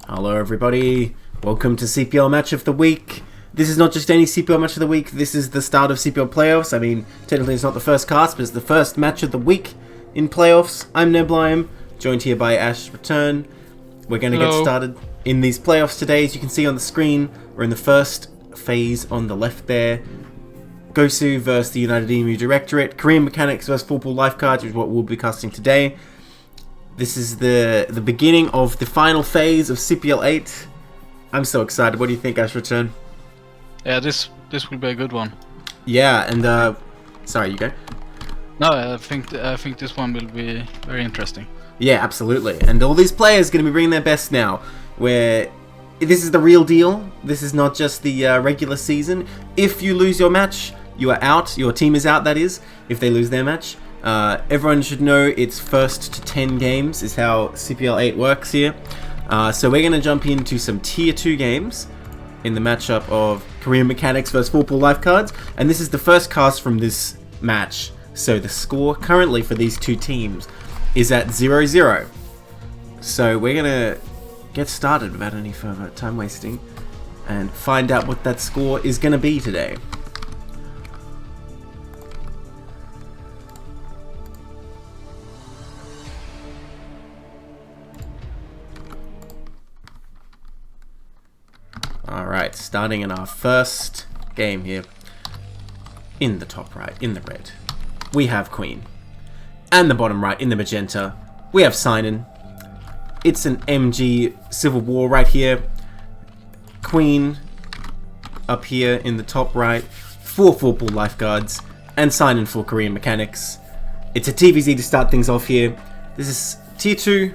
Hello everybody, welcome to CPL Match of the Week. This is not just any CPL Match of the Week, this is the start of CPL Playoffs. I mean, technically it's not the first cast, but it's the first Match of the Week in Playoffs. I'm Neblime, joined here by Ash Return. We're going to get started in these playoffs today. As you can see on the screen, we're in the first phase on the left there. Gosu versus the United EMU Directorate. Korean Mechanics versus Pool Lifeguards, which is what we'll be casting today. This is the beginning of the final phase of CPL 8. I'm so excited. What do you think, Ash Return? Yeah, this will be a good one. Yeah, and sorry, you go. No, I think this one will be very interesting. Yeah, absolutely. And all these players are going to be bringing their best now. Where this is the real deal. This is not just the regular season. If you lose your match, you are out. Your team is out, that is, if they lose their match. Everyone should know it's first to 10 games is how CPL 8 works here. So we're going to jump into some Tier 2 games in the matchup of Korean Mechanics versus Pool Lifeguards. And this is the first cast from this match. So the score currently for these two teams is at 0-0. So we're going to get started without any further time wasting and find out what that score is going to be today. Alright, starting in our first game here. In the top right, in the red, we have Queen. And the bottom right, in the magenta, we have Sign-In. It's an MG Civil War right here. Queen up here in the top right for Pool Lifeguards. And Sign-In for Korean Mechanics. It's a TVZ to start things off here. This is Tier 2.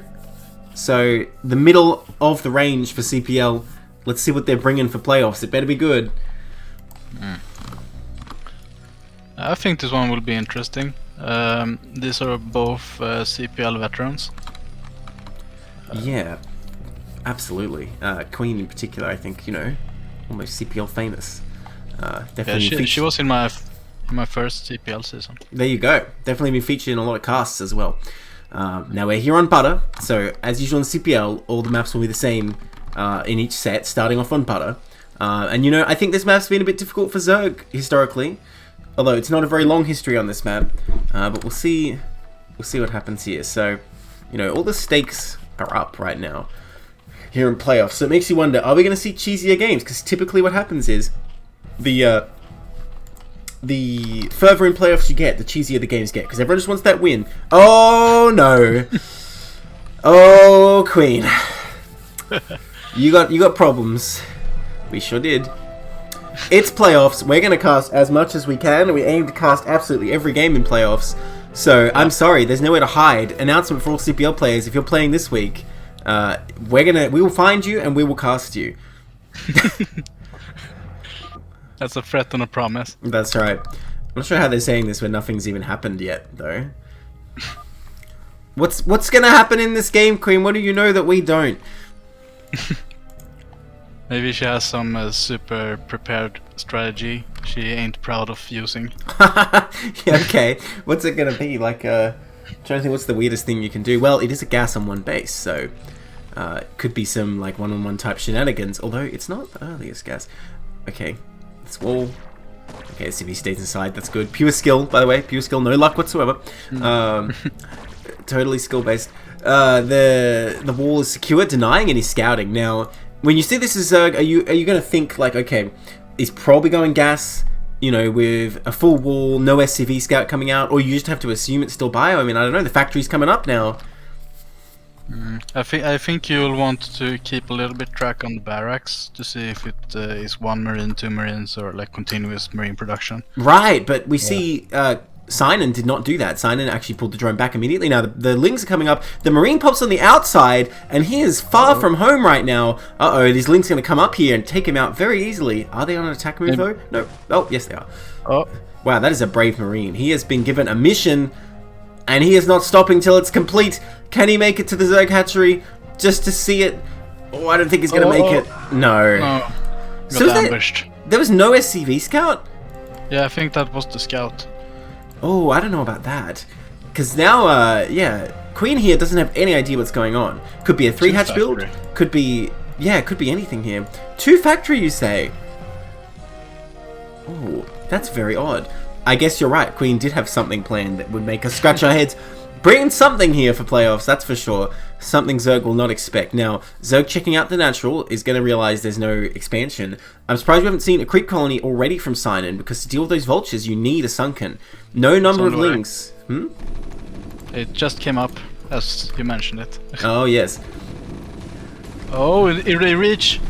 So, the middle of the range for CPL. Let's see what they're bringing for playoffs. It better be good. I think this one will be interesting. These are both CPL veterans. Yeah, absolutely. Queen in particular, I think, you know, almost CPL famous. Definitely. Yeah, she was in my first CPL season. There you go. Definitely been featured in a lot of casts as well. Now we're here on Butter, so as usual in CPL, all the maps will be the same. In each set, starting off on Butter. And you know, I think this map's been a bit difficult for Zerg, historically. Although it's not a very long history on this map. But we'll see what happens here. So, you know, all the stakes are up right now here in playoffs. So it makes you wonder, are we going to see cheesier games? Because typically what happens is, the further in playoffs you get, the cheesier the games get. Because everyone just wants that win. Oh, no. Oh, Queen. You got problems. We sure did. It's playoffs. We're going to cast as much as we can. We aim to cast absolutely every game in playoffs. So, I'm sorry, there's nowhere to hide. Announcement for all CPL players, if you're playing this week, we will find you and we will cast you. That's a threat and a promise. That's right. I'm not sure how they're saying this when nothing's even happened yet, though. What's going to happen in this game, Queen? What do you know that we don't? Maybe she has some super prepared strategy she ain't proud of using. Yeah, okay. What's it gonna be? Like, trying to think what's the weirdest thing you can do. Well, it is a gas on one base, so it could be some like one-on-one type shenanigans. Although it's not the earliest gas. Okay, it's wall. Okay, the CV stays inside. That's good. Pure skill, by the way. Pure skill. No luck whatsoever. Totally skill based. The wall is secure, denying any scouting. Now, when you see this as Zerg, are you going to think like, okay, he's probably going gas, you know, with a full wall, no SCV scout coming out, or you just have to assume it's still bio? I mean, I don't know. The factory's coming up now. I think you'll want to keep a little bit track on the barracks to see if it is one marine, two marines, or like continuous marine production. Right, but we see. Sign-In did not do that. Sign-In actually pulled the drone back immediately. Now, the links are coming up. The Marine pops on the outside, and he is far from home right now. Uh-oh, these links are going to come up here and take him out very easily. Are they on an attack move, though? No. Oh, yes, they are. Oh. Wow, that is a brave Marine. He has been given a mission, and he is not stopping till it's complete. Can he make it to the Zerg hatchery just to see it? Oh, I don't think he's going to make it. No. Got ambushed. There was no SCV scout? Yeah, I think that was the scout. Oh, I don't know about that. Because now, yeah, Queen here doesn't have any idea what's going on. Could be a 3-hatch build, could be Yeah, it could be anything here. 2 factory, you say? Oh, that's very odd. I guess you're right. Queen did have something planned that would make us scratch our heads. Bring something here for playoffs, that's for sure. Something Zerg will not expect. Now, Zerg checking out the natural is going to realize there's no expansion. I'm surprised we haven't seen a creep colony already from Sign-In, because to deal with those vultures, you need a sunken. No number of links. It just came up, as you mentioned it. Oh, yes. Oh, it reached.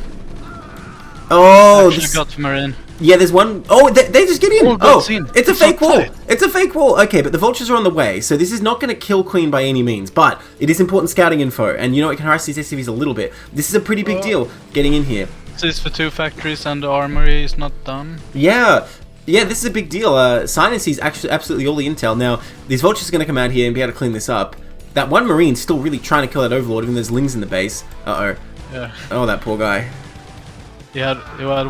Oh, Actually got Marine. Yeah, there's one. Oh, they just get in. Oh, it's a fake wall. Tight. It's a fake wall. Okay, but the vultures are on the way, so this is not going to kill Queen by any means. But it is important scouting info, and you know it can harass these SCVs a little bit. This is a pretty big deal getting in here. This is for 2 factories, and the armory is not done. Yeah. Yeah, this is a big deal. Sign-In sees actually absolutely all the intel. Now, these vultures are going to come out here and be able to clean this up. That one Marine's still really trying to kill that Overlord, even though there's Lings in the base. Uh-oh. Yeah. Oh, that poor guy. He had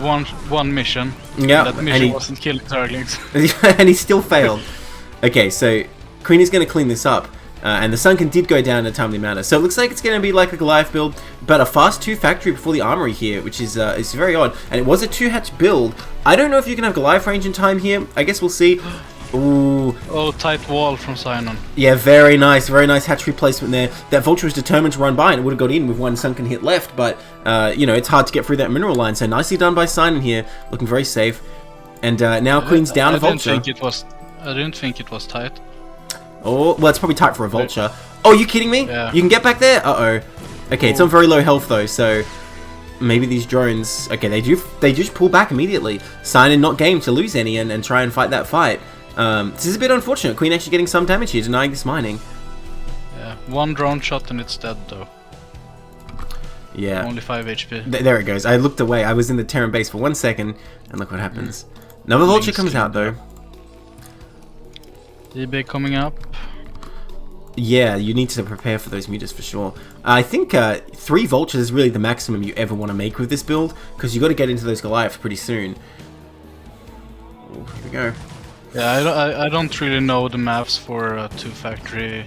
one mission. Yeah. That mission wasn't killing Zerglings. And he still failed. Okay, so Queen is going to clean this up. And the Sunken did go down in a timely manner. So it looks like it's going to be like a Goliath build, but a fast 2 factory before the armory here, which is very odd. And it was a 2-hatch build. I don't know if you can have Goliath range in time here. I guess we'll see. Ooh. Oh, tight wall from Sign-On. Yeah, very nice hatchery placement there. That vulture was determined to run by and it would have got in with 1 sunken hit left, but you know, it's hard to get through that mineral line. So nicely done by Sign-On here, looking very safe. And now Queen's down a vulture. I didn't think it was tight. Oh, well, it's probably tight for a vulture. Oh, you kidding me? Yeah. You can get back there? Uh-oh. Okay, it's on very low health though, so maybe these drones. Okay, they just pull back immediately. Sign-In not game to lose any and try and fight that fight. This is a bit unfortunate. Queen actually getting some damage here, denying this mining. Yeah, 1 drone shot and it's dead though. Yeah. Only 5 HP. There it goes. I looked away. I was in the Terran base for 1 second, and look what happens. Another vulture comes out though. eBay coming up. Yeah, you need to prepare for those mutas for sure. I think 3 vultures is really the maximum you ever want to make with this build, because you got to get into those Goliaths pretty soon. Oh, here we go. Yeah, I don't really know the maps for 2 factory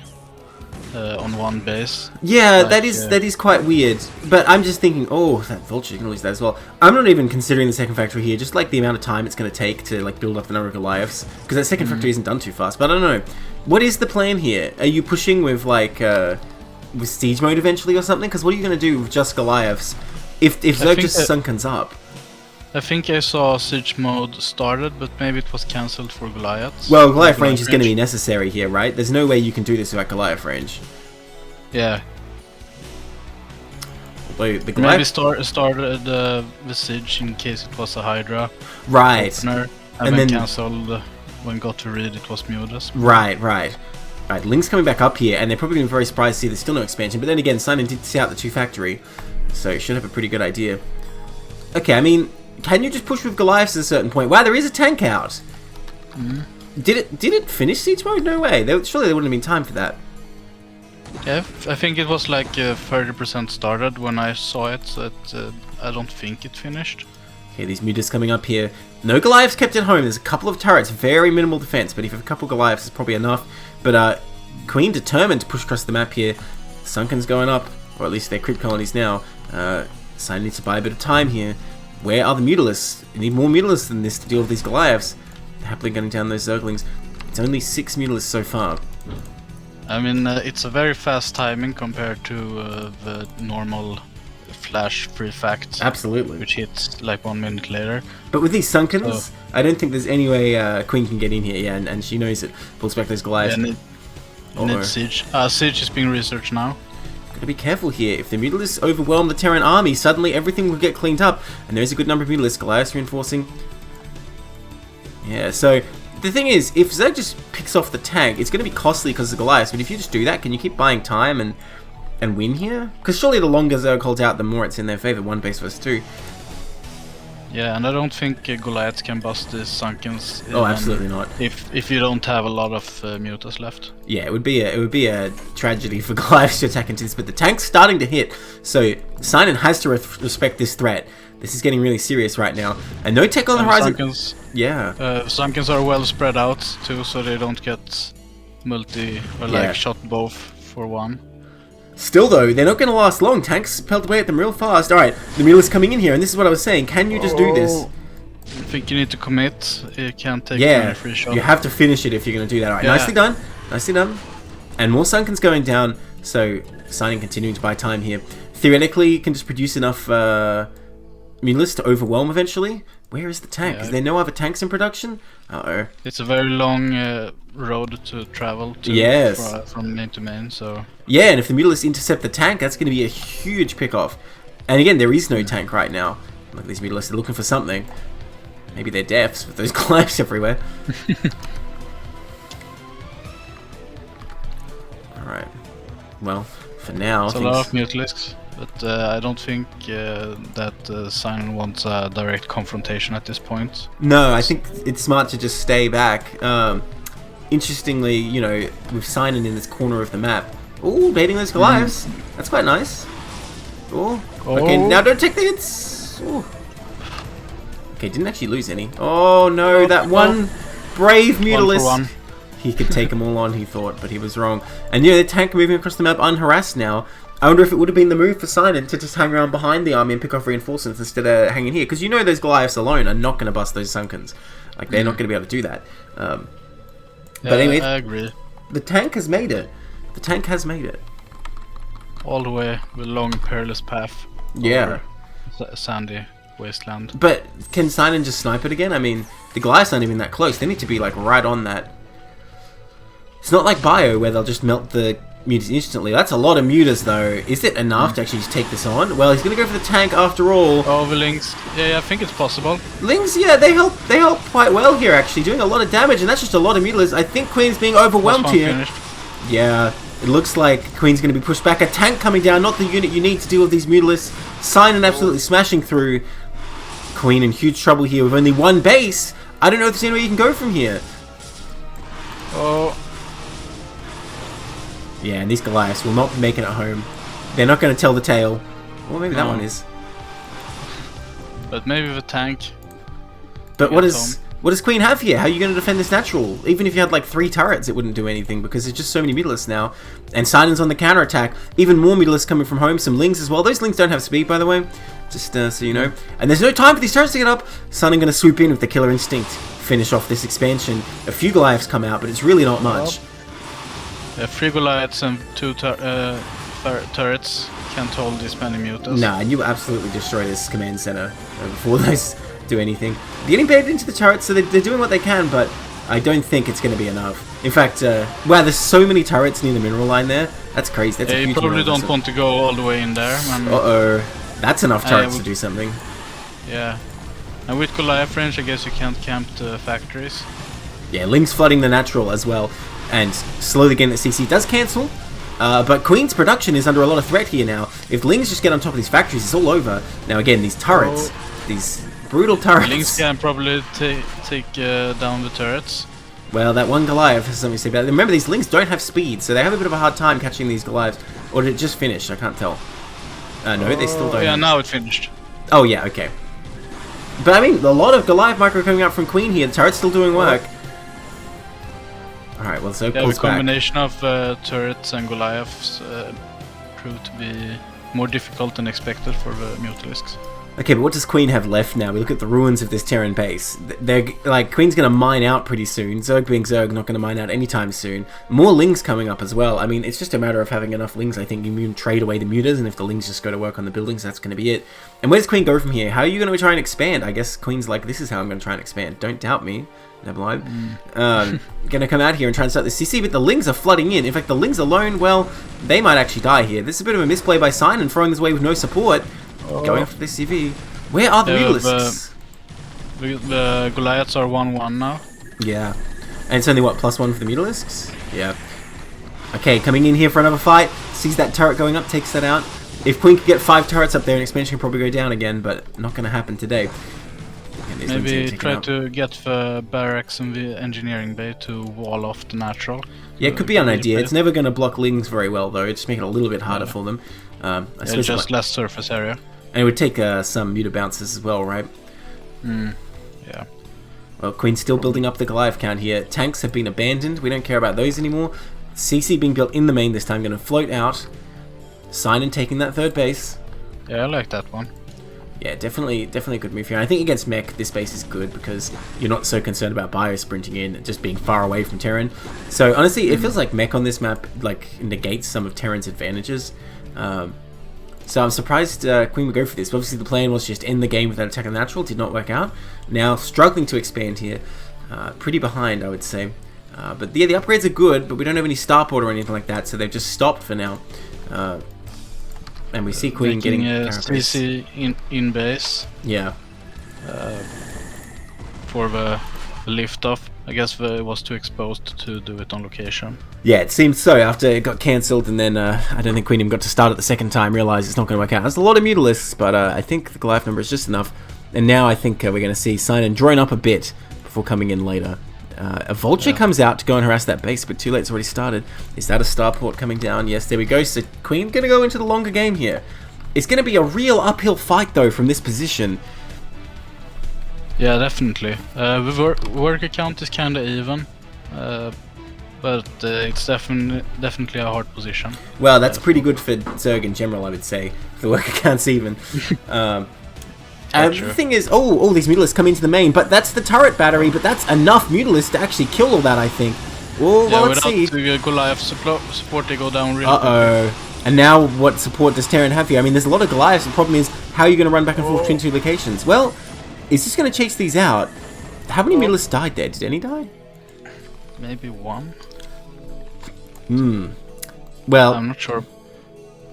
on 1 base. Yeah, like, that is quite weird. But I'm just thinking, oh, that vulture, you can lose that as well. I'm not even considering the second factory here, just like the amount of time it's going to take to like build up the number of Goliaths, because that second factory isn't done too fast. But I don't know. What is the plan here? Are you pushing with like with siege mode eventually or something? Because what are you going to do with just Goliaths if Zerg just sunkens up? I think I saw siege mode started, but maybe it was cancelled for Goliaths. Well, Goliath range is going to be necessary here, right? There's no way you can do this without Goliath range. Yeah. Although the Goliath... Maybe started the siege in case it was a Hydra. Right. Opener, and then cancelled when got to read it was Mudas. Right. Alright, Link's coming back up here, and they're probably going to be very surprised to see there's still no expansion. But then again, Sign-In did see out the 2 factory, so should have a pretty good idea. Okay, I mean... Can you just push with Goliaths at a certain point? Wow, there is a tank out. Did it finish siege mode? No way. Surely there wouldn't have been time for that. Yeah, I think it was like 30% started when I saw it. So I don't think it finished. Okay, these mutas coming up here. No Goliaths kept at home. There's a couple of turrets, very minimal defense. But if you have a couple Goliaths, it's probably enough. But Queen determined to push across the map here. Sunken's going up, or at least they're creep colonies now. Sign needs to buy a bit of time here. Where are the Mutalisks? You need more Mutalisks than this to deal with these Goliaths. They're happily gunning down those Zerglings. It's only 6 Mutalisks so far. I mean, it's a very fast timing compared to the normal flash free fact. Absolutely. Which hits like 1 minute later. But with these Sunkens, I don't think there's any way Queen can get in here, yeah, and she knows it. Pulls back those Goliaths. Yeah, need siege. Siege is being researched now. Gotta be careful here. If the Mutalisks overwhelm the Terran army, suddenly everything will get cleaned up. And there's a good number of Mutalisks. Goliaths reinforcing. Yeah, so the thing is, if Zerg just picks off the tank, it's going to be costly because of the Goliaths. But if you just do that, can you keep buying time and win here? Because surely the longer Zerg holds out, the more it's in their favor. 1 base versus 2. Yeah, and I don't think Goliaths can bust these Sunkens. Oh, absolutely not. If you don't have a lot of mutas left. Yeah, it would be a tragedy for Goliaths to attack into this, but the tank's starting to hit. So Sign-In has to respect this threat. This is getting really serious right now, and no tech on the horizon. Sunkens, yeah. Sunkens are well spread out too, so they don't get multi or like shot both for 1. Still though, they're not going to last long. Tanks pelt away at them real fast. Alright, the Mutalisks coming in here, and this is what I was saying. Can you just do this? I think you need to commit. You can't take Yeah, free shot. you have to finish it if you're going to do that. Alright, nicely done. Nicely done. And more Sunkens going down, so Signing continuing to buy time here. Theoretically, you can just produce enough Mutalisks to overwhelm eventually. Where is the tank? Is there no other tanks in production? Uh-oh. It's a very long road to travel to from main to main, so... Yeah, and if the Mutalisks intercept the tank, that's going to be a huge pick-off. And again, there is no tank right now. Look at these Mutalisks, they're looking for something. Maybe they're deafs with those Goliaths everywhere. Alright. Well, for now... It's a lot of Mutalisks, but I don't think that Sign wants a direct confrontation at this point. No, I think it's smart to just stay back. Interestingly, you know, with Signing in this corner of the map. Ooh, baiting those Goliaths. That's quite nice. Ooh. Okay, now don't take the hits. Ooh. Okay, didn't actually lose any. Oh no, that one brave Mutalisk. He could take them all on, he thought, but he was wrong. And yeah, the tank moving across the map unharassed now. I wonder if it would have been the move for Signing to just hang around behind the army and pick off reinforcements instead of hanging here. Because you know those Goliaths alone are not going to bust those Sunkens. Like, they're not going to be able to do that. But anyway, I agree. The tank has made it. The tank has made it. All the way with a long perilous path. Yeah. Sandy wasteland. But can Signing just snipe it again? I mean, the Goliaths aren't even that close. They need to be like right on that. It's not like Bio where they'll just melt the mutas instantly. That's a lot of mutas though. Is it enough to actually just take this on? Well, he's going to go for the tank after all. Oh, the Lings. Yeah, I think it's possible. Lings, yeah, they help quite well here actually, doing a lot of damage, and that's just a lot of mutas. I think Queen's being overwhelmed here. Finished. Yeah, it looks like Queen's going to be pushed back. A tank coming down, not the unit you need to deal with these Mutalisks. Signing absolutely smashing through. Queen in huge trouble here with only one base. I don't know if there's any way you can go from here. Oh. Yeah, and these Goliaths will not be making it home. They're not going to tell the tale. Well, maybe that one is. But maybe the tank. But what does Queen have here? How are you going to defend this natural? Even if you had like 3 turrets, it wouldn't do anything because there's just so many Mutalisks now. And Signing's on the counterattack. Even more Mutalisks coming from home. Some Lings as well. Those Lings don't have speed, by the way. Just so you know. And there's no time for these turrets to get up. Signing going to swoop in with the Killer Instinct. Finish off this expansion. A few Goliaths come out, but it's really not much. 3 Goliaths and 2 turrets can't hold this many mutas. Nah, and you absolutely destroy this command center before those do anything. They're getting baited into the turrets, so they're doing what they can, but I don't think it's going to be enough. In fact, wow, there's so many turrets near the mineral line there. That's crazy. That's a huge you probably don't want to go all the way in there. Uh-oh. That's enough turrets to do something. Yeah. And with Goliath range, I guess you can't camp the factories. Yeah, Ling's flooding the natural as well. And slowly getting the CC does cancel. But Queen's production is under a lot of threat here now. If Lings just get on top of these factories, it's all over. Now again, these turrets, these brutal turrets. Lings can probably take down the turrets. Well, that one Goliath has something to say about it. Remember, these Lings don't have speed, so they have a bit of a hard time catching these Goliaths. Or did it just finish? I can't tell. No, they still don't. Yeah, now it finished. Oh yeah, okay. But I mean, a lot of Goliath micro coming out from Queen here. The turret's still doing work. Alright, well, so the combination of turrets and Goliaths proved to be more difficult than expected for the Mutalisks. Okay, but what does Queen have left now? We look at the ruins of this Terran base. They're like, Queen's going to mine out pretty soon. Zerg being Zerg, not going to mine out anytime soon. More Lings coming up as well. I mean, it's just a matter of having enough Lings. I think you can trade away the mutas, and if the Lings just go to work on the buildings, that's going to be it. And where does Queen go from here? How are you going to try and expand? I guess Queen's like, this is how I'm going to try and expand. Don't doubt me. Neblime. Gonna come out here and try and start the CC, but the Lings are flooding in. In fact, the Lings alone, well, they might actually die here. This is a bit of a misplay by Sign and throwing this away with no support. Going after this CV. Where are the Mutalisks? The Goliaths are 1-1 now. Yeah. And it's only, what, +1 for the Mutalisks? Yeah. Okay, coming in here for another fight. Sees that turret going up, takes that out. If Queen could get 5 turrets up there, an expansion can probably go down again, but not going to happen today. Maybe try to get the barracks and the engineering bay to wall off the natural. Yeah, it could be an idea. It's never going to block Lings very well, though. It's just make it a little bit harder for them. It's just less surface area. And it would take some muta bounces as well, right? Yeah. Well, Queen's still building up the Goliath count here. Tanks have been abandoned. We don't care about those anymore. CC being built in the main this time. Going to float out. Simon taking that third base. Yeah, I like that one. Yeah, definitely a good move here. I think against Mech, this base is good because you're not so concerned about Bio sprinting in, just being far away from Terran. So honestly, it feels like Mech on this map like negates some of Terran's advantages. So I'm surprised Queen would go for this. But obviously the plan was just end the game with that attack on natural. Did not work out. Now struggling to expand here. Pretty behind, I would say. But yeah, the upgrades are good, but we don't have any starport or anything like that, so they've just stopped for now. And we see Queen getting CC in base. Yeah. For the lift off. I guess it was too exposed to do it on location. Yeah, it seems so. After it got cancelled, and then I don't think Queen even got to start it the second time. Realised it's not going to work out. There's a lot of Mutalisks, but I think the Goliath number is just enough. And now I think we're going to see Sinan drawing up a bit before coming in later. A Vulture comes out to go and harass that base, but too late, it's already started. Is that a starport coming down? Yes, there we go. So Queen going to go into the longer game here. It's going to be a real uphill fight, though, from this position. Yeah, definitely. The worker count is kind of even, but it's definitely a hard position. Well, that's pretty good for Zerg in general, I would say. The worker count's even. The thing is, all these Mutalisks come into the main, but that's the turret battery, but that's enough Mutalisks to actually kill all that, I think. Well, yeah, let's see. The Goliath support, they go down really quickly. And now what support does Terran have here? I mean, there's a lot of Goliaths. The problem is, how are you going to run back and forth between two locations? Well, is this going to chase these out? How many Mutalisks died there? Did any die? Maybe one. Well, I'm not sure.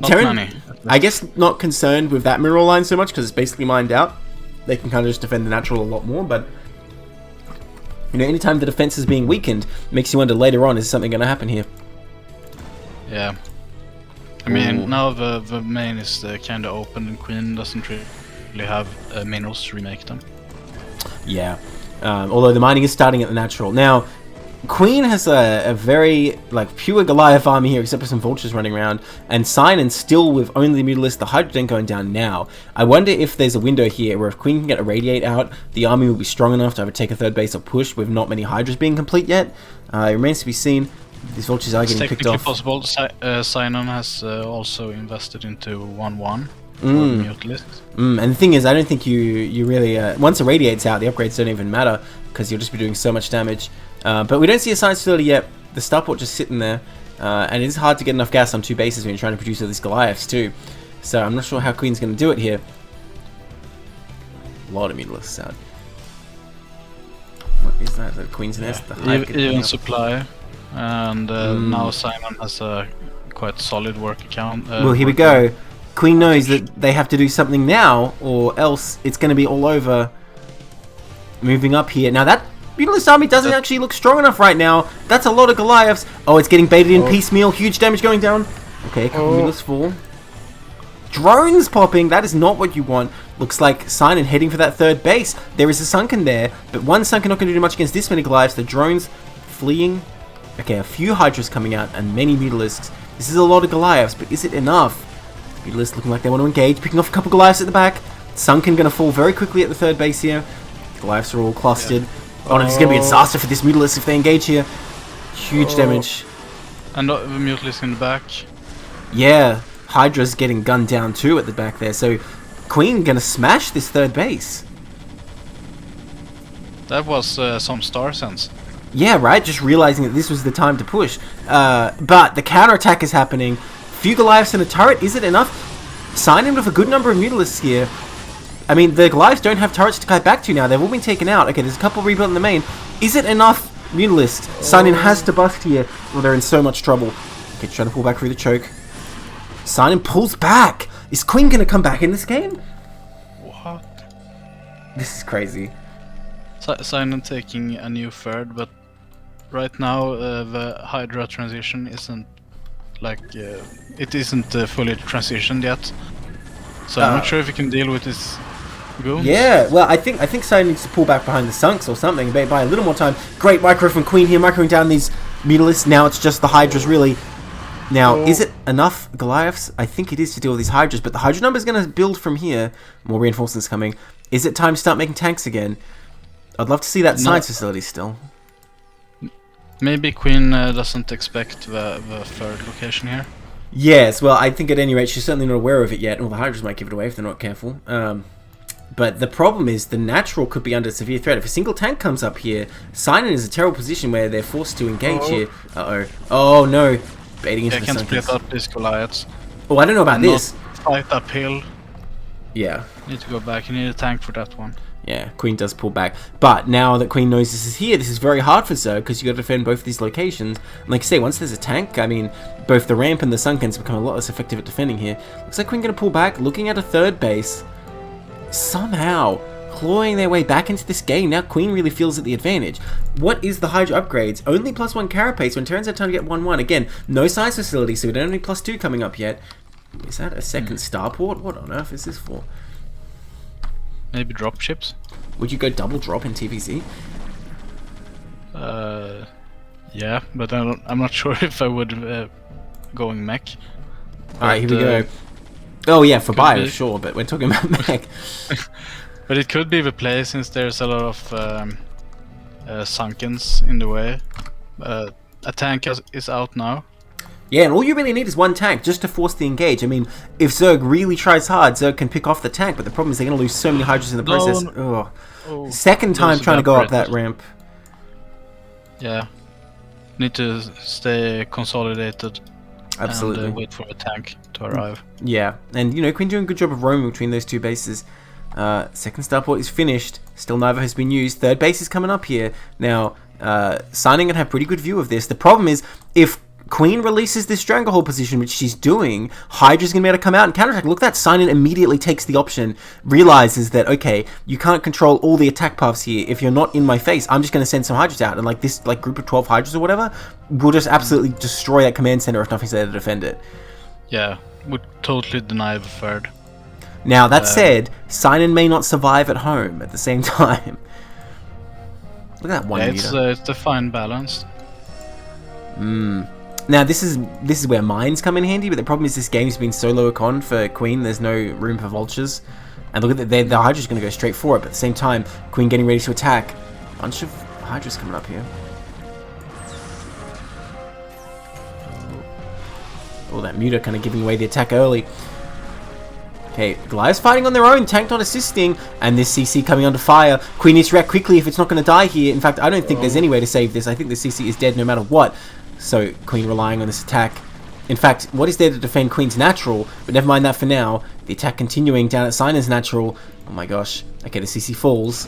Not Terran, many. I guess not concerned with that mineral line so much because it's basically mined out. They can kind of just defend the natural a lot more, but you know, anytime the defense is being weakened, makes you wonder later on, is something going to happen here? Yeah. I mean, now the main is kind of open and Queen doesn't really have minerals to remake them. Yeah. Although the mining is starting at the natural. Now, Queen has a very pure Goliath army here, except for some vultures running around, and Sinan still with only the Mutalist, the Hydrogen going down now. I wonder if there's a window here where if Queen can get a Radiate out, the army will be strong enough to overtake a third base or push with not many Hydras being complete yet. It remains to be seen. These vultures are getting picked off. It's technically possible. Sinan has also invested into 1-1 for Mutalists. And the thing is, I don't think you really... once it radiates out, the upgrades don't even matter, because you'll just be doing so much damage. But we don't see a science facility yet. The starport just sitting there. And it is hard to get enough gas on two bases when you're trying to produce all these Goliaths too. So I'm not sure how Queen's going to do it here. A lot of Mutalisks out. What is that? Is that Queen's Nest? The even supply. And now Simon has a quite solid work account. Well, here we go. Queen knows that they have to do something now, or else it's going to be all over. Moving up here. Now that Mutalist army doesn't actually look strong enough right now. That's a lot of Goliaths. Oh, it's getting baited in piecemeal. Huge damage going down. Okay, a couple Mutalists fall. Drones popping. That is not what you want. Looks like Sinan heading for that third base. There is a Sunken there, but one Sunken not going to do much against this many Goliaths. The drones fleeing. Okay, a few Hydras coming out and many Mutalisks. This is a lot of Goliaths, but is it enough? Mutalisks looking like they want to engage. Picking off a couple Goliaths at the back. Sunken going to fall very quickly at the third base here. Goliaths are all clustered. Oh no, this is going to be a disaster for this Mutalist if they engage here. Huge damage. And the Mutalist in the back. Yeah, Hydra's getting gunned down too at the back there. So Queen going to smash this third base. That was some star sense. Yeah, right? Just realizing that this was the time to push. But the counterattack is happening. Few Goliaths in a turret. Is it enough? Sinan with a good number of Mutalisks here. I mean, the Goliaths don't have turrets to kite back to now. They've all been taken out. Okay, there's a couple rebuilt in the main. Is it enough Mutalisks? Sinan has to bust here, or they're in so much trouble. Okay, trying to pull back through the choke. Sinan pulls back. Is Queen going to come back in this game? What? This is crazy. Sinan taking a new third, but right now the Hydra transition isn't it isn't fully transitioned yet. So I'm not sure if you can deal with this goons. Yeah, well, I think Sinan needs to pull back behind the Sunks or something, buy a little more time. Great micro from Queen here, microing down these Mutalisks. Now it's just the Hydras, really. Now, is it enough Goliaths? I think it is to deal with these Hydras, but the Hydra number is going to build from here. More reinforcements coming. Is it time to start making tanks again? I'd love to see that science facility still. Maybe Queen doesn't expect the third location here. Yes, well, I think at any rate she's certainly not aware of it yet. Well, the Hydras might give it away if they're not careful. But the problem is the natural could be under severe threat. If a single tank comes up here, Sinon is a terrible position where they're forced to engage here. Uh-oh. Oh, no. Baiting into the can Sunkens. split up these Goliaths. Oh, I don't know about this. Fight uphill. Yeah. Need to go back. You need a tank for that one. Yeah, Queen does pull back. But now that Queen knows this is here, this is very hard for Zerg because you got to defend both of these locations. And like I say, once there's a tank, I mean, both the ramp and the Sunkens become a lot less effective at defending here. Looks like Queen going to pull back, looking at a third base. Somehow clawing their way back into this game. Now Queen really feels at the advantage. What is the Hydra upgrades? Only +1 carapace when turns out time to get 1-1. Again, no science facility, so we don't have any +2 coming up yet. Is that a second starport? What on earth is this for? Maybe drop ships? Would you go double drop in TVZ? Yeah, but I'm not sure if I would going mech. Alright, here we go. Oh yeah, for bio, sure, but we're talking about mech. But it could be the play since there's a lot of Sunkens in the way. A tank is out now. Yeah, and all you really need is one tank just to force the engage. I mean, if Zerg really tries hard, Zerg can pick off the tank, but the problem is they're going to lose so many Hydras in the process. No. Oh. Second time trying to go up that ramp. Yeah. Need to stay consolidated. Absolutely. And wait for a tank to arrive. Yeah, and you know, Queen doing a good job of roaming between those two bases. Second starport is finished. Still neither has been used. Third base is coming up here. Now, Signing can have pretty good view of this. The problem is, if Queen releases this stranglehold position, which she's doing, Hydra's going to be able to come out and counterattack. Look, that Sign-In immediately takes the option, realizes that, okay, you can't control all the attack paths here. If you're not in my face, I'm just going to send some Hydras out. And like this group of 12 Hydras or whatever will just absolutely destroy that command center if nothing's there to defend it. Yeah, would totally deny the third. Now, that said, Sign-In may not survive at home at the same time. Look at that 1 meter. It's a fine balance. Now this is where mines come in handy, but the problem is this game's been so low econ for Queen, there's no room for vultures. And look at that, the Hydra's going to go straight for it, but at the same time, Queen getting ready to attack. Bunch of Hydras coming up here. Oh, that Muta kind of giving away the attack early. Okay, Goliath's fighting on their own, tank not assisting, and this CC coming under fire. Queen needs to react quickly if it's not going to die here. In fact, I don't think there's any way to save this. I think the CC is dead no matter what. So, Queen relying on this attack. In fact, what is there to defend Queen's natural? But never mind that for now. The attack continuing down at Sinor's natural. Oh my gosh. Okay, the CC falls.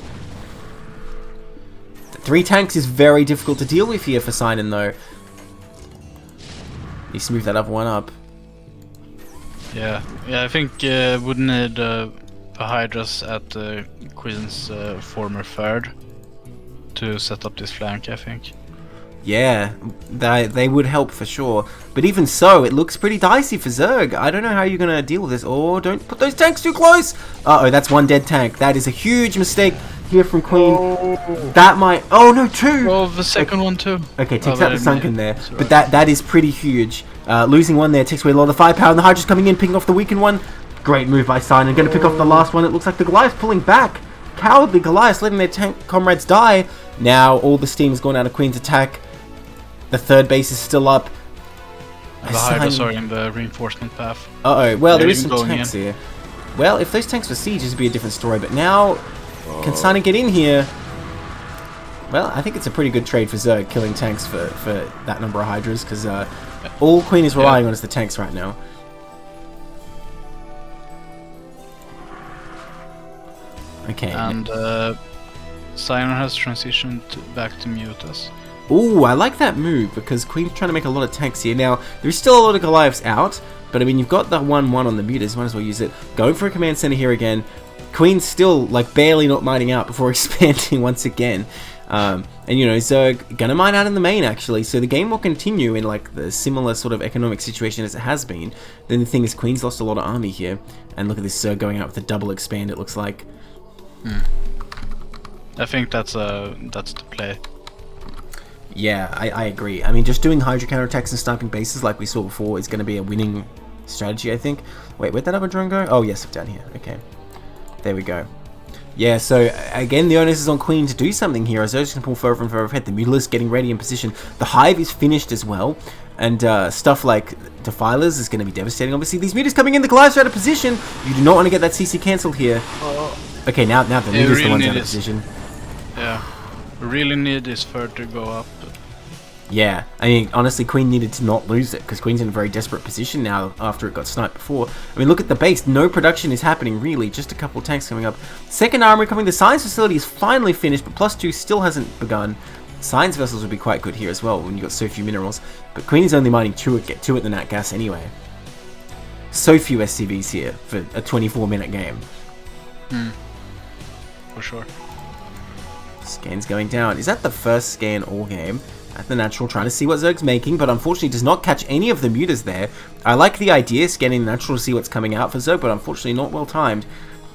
3 tanks is very difficult to deal with here for Sinor, though. Needs to move that other one up. Yeah, I think would need the Hydras at Queen's former third to set up this flank, I think. Yeah, they would help for sure. But even so, it looks pretty dicey for Zerg. I don't know how you're going to deal with this. Oh, don't put those tanks too close! Uh-oh, that's 1 dead tank. That is a huge mistake here from Queen. Oh. That might... Oh, no, 2! Oh, the second one too. Okay, takes out the Sunken there. But that is pretty huge. Losing 1 there takes away a lot of the firepower. And the Hydra's coming in, picking off the weakened one. Great move by Sign. Going to pick off the last one. It looks like the Goliath's pulling back. Cowardly Goliaths letting their tank comrades die. Now, all the steam has gone out of Queen's attack. The third base is still up. The Hydras are in the reinforcement path. Uh-oh. Well, there is some tanks here. Well, if those tanks were siege, it'd be a different story. But now, can Sana get in here? Well, I think it's a pretty good trade for Zerg, killing tanks for that number of Hydras, because all Queen is relying on is the tanks right now. Okay. And Sinor has transitioned back to Mutas. Ooh, I like that move, because Queen's trying to make a lot of tanks here. Now, there's still a lot of Goliaths out, but I mean, you've got that 1-1 on the Mutas, might as well use it. Going for a command center here again. Queen's still, like, barely not mining out before expanding once again. And, you know, Zerg gonna mine out in the main, actually, so the game will continue in, like, the similar sort of economic situation as it has been. Then the thing is, Queen's lost a lot of army here, and look at this Zerg going out with a double expand, it looks like. I think that's the play. Yeah, I agree. I mean, just doing Hydra counterattacks and sniping bases like we saw before is going to be a winning strategy, I think. Wait, where'd that other drone go? Oh, yes, down here. Okay. There we go. Yeah, so again, the onus is on Queen to do something here. As Zerg's going to pull further and further ahead. The Mutila's getting ready in position. The Hive is finished as well. And stuff like Defilers is going to be devastating. Obviously, these Mutas coming in. The Goliaths are out of position. You do not want to get that CC cancelled here. Okay, now the Muta's the ones out of position. Yeah, really need this Third to go up. Yeah, I mean, honestly, Queen needed to not lose it, because Queen's in a very desperate position now after it got sniped before. I mean, look at the base. No production is happening, really. Just a couple of tanks coming up. Second armory coming. The Science Facility is finally finished, but +2 still hasn't begun. Science Vessels would be quite good here as well, when you've got so few minerals. But Queen is only mining 2 at the Nat Gas anyway. So few SCVs here for a 24-minute game. For sure. Scan's going down. Is that the first scan all game? At the natural, trying to see what Zerg's making, but unfortunately does not catch any of the mutas there. I like the idea, scanning the natural to see what's coming out for Zerg, but unfortunately not well timed.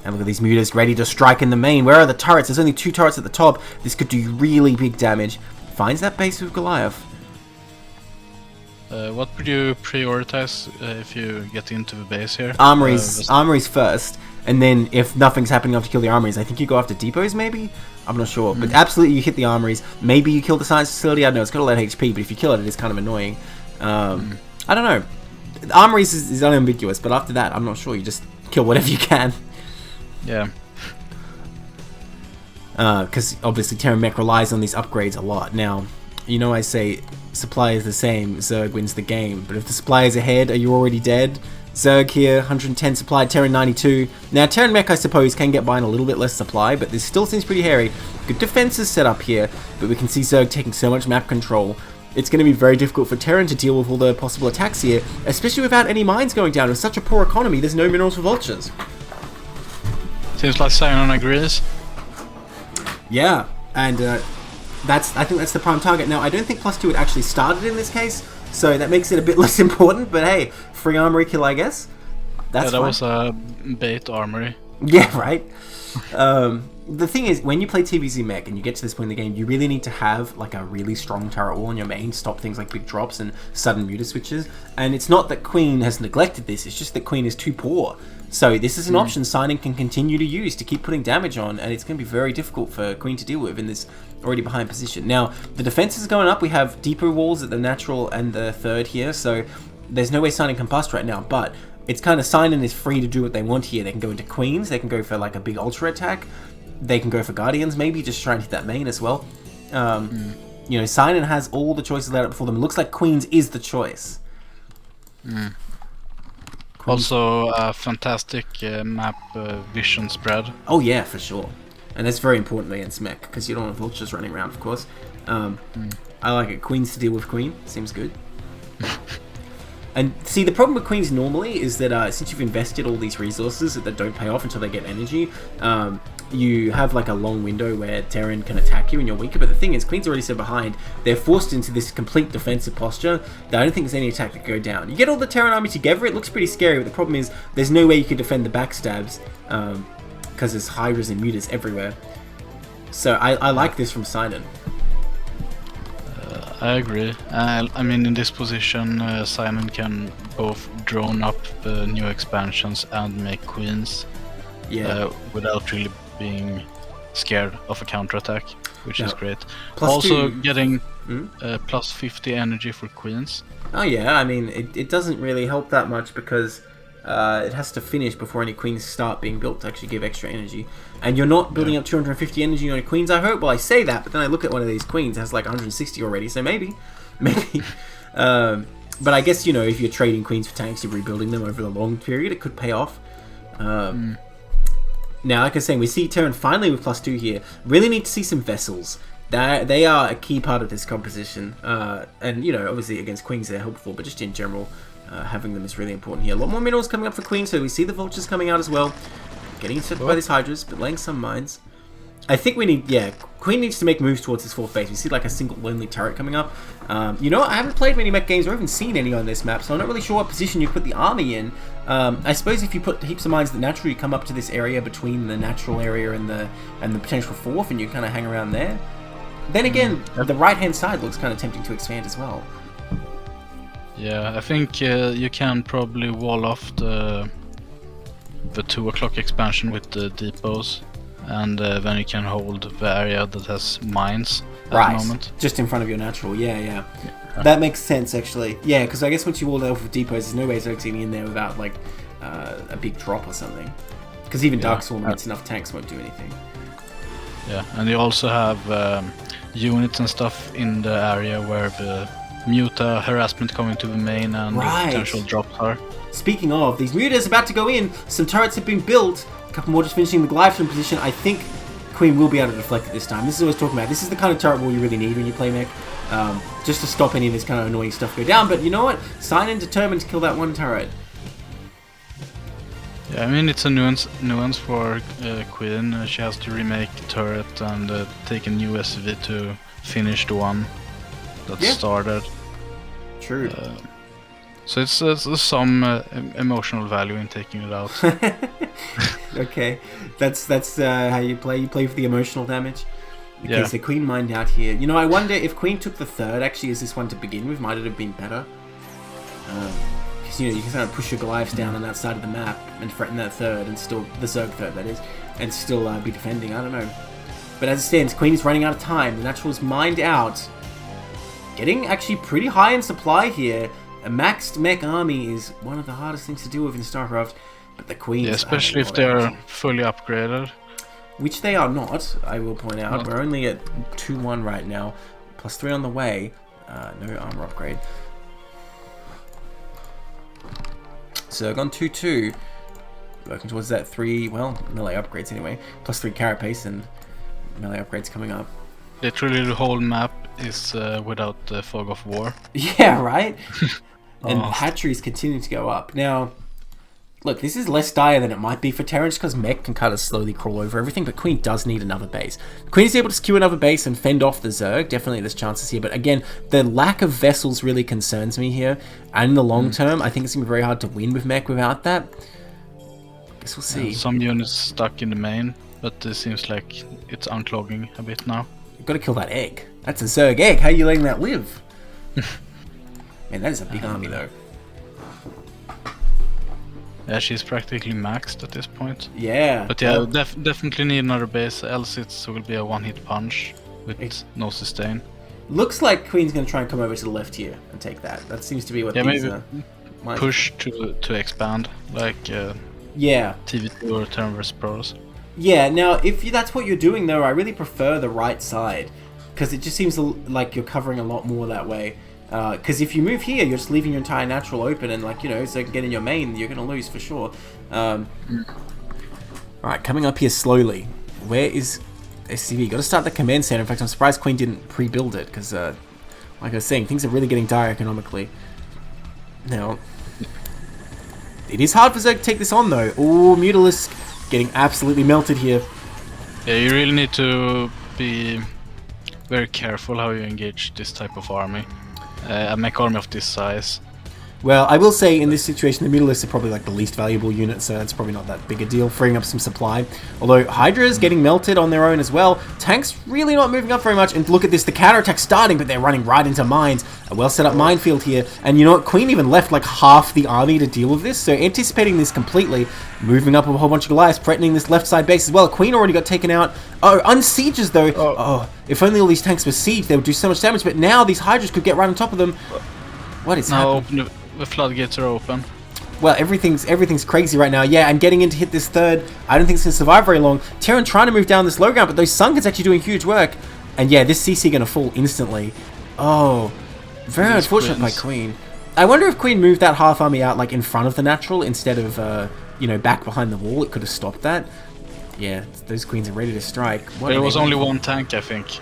And look at these mutas ready to strike in the main. Where are the turrets? There's only 2 turrets at the top. This could do really big damage. Finds that base with Goliath. What would you prioritize if you get into the base here? Armories first, and then if nothing's happening after you kill the armories, I think you go after depots maybe? I'm not sure, but absolutely you hit the armories. Maybe you kill the science facility, I don't know, it's got a lot of HP, but if you kill it, it is kind of annoying. I don't know. The armories is unambiguous, but after that, I'm not sure, you just kill whatever you can. Yeah. Because obviously Terran Mech relies on these upgrades a lot. Now, you know I say supply is the same, Zerg wins the game, but if the supply is ahead, are you already dead? Zerg here, 110 supply, Terran 92. Now Terran Mech I suppose can get by on a little bit less supply, but this still seems pretty hairy. Good defenses set up here, but we can see Zerg taking so much map control. It's going to be very difficult for Terran to deal with all the possible attacks here, especially without any mines going down. With such a poor economy, there's no minerals for vultures. Seems like Sion agrees. Yeah, and I think that's the prime target. Now, I don't think +2 had actually started in this case, so that makes it a bit less important, but hey, free armory kill, I guess. That's that fine. Was a bait armory. Yeah, right? The thing is, when you play TVZ Mech and you get to this point in the game, you really need to have like a really strong turret wall on your main, stop things like big drops and sudden muta switches. And it's not that Queen has neglected this, it's just that Queen is too poor. So this is an option Signing can continue to use to keep putting damage on, and it's going to be very difficult for Queen to deal with in this already behind position. Now, the defense is going up. We have depot walls at the natural and the third here, so there's no way Signing can bust right now, but it's kind of Signing is free to do what they want here. They can go into Queens, they can go for like a big ultra attack, they can go for Guardians maybe, just try and hit that main as well. You know, Signing has all the choices laid out before them. It looks like Queens is the choice. Also, a fantastic map vision spread. Oh yeah, for sure. And that's very important against Mech, because you don't want vultures running around, of course. I like it. Queens to deal with Queen. Seems good. And see, the problem with Queens normally is that since you've invested all these resources that don't pay off until they get energy, you have like a long window where Terran can attack you and you're weaker. But the thing is, Queen's already so behind, they're forced into this complete defensive posture that I don't think there's any attack that can go down. You get all the Terran army together, it looks pretty scary, but the problem is there's no way you can defend the backstabs because there's Hydras and Mutas everywhere. So I like this from Sinon. I agree. I mean, in this position, Simon can both drone up new expansions and make queens, without really being scared of a counterattack, which is great. Also getting plus 50 energy for queens. Oh yeah, I mean, it doesn't really help that much because it has to finish before any queens start being built to actually give extra energy. And you're not building up 250 energy on your queens, I hope. Well, I say that, but then I look at one of these queens, it has like 160 already, so maybe. But I guess, you know, if you're trading queens for tanks, you're rebuilding them over the long period, it could pay off. Now, like I was saying, we see Terran finally with +2 here. Really need to see some vessels. They are a key part of this composition. And, you know, obviously against queens they're helpful, but just in general, having them is really important here. A lot more minerals coming up for queens, so we see the vultures coming out as well. Getting intercepted by these Hydras, but laying some mines. I think we need, Queen needs to make moves towards this fourth base. We see like a single lonely turret coming up. You know, I haven't played many mech games or even seen any on this map, so I'm not really sure what position you put the army in. I suppose if you put heaps of mines that naturally come up to this area between the natural area and the potential fourth, and you kind of hang around there. Then again, the right-hand side looks kind of tempting to expand as well. Yeah, I think you can probably wall off the 2 o'clock expansion with the depots. and then you can hold the area that has mines at Right, the moment. just in front of your natural. Yeah. That makes sense, actually. Yeah, because I guess once you wall it off with depots, there's no way Zerg's getting in there without, like, a big drop or something. Because even Dark Swarm against enough tanks won't do anything. Yeah, and you also have units and stuff in the area where the Muta harassment coming to the main and the potential drops are. Speaking of, these Mutas about to go in. Some turrets have been built. A couple more just finishing the Glyphon position. I think Queen will be able to deflect it this time. This is what I was talking about. This is the kind of turret wall you really need when you play mech. Just to stop any of this kind of annoying stuff go down. But you know what? Sign-in determined to kill that one turret. Yeah, I mean it's a nuance for Queen. She has to remake the turret and take a new SV to finish the one that started. True. So it's some emotional value in taking it out. Okay, that's how you play. You play for the emotional damage. Okay, Yeah. so Queen mined out here. You know, I wonder if Queen took the third, actually, as this one to begin with, might it have been better? Because, you know, you can kind of push your Goliaths down on that side of the map and threaten that third, and still, the Zerg third, that is, and still be defending. I don't know. But as it stands, Queen is running out of time. The Natural's mined out. Getting actually pretty high in supply here. A maxed mech army is one of the hardest things to deal with in StarCraft. But the Queens... Yeah, especially if they're fully upgraded. Which they are not, I will point out. We're only at 2-1 right now. +3 on the way. No armor upgrade. So I've gone 2-2. Working towards that 3, well, melee upgrades anyway. +3 carapace and melee upgrades coming up. Literally the whole map is without the fog of war. Yeah, right? And hatcheries continue to go up. Now, look, this is less dire than it might be for Terran, just because mech can kind of slowly crawl over everything, but Queen does need another base. Queen is able to secure another base and fend off the Zerg. Definitely there's chances here, but again, the lack of vessels really concerns me here. And in the long term, I think it's going to be very hard to win with mech without that. Guess we'll see. Yeah, some units stuck in the main, but it seems like it's unclogging a bit now. You've got to kill that egg. That's a Zerg egg. How are you letting that live? Man, that is a big army, though. Yeah, she's practically maxed at this point. Yeah. But yeah, definitely need another base, else it will be a one-hit punch with no sustain. Looks like Queen's going to try and come over to the left here and take that. That seems to be what these... maybe push to expand, like yeah. TV2 or Terranverse Pros. Yeah, now, if that's what you're doing, though, I really prefer the right side. Because it just seems like you're covering a lot more that way. Because if you move here, you're just leaving your entire natural open, and, like, you know, so you can get in your main, you're going to lose for sure. Alright, coming up here slowly. Where is SCV? Got to start the command center. In fact, I'm surprised Queen didn't pre-build it, because, like I was saying, things are really getting dire economically. Now, it is hard for Zerg to take this on, though. Ooh, Mutalisk getting absolutely melted here. Yeah, you really need to be very careful how you engage this type of army. A mech army of this size. Well, I will say in this situation, the Mutalisks are probably like the least valuable unit, so that's probably not that big a deal, freeing up some supply. Although Hydra is getting melted on their own as well. Tanks really not moving up very much, and look at this, the counterattack starting, but they're running right into mines. A well set up minefield here, and you know what, Queen even left like half the army to deal with this, so anticipating this completely, moving up a whole bunch of Goliaths, threatening this left side base as well. Queen already got taken out. Oh, unsieges though. Oh, if only all these tanks were sieged, they would do so much damage, but now these Hydras could get right on top of them. What is happening? The floodgates are open. Well, everything's crazy right now. Yeah, and getting in to hit this third, I don't think it's going to survive very long. Terran trying to move down this low ground, but those Sunkens actually doing huge work. And yeah, this CC going to fall instantly. Oh, very unfortunate by Queen. I wonder if Queen moved that half army out like in front of the natural instead of, you know, back behind the wall. It could have stopped that. Yeah, those Queens are ready to strike. There was only one tank, I think.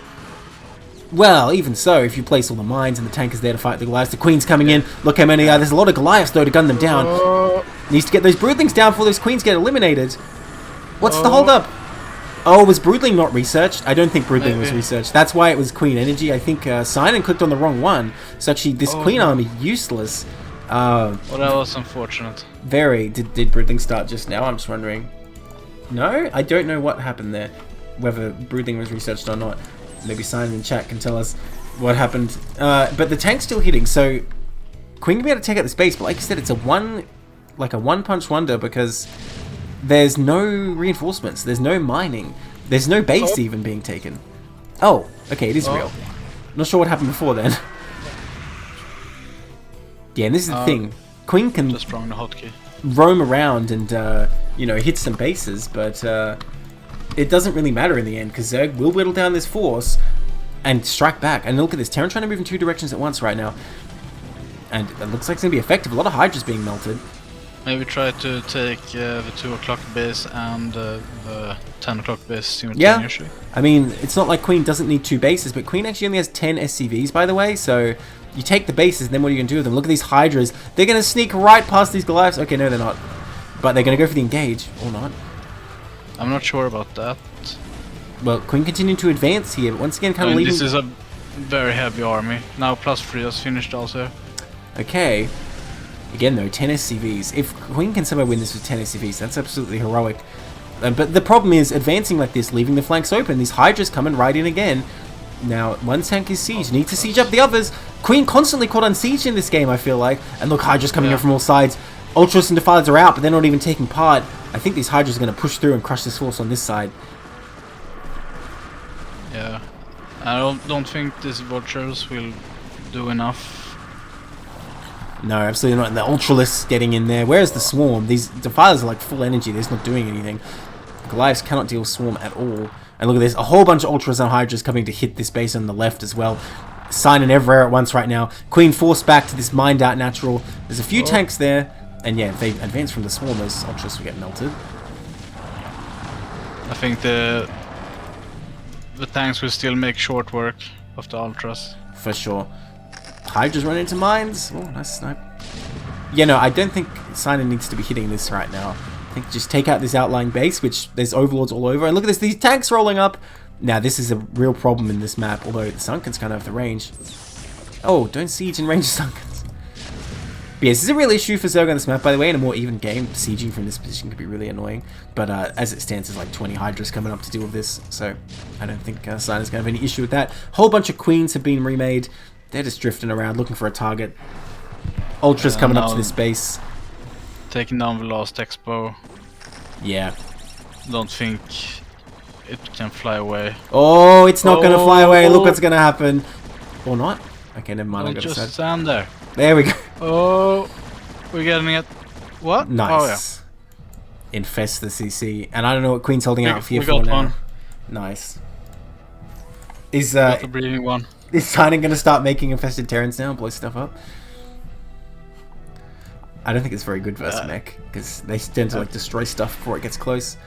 Well, even so, if you place all the mines and the tank is there to fight the Goliaths, the Queen's coming in. Look how many there's a lot of Goliaths though to gun them down. Needs to get those Broodlings down before those Queens get eliminated. What's the hold up? Oh, was Broodling not researched? I don't think Broodling was researched. That's why it was Queen Energy. I think Sinan clicked on the wrong one. So actually, this Queen army useless. Well, that was unfortunate. Very. Did Broodling start just now? I'm just wondering. No, I don't know what happened there. Whether Broodling was researched or not. Maybe Sinan in chat can tell us what happened. But the tank's still hitting, so Queen can be able to take out the space. But like you said, it's a one-punch wonder because there's no reinforcements, there's no mining. There's no base even being taken. Oh, okay, it is real. Not sure what happened before then. Yeah, and this is the thing. Queen can just wrong the hotkey. Roam around and, hit some bases, but it doesn't really matter in the end, because Zerg will whittle down this force and strike back. And look at this, Terran trying to move in 2 directions at once right now. And it looks like it's going to be effective. A lot of Hydras being melted. Maybe try to take the 2 o'clock base and the 10 o'clock base simultaneously. Yeah, I mean, it's not like Queen doesn't need 2 bases, but Queen actually only has 10 SCVs, by the way, so you take the bases, and then what are you going to do with them? Look at these Hydras. They're going to sneak right past these Goliaths. Okay, no, they're not. But they're going to go for the engage, or not. I'm not sure about that. Well, Queen continuing to advance here, but once again kind of leaving... This is a very heavy army. Now +3 has finished also. Okay. Again though, 10 SCVs. If Queen can somehow win this with 10 SCVs, that's absolutely heroic. But the problem is, advancing like this, leaving the flanks open, these Hydras coming right in again. Now, one tank is siege, need to siege up the others. Queen constantly caught on siege in this game, I feel like. And look, Hydras coming in from all sides. Ultras and Defilers are out, but they're not even taking part. I think these Hydras are going to push through and crush this force on this side. Yeah. I don't think these Vultures will do enough. No, absolutely not. And the Ultralists getting in there. Where's the Swarm? These Defilers are like full energy. They're just not doing anything. Goliaths cannot deal with Swarm at all. And look at this. A whole bunch of Ultras and Hydras coming to hit this base on the left as well. Signing everywhere at once right now. Queen forced back to this mined out natural. There's a few tanks there. And yeah, if they advance from the Swarm, those Ultras will get melted. I think the tanks will still make short work of the Ultras. For sure. Hydras run into mines. Oh, nice snipe. Yeah, no, I don't think Sinan needs to be hitting this right now. I think just take out this outlying base, which there's overlords all over. And look at this, these tanks rolling up. Now, this is a real problem in this map, although the Sunkens kind of have the range. Oh, don't siege in range Sunkens. But yeah, this is a real issue for Zerg on this map, by the way. In a more even game, sieging from this position could be really annoying. But as it stands, there's like 20 Hydras coming up to deal with this. So I don't think Sinan's going to have any issue with that. Whole bunch of Queens have been remade. They're just drifting around, looking for a target. Ultras coming up to this base. Taking down the last Expo. Yeah. Don't think it can fly away. Oh, it's not going to fly away. Look what's going to happen. Or not. Okay, never mind. I got just stand there. There we go. Oh, we're getting it. What? Nice. Oh, yeah. Infest the CC. And I don't know what Queen's holding out here we for got now. one. Nice. Is got the breeding one. Is Sinan going to start making infested Terrans now and blow stuff up? I don't think it's very good versus mech, because they tend to like destroy stuff before it gets close.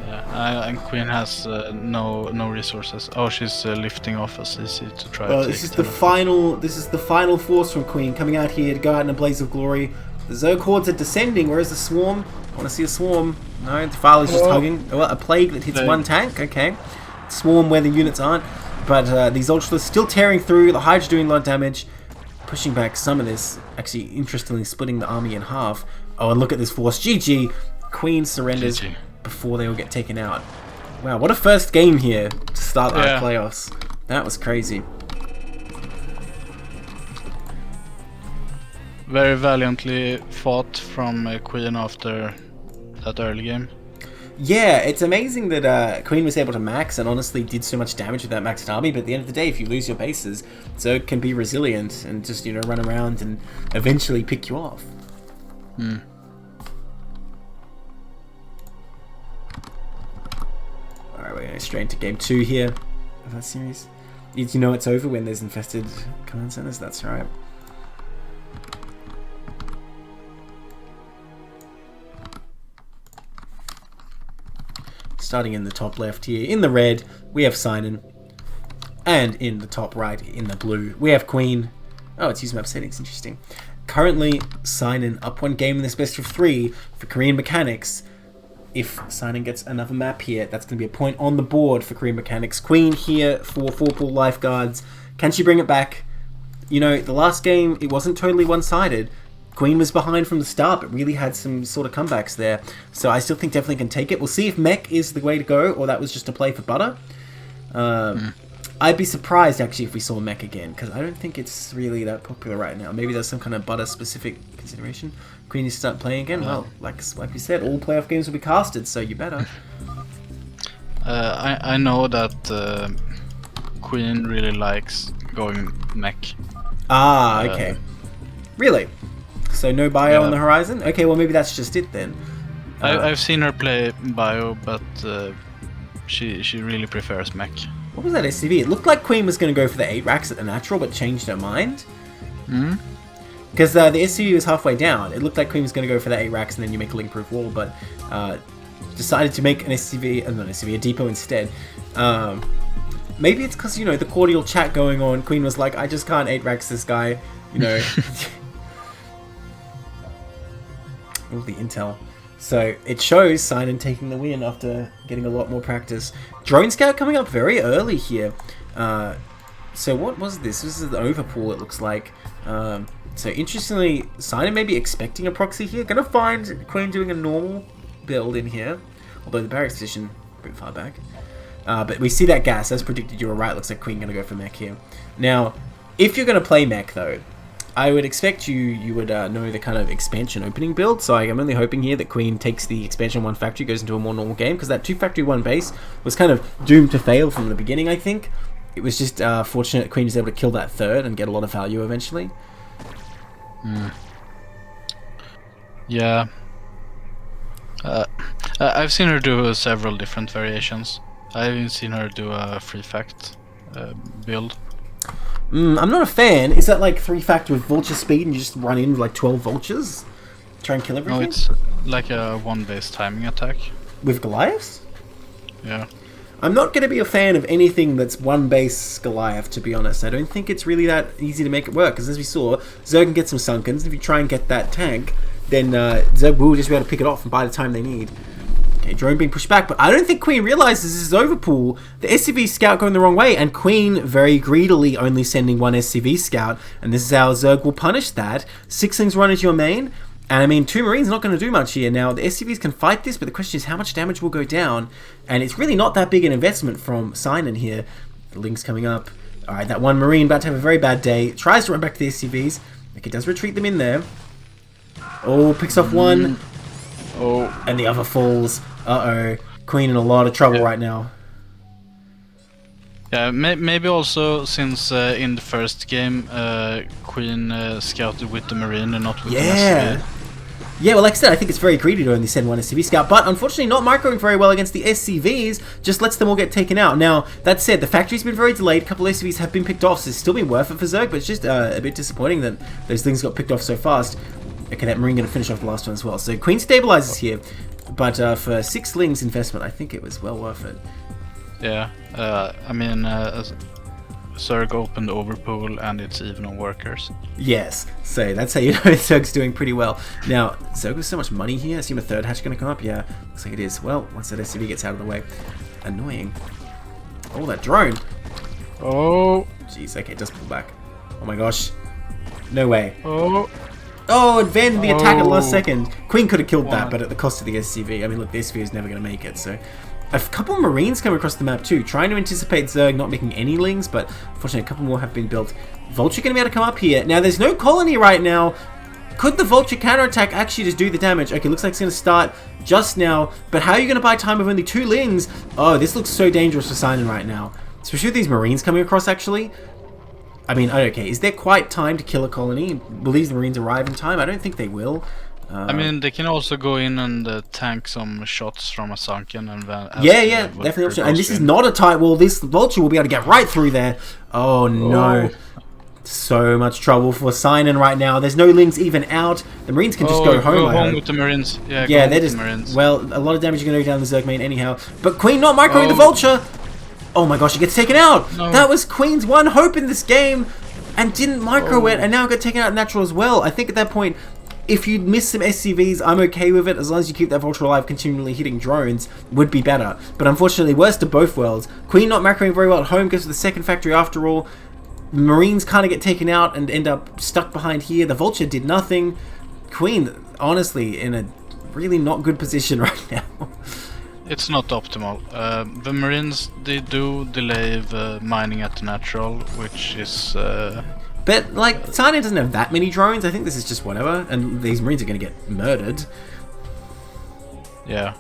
Yeah, and Queen has no resources. Oh, she's lifting off a CC to try. Well, this is the final. This is the final force from Queen coming out here to go out in a blaze of glory. The Zerg hordes are descending. Where's the Swarm? I want to see a Swarm. No, the Defiler's just hugging. Oh, a Plague that hits one tank. Okay, Swarm where the units aren't. But these Ultras still tearing through. The Hydra doing a lot of damage. Pushing back some of this. Actually, interestingly, splitting the army in half. Oh, and look at this force. GG. Queen surrenders before they all get taken out. Wow, what a first game here to start our playoffs. That was crazy. Very valiantly fought from Queen after that early game. Yeah, it's amazing that Queen was able to max and honestly did so much damage with that maxed army, but at the end of the day, if you lose your bases, Zerg can be resilient and just, run around and eventually pick you off. Alright, we're going straight into game 2 here of that series. You know it's over when there's infested command centers, that's right. Starting in the top left here, in the red, we have Sinan. And in the top right, in the blue, we have Queen. Oh, it's use map settings, interesting. Currently, Sinan up 1 game in this best of 3 for Korean Mechanics. If Sinan gets another map here, that's going to be a point on the board for Korean Mechanics. Queen here for Pool Lifeguards. Can she bring it back? The last game, it wasn't totally one-sided. Queen was behind from the start, but really had some sort of comebacks there. So I still think definitely can take it. We'll see if mech is the way to go, or that was just a play for butter. I'd be surprised, actually, if we saw mech again, because I don't think it's really that popular right now. Maybe there's some kind of butter-specific consideration. Queen needs to start playing again. Well, like we said, all playoff games will be casted, so you better. I know that Queen really likes going mech. Ah, okay. Really? So no bio Yeah. on the horizon? Okay, well maybe that's just it then. I've seen her play bio, but she really prefers mech. What was that SCV? It looked like Queen was going to go for the 8 racks at the natural, but changed her mind. Hmm? Because the SCV was halfway down. It looked like Queen was going to go for the 8 racks and then you make a link-proof wall, but decided to make an SCV, not an SCV, a depot instead. Maybe it's because, you know, the cordial chat going on. Queen was like, I just can't 8 racks this guy, you know. All the intel. So it shows Sinan taking the win after getting a lot more practice. Drone Scout coming up very early here. So what was this? This is the overpool, it looks like. So interestingly, Sinan may be expecting a proxy here. Gonna find Queen doing a normal build in here. Although the barracks position a bit far back. But we see that gas, as predicted, you were right. Looks like Queen gonna go for mech here. Now, if you're gonna play mech though, I would expect you would know the kind of expansion opening build, so I'm only hoping here that Queen takes the expansion 1 factory, goes into a more normal game, because that 2 factory 1 base was kind of doomed to fail from the beginning, I think. It was just fortunate that Queen was able to kill that 3rd and get a lot of value eventually. Yeah. I've seen her do several different variations. I've even seen her do a free fact build. I'm not a fan. Is that like 3 factor with vulture speed and you just run in with like 12 vultures? Try and kill everything? No, it's like a 1 base timing attack. With Goliaths? Yeah. I'm not going to be a fan of anything that's 1 base Goliath, to be honest. I don't think it's really that easy to make it work, because as we saw, Zerg can get some Sunkens, and if you try and get that tank, then Zerg will just be able to pick it off and buy the time they need. Okay, drone being pushed back, but I don't think Queen realizes this is overpool. The SCV scout going the wrong way, and Queen very greedily only sending 1 SCV scout, and this is how Zerg will punish that. 6lings run as your main, and I mean, 2 Marines not going to do much here. Now, the SCVs can fight this, but the question is how much damage will go down, and it's really not that big an investment from Sinan here. The Link's coming up. Alright, that 1 Marine about to have a very bad day. Tries to run back to the SCVs. Okay, does retreat them in there. Oh, picks off 1. Oh. And the other falls. Uh-oh. Queen in a lot of trouble right now. Yeah, maybe also since in the first game Queen scouted with the Marine and not with the SCV. Yeah, well, like I said, I think it's very greedy to only send 1 SCV scout, but unfortunately not microing very well against the SCVs, just lets them all get taken out. Now, that said, the factory's been very delayed, a couple of SCVs have been picked off, so it's still been worth it for Zerg, but it's just a bit disappointing that those things got picked off so fast. Okay, that Marine going to finish off the last one as well. So Queen stabilizes here, but for 6lings investment, I think it was well worth it. Yeah, I mean, Zerg opened overpool and it's even on workers. Yes, so that's how you know Zerg's doing pretty well. Now, Zerg with so much money here, I assume a 3rd hatch going to come up? Yeah, looks like it is. Well, once that SCV gets out of the way. Annoying. Oh, that drone. Oh. Jeez, okay, it does pull back. Oh my gosh. No way. Oh. Oh, advanced the attack at the last second. Queen could have killed that, but at the cost of the SCV. I mean, look, the SCV is never going to make it, so... A couple of Marines come across the map too, trying to anticipate Zerg not making any lings, but unfortunately a couple more have been built. Vulture going to be able to come up here. Now, there's no colony right now. Could the Vulture counterattack actually just do the damage? Okay, looks like it's going to start just now, but how are you going to buy time with only 2 lings? Oh, this looks so dangerous for Sinan right now. Especially with these Marines coming across, actually. I mean, okay, is there quite time to kill a colony? Will these Marines arrive in time? I don't think they will. I mean, they can also go in and tank some shots from a sunken and then... Yeah, definitely option. And this is not a tight wall. This Vulture will be able to get right through there. Oh, no. So much trouble for Sinan right now. There's no lings even out. The Marines can just go home. Go home with the Marines. Yeah, they're just... Marines. Well, a lot of damage is going to go down the Zerg main anyhow. But Queen not microing the Vulture. Oh my gosh, it gets taken out. No. That was Queen's one hope in this game. And didn't micro it. And now it got taken out natural as well. I think at that point... If you miss some SCVs, I'm okay with it, as long as you keep that Vulture alive, continually hitting drones, would be better. But unfortunately, worst of both worlds. Queen not macroing very well at home, goes to the 2nd factory after all. Marines kind of get taken out and end up stuck behind here. The Vulture did nothing. Queen, honestly, in a really not good position right now. It's not optimal. The Marines, they do delay the mining at the natural, which is... But, like, Sinan doesn't have that many drones. I think this is just whatever. And these Marines are going to get murdered. Yeah.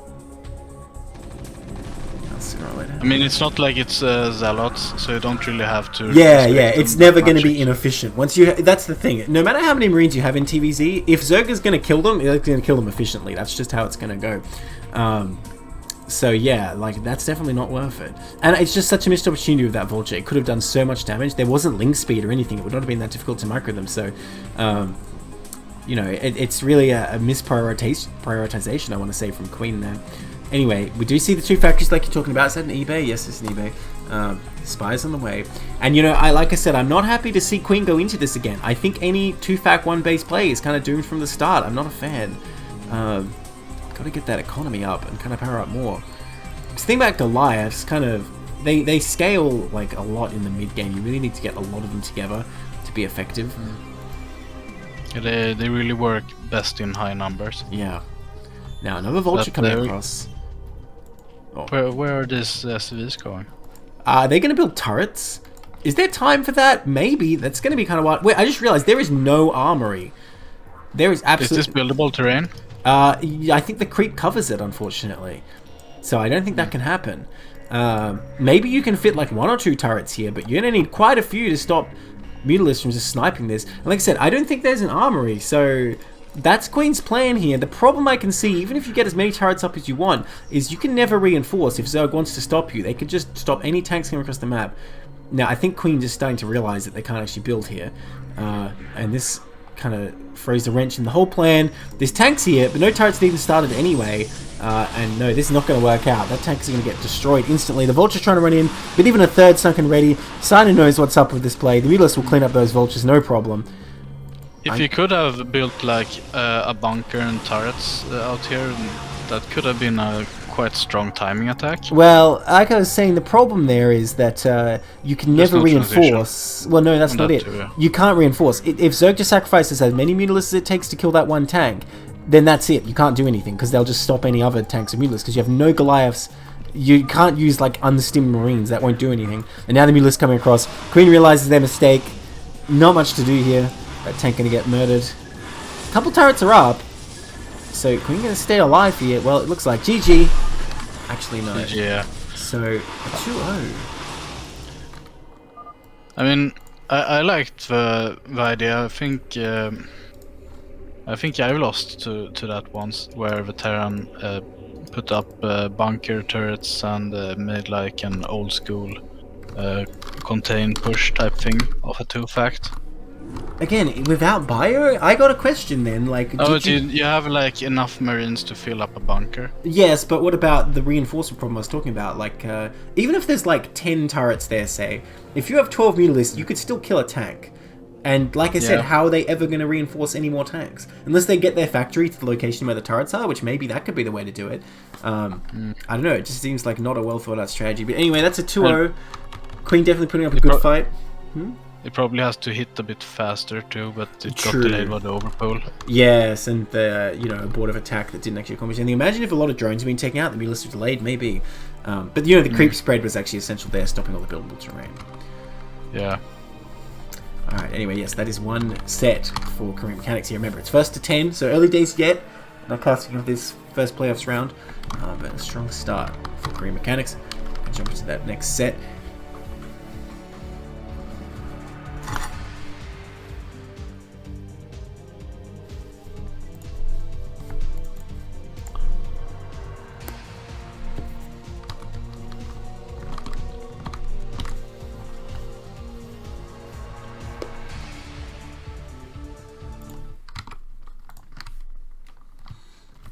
sooner or later. I mean, it's not like it's Zealots, so you don't really have to... Yeah, it's never going to be inefficient. Once you... That's the thing. No matter how many Marines you have in TVZ, if Zerg is going to kill them, it's going to kill them efficiently. That's just how it's going to go. So yeah, like, that's definitely not worth it. And it's just such a missed opportunity with that Vulture. It could have done so much damage. There wasn't link speed or anything. It would not have been that difficult to micro them. So, you know, it's really a misprioritization, I want to say, from Queen there. Anyway, we do see the 2 factories like you're talking about. Is that an eBay? Yes, it's an eBay. Spies on the way. And, you know, like I said, I'm not happy to see Queen go into this again. I think any 2-fac 1-base play is kind of doomed from the start. I'm not a fan. Got to get that economy up and kind of power up more. Because the thing about Goliaths, kind of, they scale like a lot in the mid game. You really need to get a lot of them together to be effective. Yeah, they really work best in high numbers. Yeah. Now another Vulture coming across. Oh. Where are these SCVs going? Are they going to build turrets? Is there time for that? Maybe. That's going to be kind of wild. Wait, I just realized there is no armory. There is absolutely... Is this buildable terrain? I think the creep covers it, unfortunately. So I don't think that can happen. Maybe you can fit like 1 or 2 turrets here, but you're going to need quite a few to stop Mutalisks from just sniping this. And like I said, I don't think there's an armory, so... That's Queen's plan here. The problem I can see, even if you get as many turrets up as you want, is you can never reinforce if Zerg wants to stop you. They could just stop any tanks coming across the map. Now, I think Queen's just starting to realize that they can't actually build here. And this kind of throws a wrench in the whole plan. There's tanks here, but no turrets even started anyway. And no, this is not going to work out. That tank is going to get destroyed instantly. The Vulture's trying to run in, but even a 3rd sunken ready. Sino knows what's up with this play. The Mutalisk will clean up those Vultures, no problem. If you could have built like a bunker and turrets out here, that could have been a quite strong timing attack. Well, like I was saying, the problem there is that you can never reinforce. Well, no, that's not it. Too, yeah. You can't reinforce. If Zerg just sacrifices as many Mutalisks as it takes to kill that 1 tank, then that's it. You can't do anything because they'll just stop any other tanks or Mutalisks because you have no Goliaths. You can't use like unstimmed Marines. That won't do anything. And now the Mutalisks coming across. Queen realizes their mistake. Not much to do here. That tank gonna get murdered. A couple turrets are up. So Queen gonna stay alive here. Well, it looks like GG. Actually, no. Yeah. So, a 2-0. I mean, I liked the idea. I think I've lost to that once, where the Terran put up bunker turrets and made like an old school contain push type thing of a 2-fact. Again, without bio, I got a question then. Like, you have like enough Marines to fill up a bunker? Yes, but what about the reinforcement problem I was talking about? Like, even if there's like 10 turrets there, say, if you have 12 Mutalisks, you could still kill a tank. And like I said, how are they ever going to reinforce any more tanks? Unless they get their factory to the location where the turrets are, which maybe that could be the way to do it. I don't know, it just seems like not a well thought out strategy. But anyway, that's a 2-0. Queen definitely putting up a good fight. It probably has to hit a bit faster too, but it got delayed by the overpull. Yes, and the board of attack that didn't actually accomplish anything. Imagine if a lot of drones had been taken out, the Mutalisks were delayed, maybe. But the creep spread was actually essential there, stopping all the buildable terrain. Yeah. Alright, anyway, yes, that is 1 set for Korean Mechanics here. Remember, it's 1st to 10, so early days yet. Not casting of this first playoffs round, but a strong start for Korean Mechanics. I'll jump into that next set.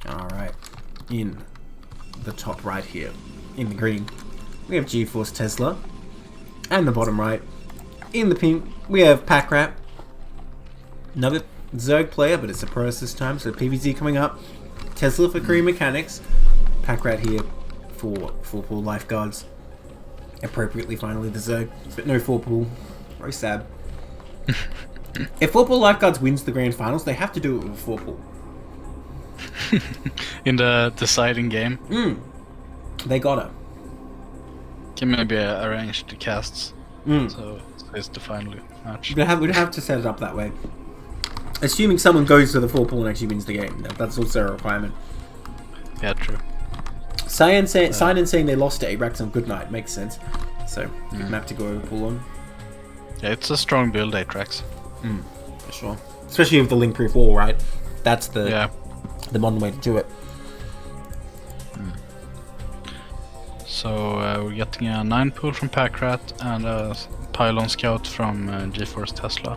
Alright, in the top right here, in the green, we have GeForce Tesla, and the bottom right, in the pink, we have Packrat, another Zerg player, but it's a Pros this time, so PvZ coming up, Tesla for Korean Mechanics, Packrat here for Pool Lifeguards, appropriately finally the Zerg, but no 4-Pool, very sad. If 4-Pool Lifeguards wins the Grand Finals, they have to do it with 4-Pool. In the deciding game. They gotta. Can maybe arrange the casts. So it's the final match. We'd have to set it up that way. Assuming someone goes to the 4-Pool and actually wins the game. That's also a requirement. Yeah, true. Cyan saying they lost to Abrax on Goodnight makes sense. So, good map to go pull on. Yeah, it's a strong build, Atrax. For sure. Especially with the link-proof wall, right? That's the modern way to do it. So we're getting a 9 pool from Packrat and a Pylon Scout from GeForce Tesla.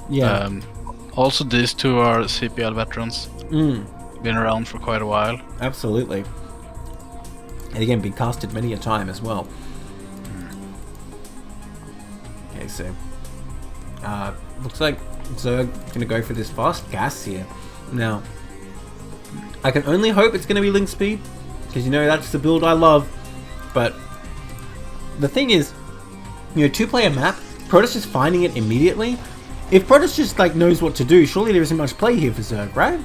Yeah. Also, these two are CPL veterans. Been around for quite a while. Absolutely. And again, been casted many a time as well. Okay, so looks like Zerg gonna go for this fast gas here. Now, I can only hope it's gonna be link speed, because you know that's the build I love. But the thing is, you know, 2-player map, Protoss just finding it immediately. If Protoss just like knows what to do, surely there isn't much play here for Zerg, right?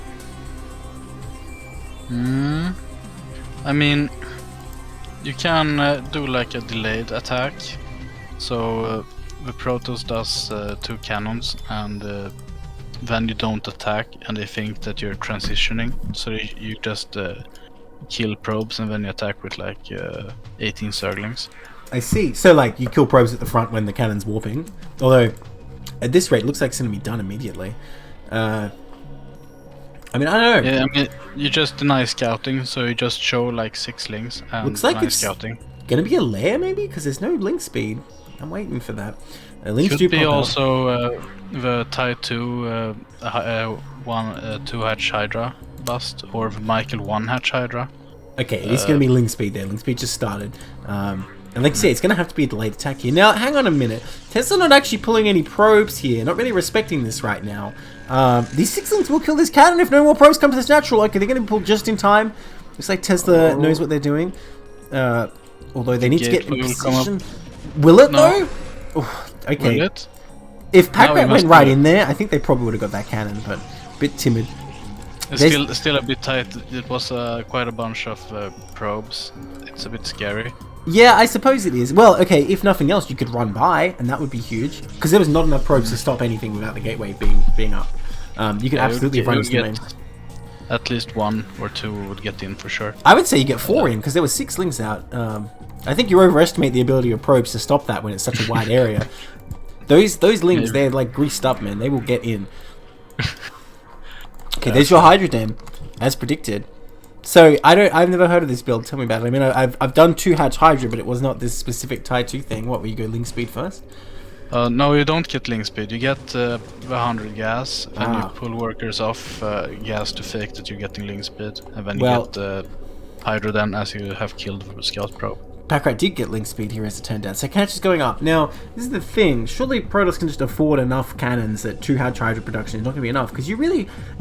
I mean, you can do like a delayed attack. So the Protoss does 2 cannons, and then you don't attack, and they think that you're transitioning. So you just kill probes, and then you attack with like 18 Zerglings. I see. So like you kill probes at the front when the cannon's warping. Although at this rate, it looks like it's going to be done immediately. I mean, I don't know. Yeah, I mean, you just deny scouting, so you just show like 6 links and looks like deny it's scouting. Gonna be a lair maybe, because there's no link speed. I'm waiting for that. Links Could do be pop also the Tie 2 2 hatch Hydra bust, or the Michael 1 hatch Hydra. Okay, it is going to be link speed there. Link speed just started. And like I say, it's going to have to be a delayed attack here. Now, hang on a minute. Tesla not actually pulling any probes here. Not really respecting this right now. These 6 links will kill this cannon if no more probes come to this natural. Okay, they're going to pull just in time. Looks like Tesla knows what they're doing. Although they need to get in position. Will it though? Oh, okay. Will it? If Packrat went right in there, I think they probably would have got that cannon, but a bit timid. It's still a bit tight. It was quite a bunch of probes. It's a bit scary. Yeah, I suppose it is. Well, okay, if nothing else, you could run by, and that would be huge. Because there was not enough probes to stop anything without the gateway being up. You could absolutely run into the main. At least 1 or 2 would get in for sure. I would say you get 4 in, because there were 6 links out. I think you overestimate the ability of probes to stop that when it's such a wide area. Those links, they're like greased up, man. They will get in. Okay, there's your Hydra Den, as predicted. So I've never heard of this build. Tell me about it. I mean, I've done 2 hatch Hydra, but it was not this specific Tie 2 thing. What, will you go link speed first? No, you don't get link speed. You get the 100 gas, and you pull workers off gas to fake that you're getting link speed, and then you get Hydra Den as you have killed the scout probe. Packrat did get link speed here as it turned out, so catch is going up. Now, this is the thing, surely Protoss can just afford enough cannons that 2 hatch Hydra production is not going to be enough, because you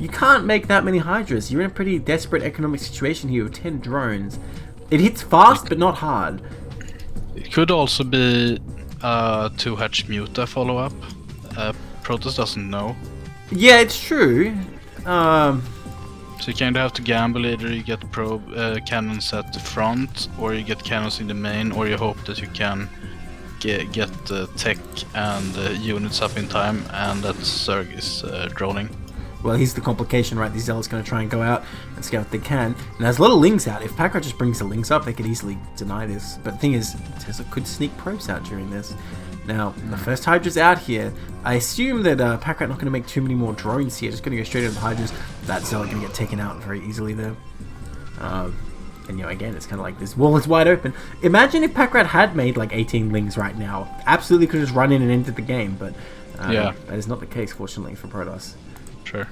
can't make that many Hydras. You're in a pretty desperate economic situation here with 10 drones. It hits fast, but not hard. It could also be 2 hatch Muta follow-up. Protoss doesn't know. Yeah, it's true. So you kind of have to gamble. Either you get probe cannons at the front, or you get cannons in the main, or you hope that you can get tech and units up in time, and that Zerg is droning. Well, here's the complication, right? These Zealots going to try and go out and scout what they can. And there's a lot of links out. If Packrat just brings the links up, they could easily deny this. But the thing is, Tesla could sneak probes out during this. Now, the first Hydra's out here. I assume that Packrat not going to make too many more drones here. Just going to go straight into the Hydras. That Zealot going to get taken out very easily there. And, you know, again, it's kind of like this wall is wide open. Imagine if Packrat had made like 18 links right now. Absolutely could just run in and enter the game. But that is not the case, fortunately, for Protoss. Sure.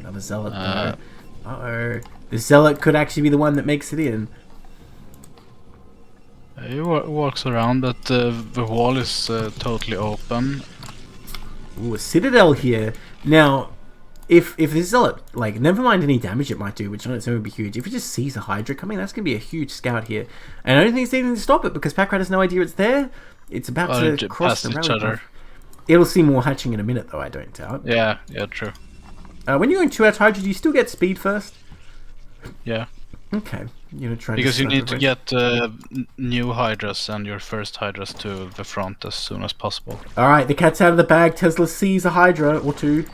Another Zealot. Uh-oh. The Zealot could actually be the one that makes it in. He walks around, but the wall is totally open. Ooh, a Citadel here. Now, if this Zealot, like, never mind any damage it might do, which on its own would be huge, if it just sees a Hydra coming, that's going to be a huge scout here. And I don't think it's anything to stop it, because Packrat has no idea it's there. It's about to cross the rally path. It'll see more hatching in a minute, though, I don't doubt. Yeah, true. When you're going 2 hatch Hydra, do you still get speed first? Yeah. Okay. Because you need to get new Hydras and your first Hydras to the front as soon as possible. Alright, the cat's out of the bag. Tesla sees a Hydra or 2.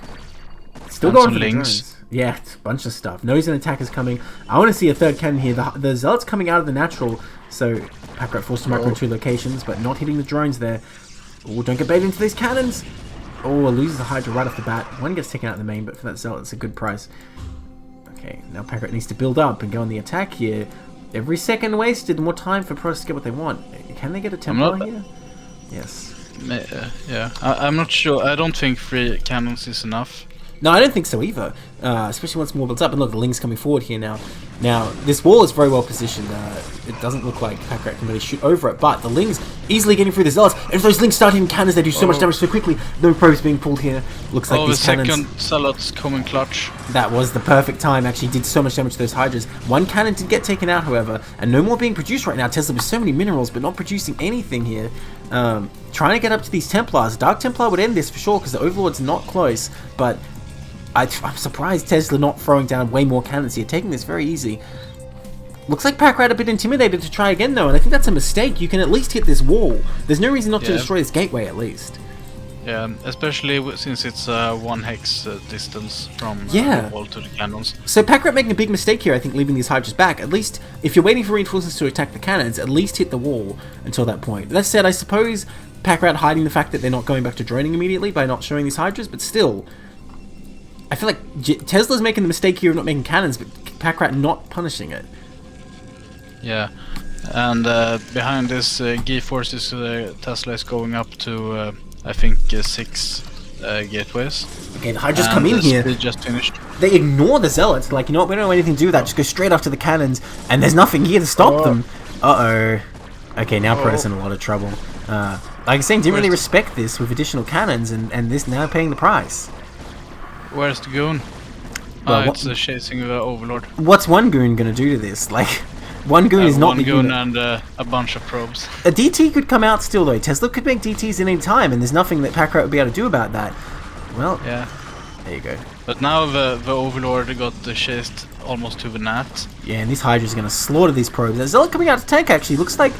Still and going some for links. Yeah, it's a bunch of stuff. Knows an attack is coming. I want to see a third cannon here. The Zealot's coming out of the natural, so Pack Rat forced to micro in 2 locations, but not hitting the drones there. Oh, don't get baited into these cannons. Oh, loses the Hydra right off the bat. One gets taken out in the main, but for that Zealot, it's a good price. Okay, now Pack Rat needs to build up and go on the attack here. Every second wasted, more time for pros to get what they want. Can they get a Templar here? Yes. Yeah, I'm not sure. I don't think 3 cannons is enough. No, I don't think so either, especially once more builds up. And look, the Ling's coming forward here now. Now, this wall is very well positioned. It doesn't look like Pack Rat can really shoot over it, but the Ling's easily getting through the Zealots. And if those Lings start hitting cannons, they do so much damage so quickly. No probes being pulled here. Looks like these cannons... the second Zealot's coming clutch. That was the perfect time, actually. Did so much damage to those Hydras. One cannon did get taken out, however, and no more being produced right now. Tesla with so many minerals, but not producing anything here. Trying to get up to these Templars. Dark Templar would end this for sure, because the Overlord's not close, but... I'm surprised Tesla not throwing down way more cannons here, taking this very easy. Looks like Pack Rat a bit intimidated to try again though, and I think that's a mistake. You can at least hit this wall. There's no reason not to destroy this gateway at least. Yeah, especially since it's 1 hex distance from the wall to the cannons. So Pack Rat making a big mistake here, I think, leaving these Hydras back. At least, if you're waiting for reinforcements to attack the cannons, at least hit the wall until that point. That said, I suppose Pack Rat hiding the fact that they're not going back to droning immediately by not showing these Hydras, but still... I feel like Tesla's making the mistake here of not making cannons, but Pack Rat not punishing it. Yeah, and behind this G-forces, Tesla is going up to, I think, 6 gateways. Okay, the Hydras come in here. They just finished. They ignore the Zealots. Like, you know what, we don't have anything to do with that. Just go straight after the cannons, and there's nothing here to stop them. Uh-oh. Okay, now Protoss in a lot of trouble. Like I was saying, didn't really respect this with additional cannons, and this now paying the price. Where's the goon? Well, it's chasing the Overlord. What's one goon gonna do to this? Like, one goon is not the goon unit. And a bunch of probes. A DT could come out still though. Tesla could make DTs at any time, and there's nothing that Pack Rat would be able to do about that. Well, yeah. There you go. But now the Overlord got chased almost to the net. Yeah, and this Hydra's gonna slaughter these probes. There's Zealot coming out to tank actually. Looks like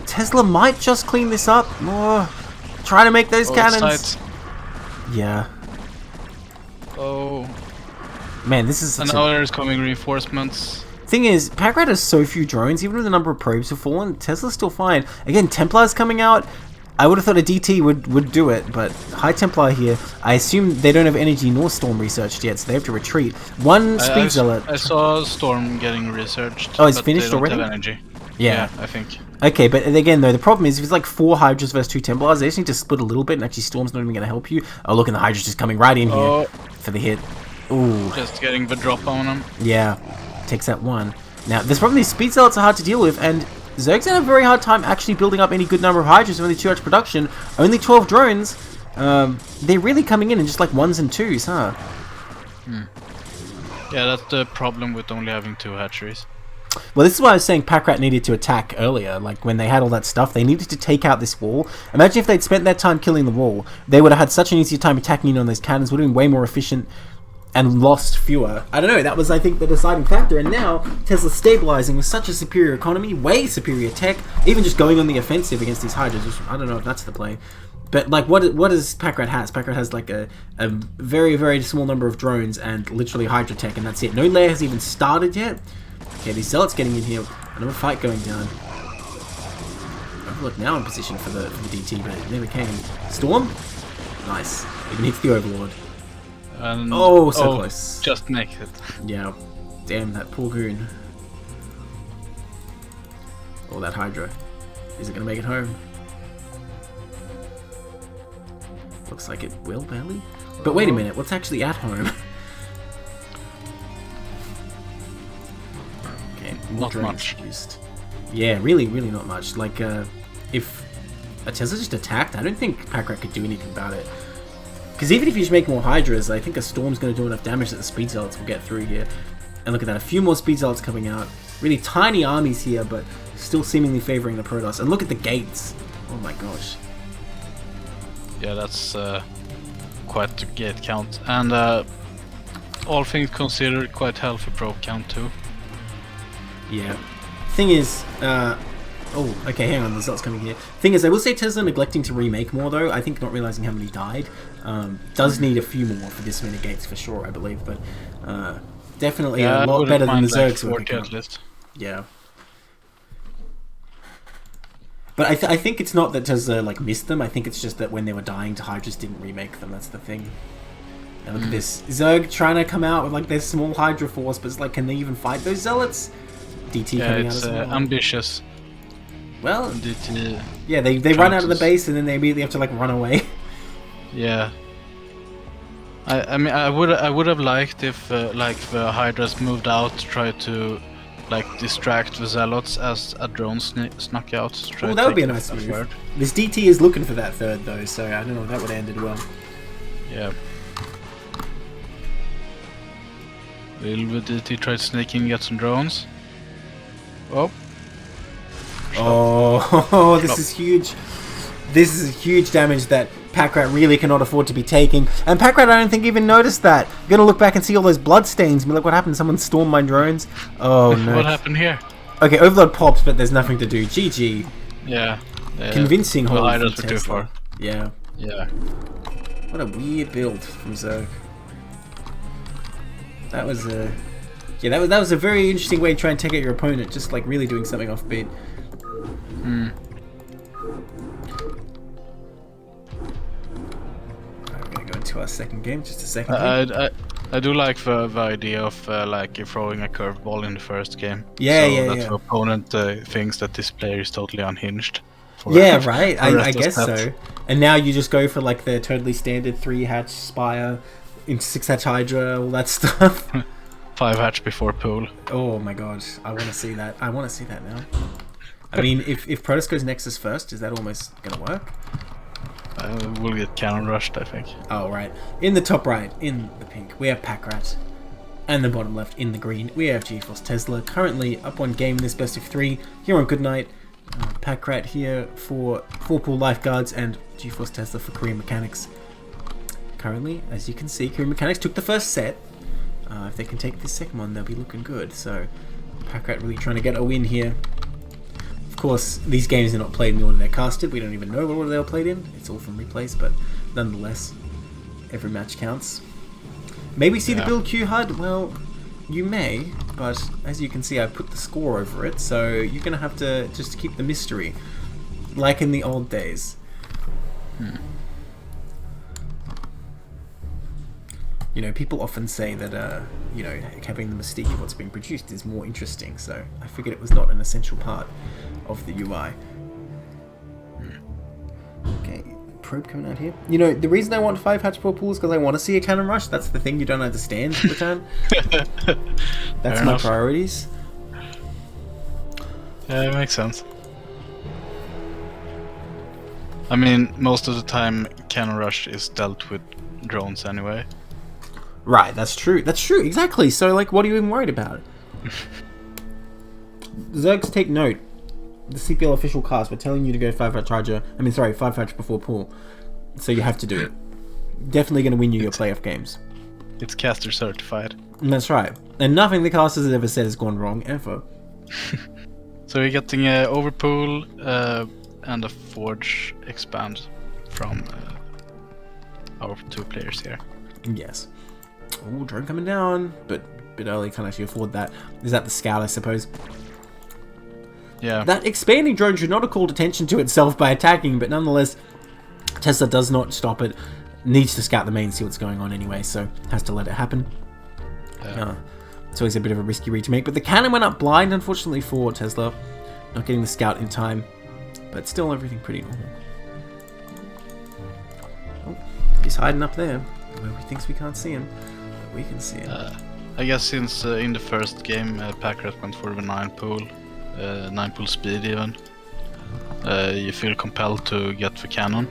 Tesla might just clean this up. Try to make those cannons. Yeah. Oh. Man, this is such and now there's coming reinforcements. Thing is, Pack Rat has so few drones, even with the number of probes have fallen, Tesla's still fine. Again, Templar's coming out. I would have thought a DT would do it, but High Templar here, I assume they don't have energy nor Storm researched yet, so they have to retreat. One Speed Zealot. I saw Storm getting researched. Oh, it's finished already? Have energy. Yeah, I think. Okay, but again though, the problem is if it's like 4 Hydras versus 2 Templars, they just need to split a little bit, and actually Storm's not even going to help you. Oh look, and the Hydra's just coming right in here for the hit. Ooh. Just getting the drop on them. Yeah, takes that one. Now, this problem is Speed Zealots are hard to deal with, and Zerg's had a very hard time actually building up any good number of Hydras with only 2 Hydra production. Only 12 drones. They're really coming in just like 1s and 2s, huh? Yeah, that's the problem with only having 2 hatcheries. Well, this is why I was saying Pack Rat needed to attack earlier. Like, when they had all that stuff, they needed to take out this wall. Imagine if they'd spent their time killing the wall. They would have had such an easier time attacking in on those cannons, would have been way more efficient, and lost fewer. I don't know, that was, I think, the deciding factor. And now, Tesla's stabilizing with such a superior economy, way superior tech, even just going on the offensive against these Hydras, which I don't know if that's the play. But, like, what does Pack Rat has? Pack Rat has, like, a very, very small number of drones and literally Hydra tech, and that's it. No layer has even started yet. Okay, these Zealots getting in here. Another fight going down. Overlord now in position for the DT, but it never came. Storm? Nice. Even hits the Overlord. So close. Just naked. Yeah. Damn, that poor goon. Oh, that Hydra. Is it going to make it home? Looks like it will, barely. But wait a minute, what's actually at home? Okay, not much. Introduced. Yeah, really, really not much. Like, if a Tesla just attacked, I don't think Pack Rat could do anything about it. Because even if you just make more Hydras, I think a Storm's going to do enough damage that the Speed Zealots will get through here. And look at that, a few more Speed Zealots coming out. Really tiny armies here, but still seemingly favoring the Protoss. And look at the gates. Oh my gosh. Yeah, that's quite a gate count. And all things considered, quite healthy probe count too. Yeah. Thing is, oh, okay, hang on, the Zealot's coming here. Thing is, I will say Tesla neglecting to remake more, though. I think not realizing how many died. Does need a few more for this many gates for sure, I believe, but definitely Yeah, a lot better than the Zergs like were 40 at least. Yeah. But I think it's not that Tesla like missed them. I think it's just that when they were dying, Hydras didn't remake them. That's the thing. Now look at this. Zerg trying to come out with like their small Hydra force, but it's like, can they even fight those zealots? DT coming out as well. Ambitious. Well, DT. Yeah, they run out of the base and then they immediately have to like run away. Yeah. I mean I would have liked if like the Hydras moved out to try to like distract the zealots as a drone snuck out. Oh, that would be a nice move. This DT is looking for that third though, so I don't know if that would have ended well. Yeah. Will the DT try to sneak in and get some drones? Oh. Oh, this is huge. This is huge damage that Packrat really cannot afford to be taking. And Packrat, I don't think even noticed that. You're going to look back and see all those blood stains and be like, what happened? Someone stormed my drones? Oh, no. What happened here? Okay, Overload pops, but there's nothing to do. GG. Yeah. Convincing hold from Tesla. Too far. Yeah. Yeah. What a weird build from Zerg. That was a... Yeah, that was a very interesting way to try and take out your opponent. Just like really doing something offbeat. Hmm. To our second game, just a second. I do like the idea of like throwing a curveball in the first game. Yeah, so that the opponent thinks that this player is totally unhinged. Yeah, right. I guess so. And now you just go for like the totally standard 3-hatch Spire, into 6-hatch Hydra, all that stuff. 5-hatch before Pool. Oh my god, I want to see that. I want to see that now. I mean, if Protoss goes Nexus first, is that almost gonna work? We'll get cannon rushed, I think. Oh, right. In the top right, in the pink, we have Packrat. And the bottom left, in the green, we have GeForce Tesla. Currently up one game in this best of 3 here on Goodnight. Packrat here for Pool Lifeguards and GeForce Tesla for Korean Mechanics. Currently, as you can see, Korean Mechanics took the first set. If they can take this second one, they'll be looking good. So, Packrat really trying to get a win here. Of course, these games are not played in the order they're casted. We don't even know what order they were played in. It's all from replays, but nonetheless, every match counts. Maybe see the build queue HUD? Well, you may, but as you can see, I put the score over it, so you're going to have to just keep the mystery, like in the old days. You know, people often say that, you know, having the mystique of what's being produced is more interesting, so I figured it was not an essential part of the UI. Okay, probe coming out here. You know, the reason I want 5-hatch for Pool is because I want to see a cannon rush. That's the thing you don't understand at the time. That's my priorities. Yeah, it makes sense. I mean, most of the time, cannon rush is dealt with drones anyway. Right, that's true. That's true, exactly. So, like, what are you even worried about? Zergs, take note. The CPL official cast, we're telling you to go 5-hatch Charger. 5-hatch before Pool. So you have to do it. Definitely going to win you your playoff games. It's caster certified. And that's right. And nothing the casters has ever said has gone wrong, ever. So you're getting a Overpool and a Forge expand from our 2 players here. Yes. Oh, drone coming down, but a bit early, can't actually afford that. Is that the scout, I suppose? Yeah. That expanding drone should not have called attention to itself by attacking, but nonetheless, Tesla does not stop it. Needs to scout the main, see what's going on anyway, so has to let it happen. Yeah. It's always a bit of a risky read to make, but the cannon went up blind, unfortunately, for Tesla. Not getting the scout in time, but still everything pretty normal. Oh, he's hiding up there, where we thinks we can't see him. We can see it. I guess since in the first game Packrat went for the 9 pool, 9 pool speed even, you feel compelled to get the cannon.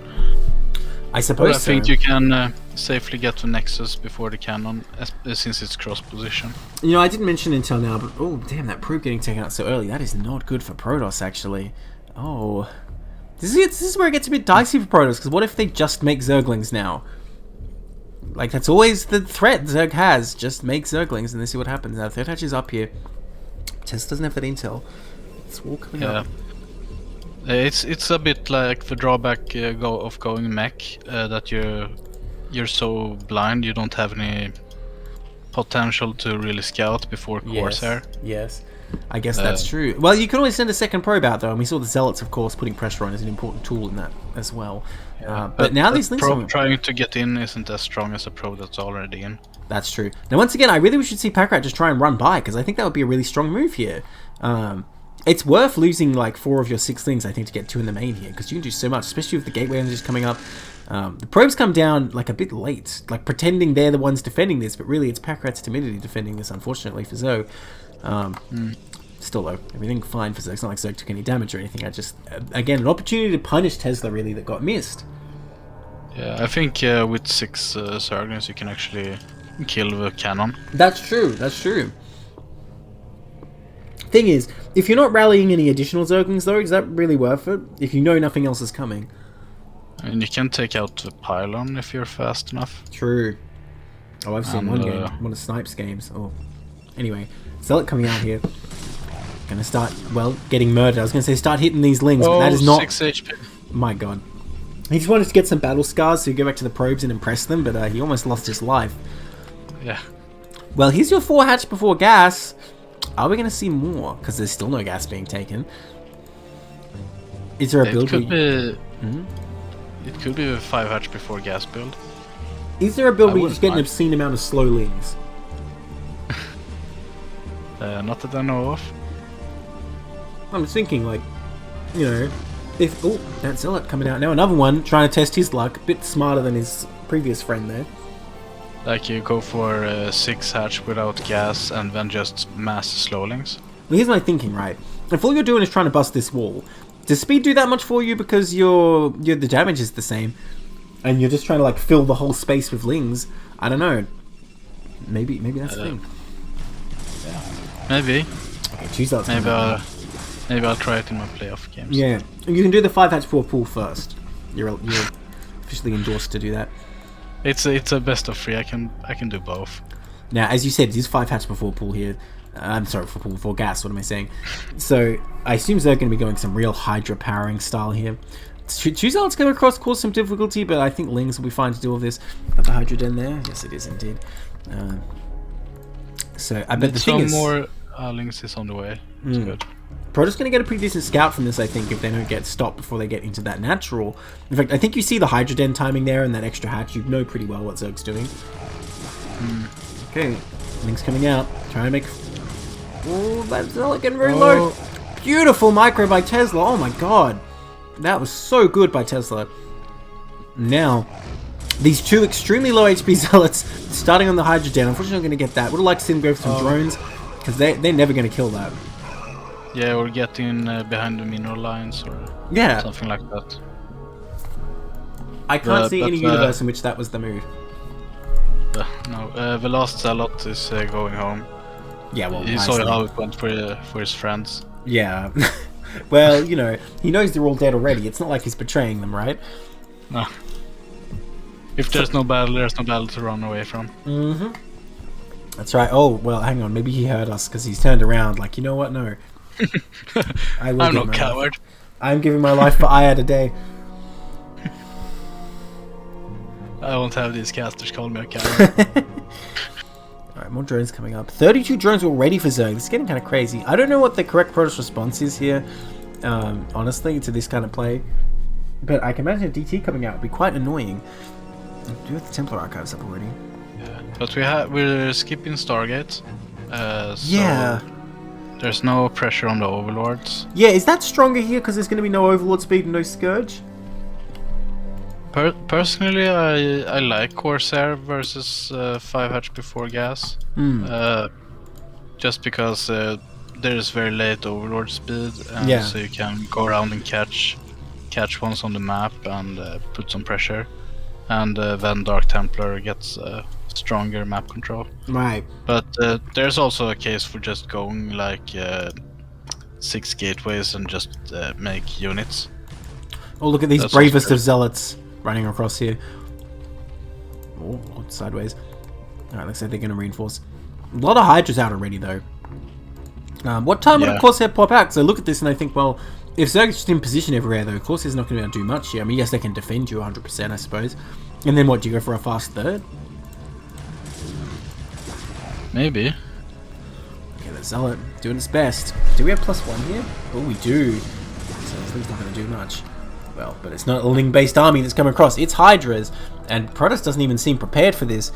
I suppose but I think you can safely get the Nexus before the cannon, since it's cross position. You know, I didn't mention until now, but oh damn, that probe getting taken out so early, that is not good for Protoss actually. Oh, this is where it gets a bit dicey for Protoss, because what if they just make Zerglings now? Like, that's always the threat Zerg has. Just make Zerglings and then see what happens. Now, 3rd hatch is up here. Test doesn't have that intel. It's all coming up. It's a bit like the drawback of going mech, that you you're so blind, you don't have any potential to really scout before Corsair. Yes. I guess that's true. Well, you can always send a second probe out, though, and we saw the Zealots, of course, putting pressure on is an important tool in that as well. But now these links probe trying to get in isn't as strong as a probe that's already in. That's true. Now, once again, I really wish you'd see Packrat just try and run by, because I think that would be a really strong move here. It's worth losing like 4 of your 6 links, I think, to get 2 in the main here, because you can do so much, especially with the gateway engines coming up. The probes come down like a bit late, like pretending they're the ones defending this, but really it's Packrat's timidity defending this, unfortunately, for Zoe. Still though, everything fine for Zoe. It's not like Zoe took any damage or anything. I just, again, an opportunity to punish Tesla really that got missed. Yeah, I think with 6 Zerglings you can actually kill the cannon. That's true, that's true. Thing is, if you're not rallying any additional Zerglings though, is that really worth it? If you know nothing else is coming. And you can take out the pylon if you're fast enough. True. Oh, I've seen one game, one of Snipes games. Oh, anyway, Zealot coming out here. Gonna start, well, getting murdered. I was gonna say start hitting these lings, but that is not... 6 HP. My god. He just wanted to get some battle scars so he go back to the probes and impress them, but he almost lost his life. Yeah. Well, here's your 4 hatch before gas. Are we gonna see more? Because there's still no gas being taken. Is there a build? It could be a 5 hatch before gas build. Is there a build where you just get an obscene amount of slow lings? Not that I know of. I'm just thinking, like, you know, if... Oh, that Zealot coming out now. Another one trying to test his luck. A bit smarter than his previous friend there. Like you go for 6 hatch without gas and then just mass slowlings. Well, here's my thinking, right? If all you're doing is trying to bust this wall, does speed do that much for you because the damage is the same? And you're just trying to, like, fill the whole space with lings? I don't know. Maybe that's the thing. Yeah. Maybe. Okay, choose that. Maybe I'll try it in my playoff games. Yeah, you can do the 5 hatch 4 pool first. You're officially endorsed to do that. It's a best of 3. I can do both. Now, as you said, it is 5 hatch before pool here. I'm sorry, for pool before gas. What am I saying? So I assume they're going to be going some real Hydra powering style here. Choose-out's going to cause some difficulty, but I think Lings will be fine to deal with this. Got the Hydra Den there. Yes, it is indeed. So I bet the thing is... more Lings is on the way. It's good. Protoss going to get a pretty decent scout from this, I think, if they don't get stopped before they get into that natural. In fact, I think you see the Hydra Den timing there and that extra hatch. You know pretty well what Zerg's doing. Okay, Link's coming out. Trying to make... Oh, that's not getting very low. Beautiful micro by Tesla. Oh my god. That was so good by Tesla. Now, these 2 extremely low HP Zealots starting on the Hydra Den. Unfortunately, I'm going to get that. Would have liked to see them go for some drones, because they're never going to kill that. Yeah, or get in behind the mineral lines or something like that. I can't see any universe in which that was the move. No, the last Zealot is going home. Yeah, well, he saw how it went for his friends. Yeah. Well, you know, he knows they're all dead already. It's not like he's betraying them, right? No. If there's no battle, there's no battle to run away from. Mm-hmm. That's right. Oh, well, hang on. Maybe he heard us because he's turned around like, you know what? No. I'm no coward. I'm giving my life for Iyad a day. I won't have these casters call me a coward. Alright, more drones coming up. 32 drones already for Zerg. This is getting kind of crazy. I don't know what the correct Protoss response is here, honestly, to this kind of play. But I can imagine a DT coming out would be quite annoying. I do have the Templar Archives up already. Yeah, but we're skipping Stargate. Yeah. There's no pressure on the Overlords. Yeah, is that stronger here because there's going to be no Overlord speed and no Scourge? Personally, I like Corsair versus 5 hatch before gas. Just because there is very late Overlord speed, so you can go around and catch ones on the map and put some pressure, and then Dark Templar gets stronger map control. Right. But there's also a case for just going like 6 gateways and just make units. Oh, look at these bravest of Zealots running across here. Oh, sideways. Alright, looks like they're going to reinforce. A lot of Hydras out already, though. What time would a Corsair pop out? So I look at this and I think, well, If Zerg's just in position everywhere, though, of course he's not going to be able to do much here. I mean, yes, they can defend you 100%, I suppose. And then what, do you go for a fast third? Maybe. Okay, the Zealot doing its best. Do we have +1 here? Oh, we do. So this thing's not going to do much. Well, but it's not a Ling-based army that's come across. It's Hydras. And Protoss doesn't even seem prepared for this.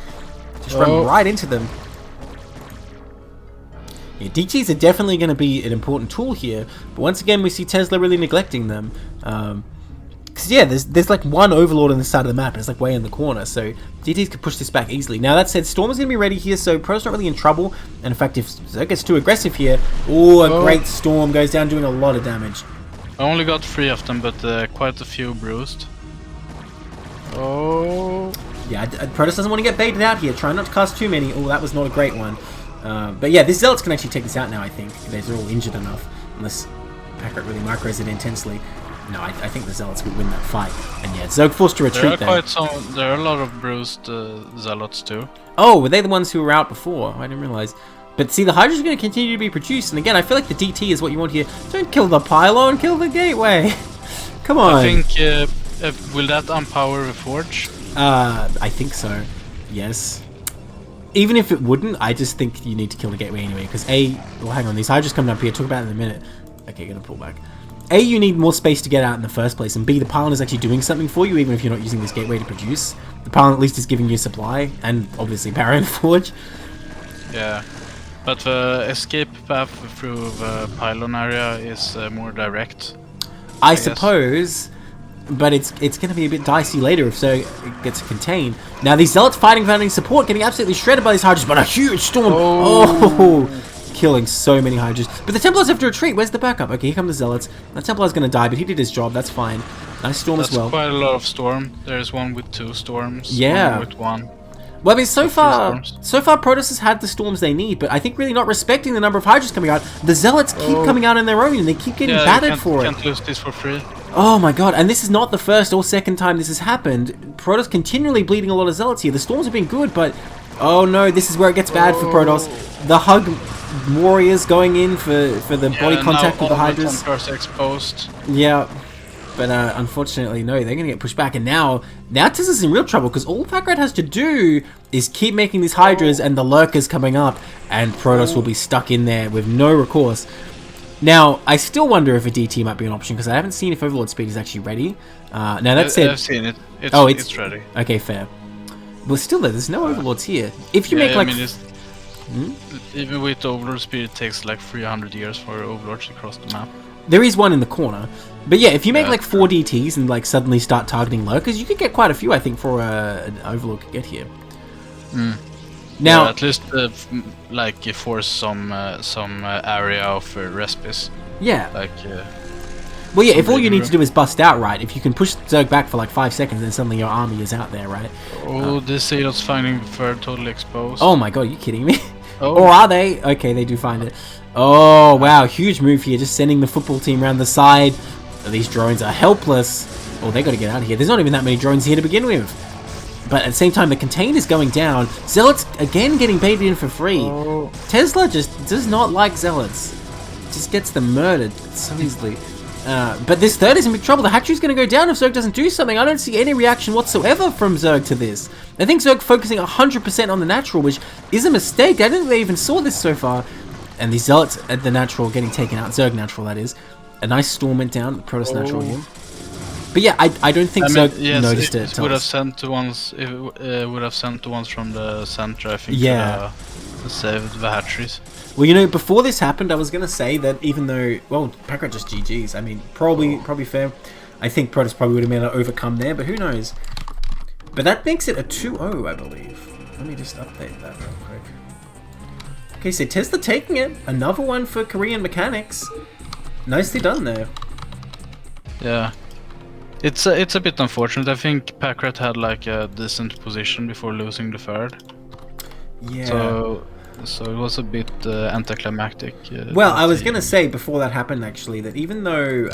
Just run right into them. Yeah, DTs are definitely going to be an important tool here. But once again, we see Tesla really neglecting them. Because, yeah, there's like one Overlord on the side of the map, and it's like way in the corner. So DTs could push this back easily. Now, that said, Storm is going to be ready here, so Pro's not really in trouble. And in fact, if Zerg gets too aggressive here, a great Storm goes down doing a lot of damage. I only got 3 of them, but quite a few bruised. Oh. Yeah, Protoss doesn't want to get baited out here. Try not to cast too many. Oh, that was not a great one. But yeah, this Zealots can actually take this out now, I think. They're all injured enough. Unless Packrat really micros it intensely. No, I think the Zealots would win that fight. And yeah, Zerg forced to retreat there. There are a lot of bruised Zealots too. Oh, were they the ones who were out before? I didn't realize. But see, the Hydra's going to continue to be produced. And again, I feel like the DT is what you want here. Don't kill the pylon, kill the gateway. Come on. I think, will that unpower the Forge? I think so. Yes. Even if it wouldn't, I just think you need to kill the gateway anyway. Because well, hang on, these Hydras coming up here. Talk about it in a minute. Okay, gonna pull back. A, you need more space to get out in the first place. And B, the pylon is actually doing something for you, even if you're not using this gateway to produce. The pylon at least is giving you supply. And obviously power in the Forge. Yeah. But the escape path through the pylon area is more direct. I suppose, but it's going to be a bit dicey later if so it gets contained. Now these Zealots fighting without any support, getting absolutely shredded by these Hydras, but a huge Storm. Oh, killing so many Hydras. But the Templars have to retreat. Where's the backup? Okay, here come the Zealots. The Templar's going to die, but he did his job. That's fine. Nice Storm as well. That's quite a lot of Storm. There's one with 2 Storms. Yeah. One with 1. Well, I mean, so far, Protoss has had the Storms they need, but I think really not respecting the number of Hydras coming out. The Zealots keep coming out on their own, and they keep getting battered for it. You can't lose this for free. Oh my god, and this is not the first or second time this has happened. Protoss continually bleeding a lot of Zealots here. The Storms have been good, but oh no, this is where it gets bad for Protoss. The Hug Warriors going in for the body contact with the Hydras. The exposed. Yeah. But unfortunately, no, they're going to get pushed back. And now Tesla's in real trouble because all Packrat has to do is keep making these Hydras and the Lurkers coming up. And Protoss will be stuck in there with no recourse. Now, I still wonder if a DT might be an option because I haven't seen if Overlord Speed is actually ready. Now, that said... I've seen it. It's ready. Okay, fair. But still, there's no Overlords here. If you make like... Even with Overlord Speed, it takes like 300 years for Overlords to cross the map. There is one in the corner. But yeah, if you make like 4 DTs and like suddenly start targeting Lurkers, you could get quite a few, I think, for an Overlord could get here. Now, at least like force some area of respite. Yeah. Like. Well, yeah. If all you need to do is bust out, right? If you can push Zerg back for like 5 seconds, then suddenly your army is out there, right? Oh, this Zealot's finding the third totally exposed. Oh my god, are you kidding me? Or are they? Okay, they do find it. Oh wow, huge move here, just sending the football team around the side. These drones are helpless. Oh, they got to get out of here. There's not even that many drones here to begin with. But at the same time, the container's going down. Zealots, again, getting baited in for free. Tesla just does not like Zealots. Just gets them murdered so easily. But this third is in big trouble. The hatchery's going to go down if Zerg doesn't do something. I don't see any reaction whatsoever from Zerg to this. I think Zerg focusing 100% on the natural, which is a mistake. I don't think they even saw this so far. And these Zealots at the natural getting taken out. Zerg natural, that is. A nice Storm went down. Protoss natural here. But yeah, I don't think Zerg noticed it. It would have sent the ones. It would have sent the ones from the center. I think. Yeah. To save the hatcheries. Well, you know, before this happened, I was gonna say that even though, well, Packrat just GGs. I mean, probably fair. I think Protoss probably would have been able to overcome there, but who knows? But that makes it a 2-0, I believe. Let me just update that real quick. Okay, so Tesla taking it. Another one for Korean Mechanics. Nicely done there. Yeah. It's a bit unfortunate. I think Packrat had like a decent position before losing the third. Yeah. So it was a bit anticlimactic. Well, I was gonna say before that happened actually that even though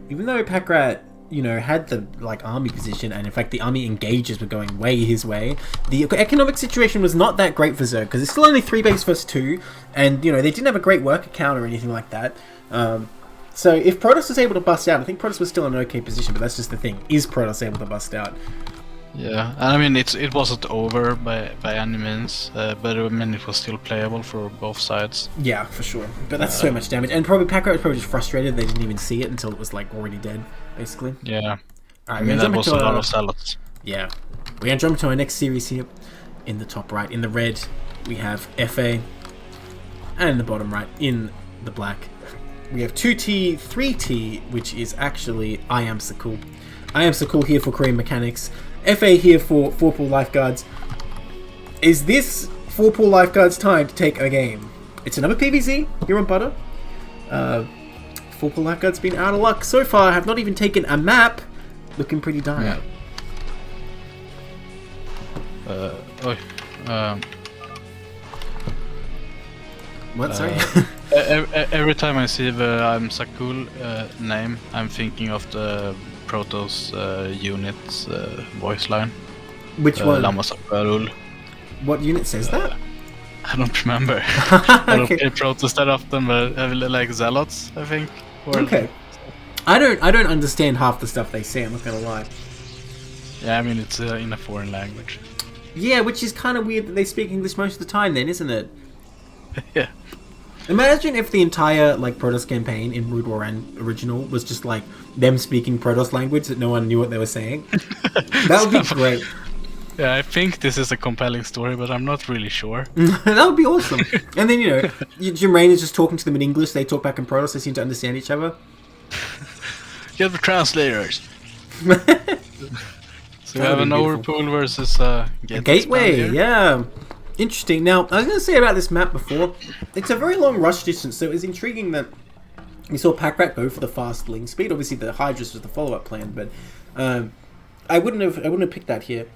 Packrat, you know, had the like army position, and in fact the army engages were going way his way, the economic situation was not that great for Zerg because it's still only 3 base versus 2, and you know they didn't have a great worker count or anything like that. So if Protoss is able to bust out, I think Protoss was still in an okay position, but that's just the thing. Is Protoss able to bust out? Yeah, I mean it wasn't over by any means, but I mean it was still playable for both sides. Yeah, for sure. But that's so much damage, and probably Packrat was probably just frustrated they didn't even see it until it was like already dead, basically. Yeah. Alright, I mean that was a lot of zealots. Yeah, we're gonna jump to our next series here. In the top right, in the red, we have FA, and in the bottom right, in the black, we have 2T, 3T, which is actually I Am So Cool. I Am So Cool here for Korean Mechanics. FA here for Pool Lifeguards. Is this for Pool Lifeguards time to take a game? It's another PvZ here on Butter. Pool Lifeguards been out of luck so far. Have not even taken a map. Looking pretty dire. What? Sorry. Every time I see the I'm So Cool name, I'm thinking of the Protoss unit's voice line. Which one? Lama Sakarul. What unit says that? I don't remember. I don't play Protoss that often, but I really like Zealots, I think. Okay. I don't understand half the stuff they say, I'm not gonna lie. Yeah, I mean it's in a foreign language. Yeah, which is kind of weird that they speak English most of the time then, isn't it? Yeah. Imagine if the entire like Protoss campaign in Brood War and original was just like them speaking Protoss language that no one knew what they were saying. That would be great. Yeah, I think this is a compelling story, but I'm not really sure. That would be awesome. And then, Jim Rain is just talking to them in English, they talk back in Protoss, they seem to understand each other. Get the translators. So we have an Overpool versus Gateway, yeah. Interesting. Now, I was going to say about this map before, it's a very long rush distance, so it's intriguing that we saw Packrat go for the fast link speed. Obviously, the Hydras was the follow-up plan, but I wouldn't have picked that here.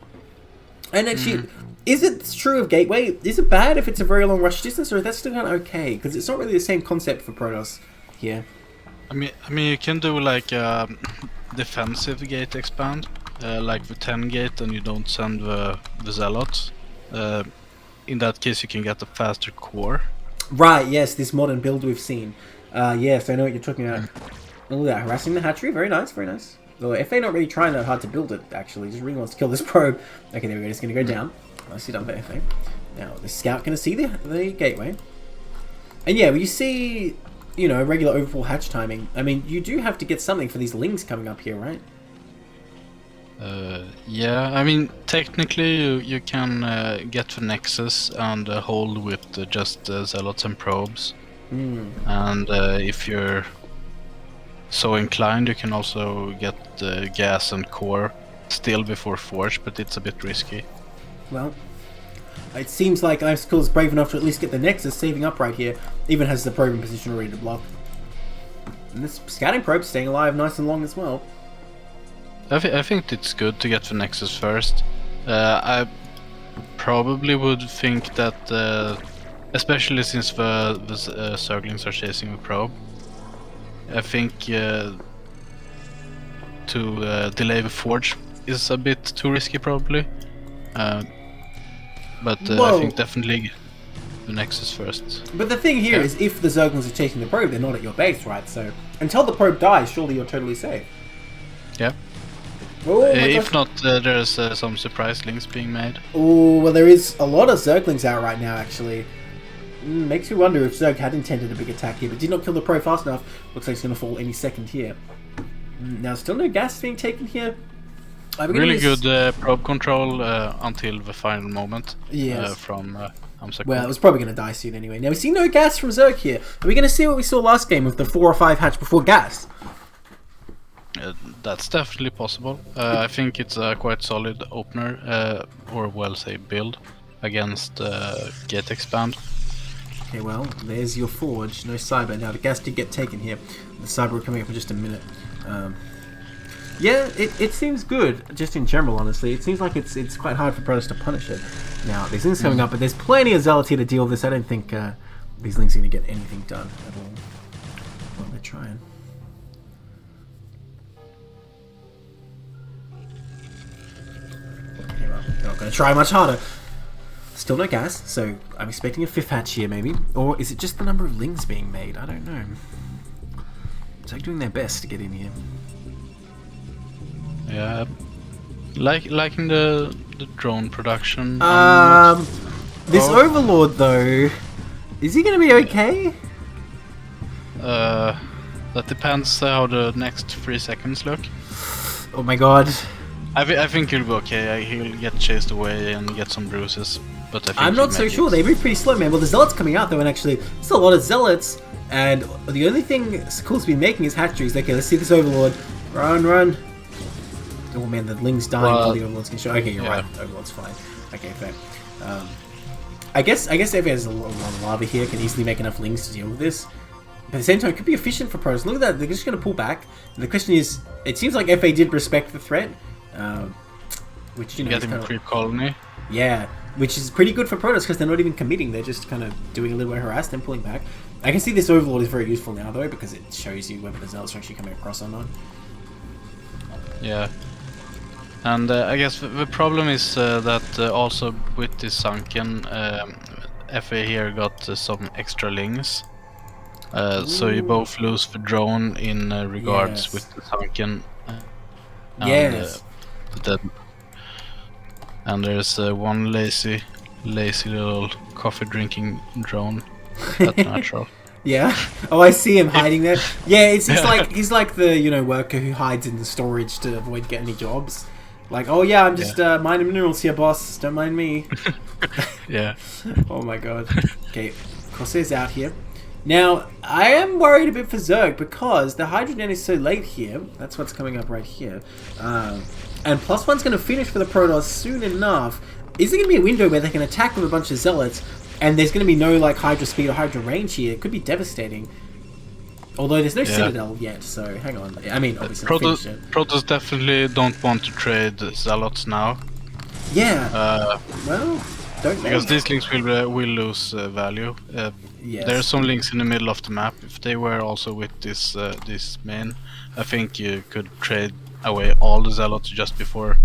And actually, is it true of Gateway? Is it bad if it's a very long rush distance, or is that still kind of okay? Because it's not really the same concept for Protoss here. I mean, you can do like a defensive gate expand, like the 10 gate, and you don't send the Zealots. In that case, you can get a faster core. Right, yes, this modern build we've seen. Yes, I know what you're talking about. Oh, that harassing the hatchery, very nice, very nice. Though FA not really trying that hard to build it, actually, just really wants to kill this probe. Okay, there we go, it's going to go down. Nicely done for FA. Now, the scout going to see the gateway. And yeah, when you see, regular overfull hatch timing, I mean, you do have to get something for these lings coming up here, right? Yeah, I mean, technically you can get the Nexus and hold with just Zealots and Probes. And if you're so inclined, you can also get the gas and core still before Forge, but it's a bit risky. Well, it seems like Icicle is brave enough to at least get the Nexus, saving up right here, even has the probe in position already to block. And this scouting probe staying alive nice and long as well. I think it's good to get the Nexus first. I probably would think that, especially since the Zerglings are chasing the probe, I think to delay the Forge is a bit too risky probably. But I think definitely the Nexus first. But the thing here is, if the Zerglings are chasing the probe, they're not at your base, right? So until the probe dies, surely you're totally safe. Yeah. Oh, if not, there's some surprise links being made. Oh, well, there is a lot of Zerglings out right now, actually. Makes you wonder if Zerg had intended a big attack here, but did not kill the probe fast enough. Looks like it's going to fall any second here. Now, still no gas being taken here. Really good probe control until the final moment. Yes. From well, it was probably going to die soon anyway. Now, we see no gas from Zerg here. Are we going to see what we saw last game with the 4 or 5 hatch before gas? That's definitely possible. I think it's a quite solid opener, or well, say build, against Gate Expand. Okay, well, there's your Forge. No Cyber. Now, the gas did get taken here. The Cyber will coming up in just a minute. Yeah, it seems good, just in general, honestly. It seems like it's quite hard for Protoss to punish it. Now, there's things coming up, but there's plenty of Zealots here to deal with this. I don't think these links are going to get anything done at all. Well, they're trying. Okay, well, they're not going to try much harder. Still no gas, so I'm expecting a 5th hatch here, maybe. Or is it just the number of lings being made? I don't know. Zerg doing their best to get in here. Yeah, liking the drone production. This Overlord though, is he gonna be okay? That depends how the next 3 seconds look. Oh my god. I think he'll be okay. He'll get chased away and get some bruises. But I think I'm not so sure. They move pretty slow, man. Well, the Zealots coming out though, and actually, there's a lot of Zealots. And the only thing Cool's been making is hatcheries. Okay, let's see this Overlord. Run. Oh man, the Ling's dying before the Overlord's can show. Okay, you're right. The Overlord's fine. Okay, fair. I guess if there's a lot of lava here, can easily make enough Lings to deal with this. But at the same time, it could be efficient for pros. Look at that, they're just going to pull back. And the question is, it seems like FA did respect the threat. Which, you know, getting a creep colony. Yeah, which is pretty good for Protoss because they're not even committing. They're just kind of doing a little bit of harass, then pulling back. I can see this Overlord is very useful now, though, because it shows you whether the Zealots are actually coming across or not. Yeah. And I guess the problem is that also with the sunken, FA here got some extra lings. So you both lose the drone in regards with the sunken. And there's one lazy little coffee drinking drone. That's natural. Yeah. Oh, I see him hiding there. Yeah, he's like the worker who hides in the storage to avoid getting any jobs. Like, oh yeah, I'm just mining minerals here, boss. Don't mind me. Yeah. Oh my god. Okay, Corsair's out here. Now, I am worried a bit for Zerg because the Hydrogen is so late here. That's what's coming up right here. And +1's going to finish for the Protoss soon enough. Is there going to be a window where they can attack with a bunch of Zealots and there's going to be no like Hydra speed or Hydra range here? It could be devastating. Although there's no Citadel yet, so hang on. I mean, obviously, Protoss definitely don't want to trade Zealots now. Yeah. Well, don't know. Because these links will lose value. Yes. There are some links in the middle of the map. If they were also with this main, I think you could trade away all the Zealots just before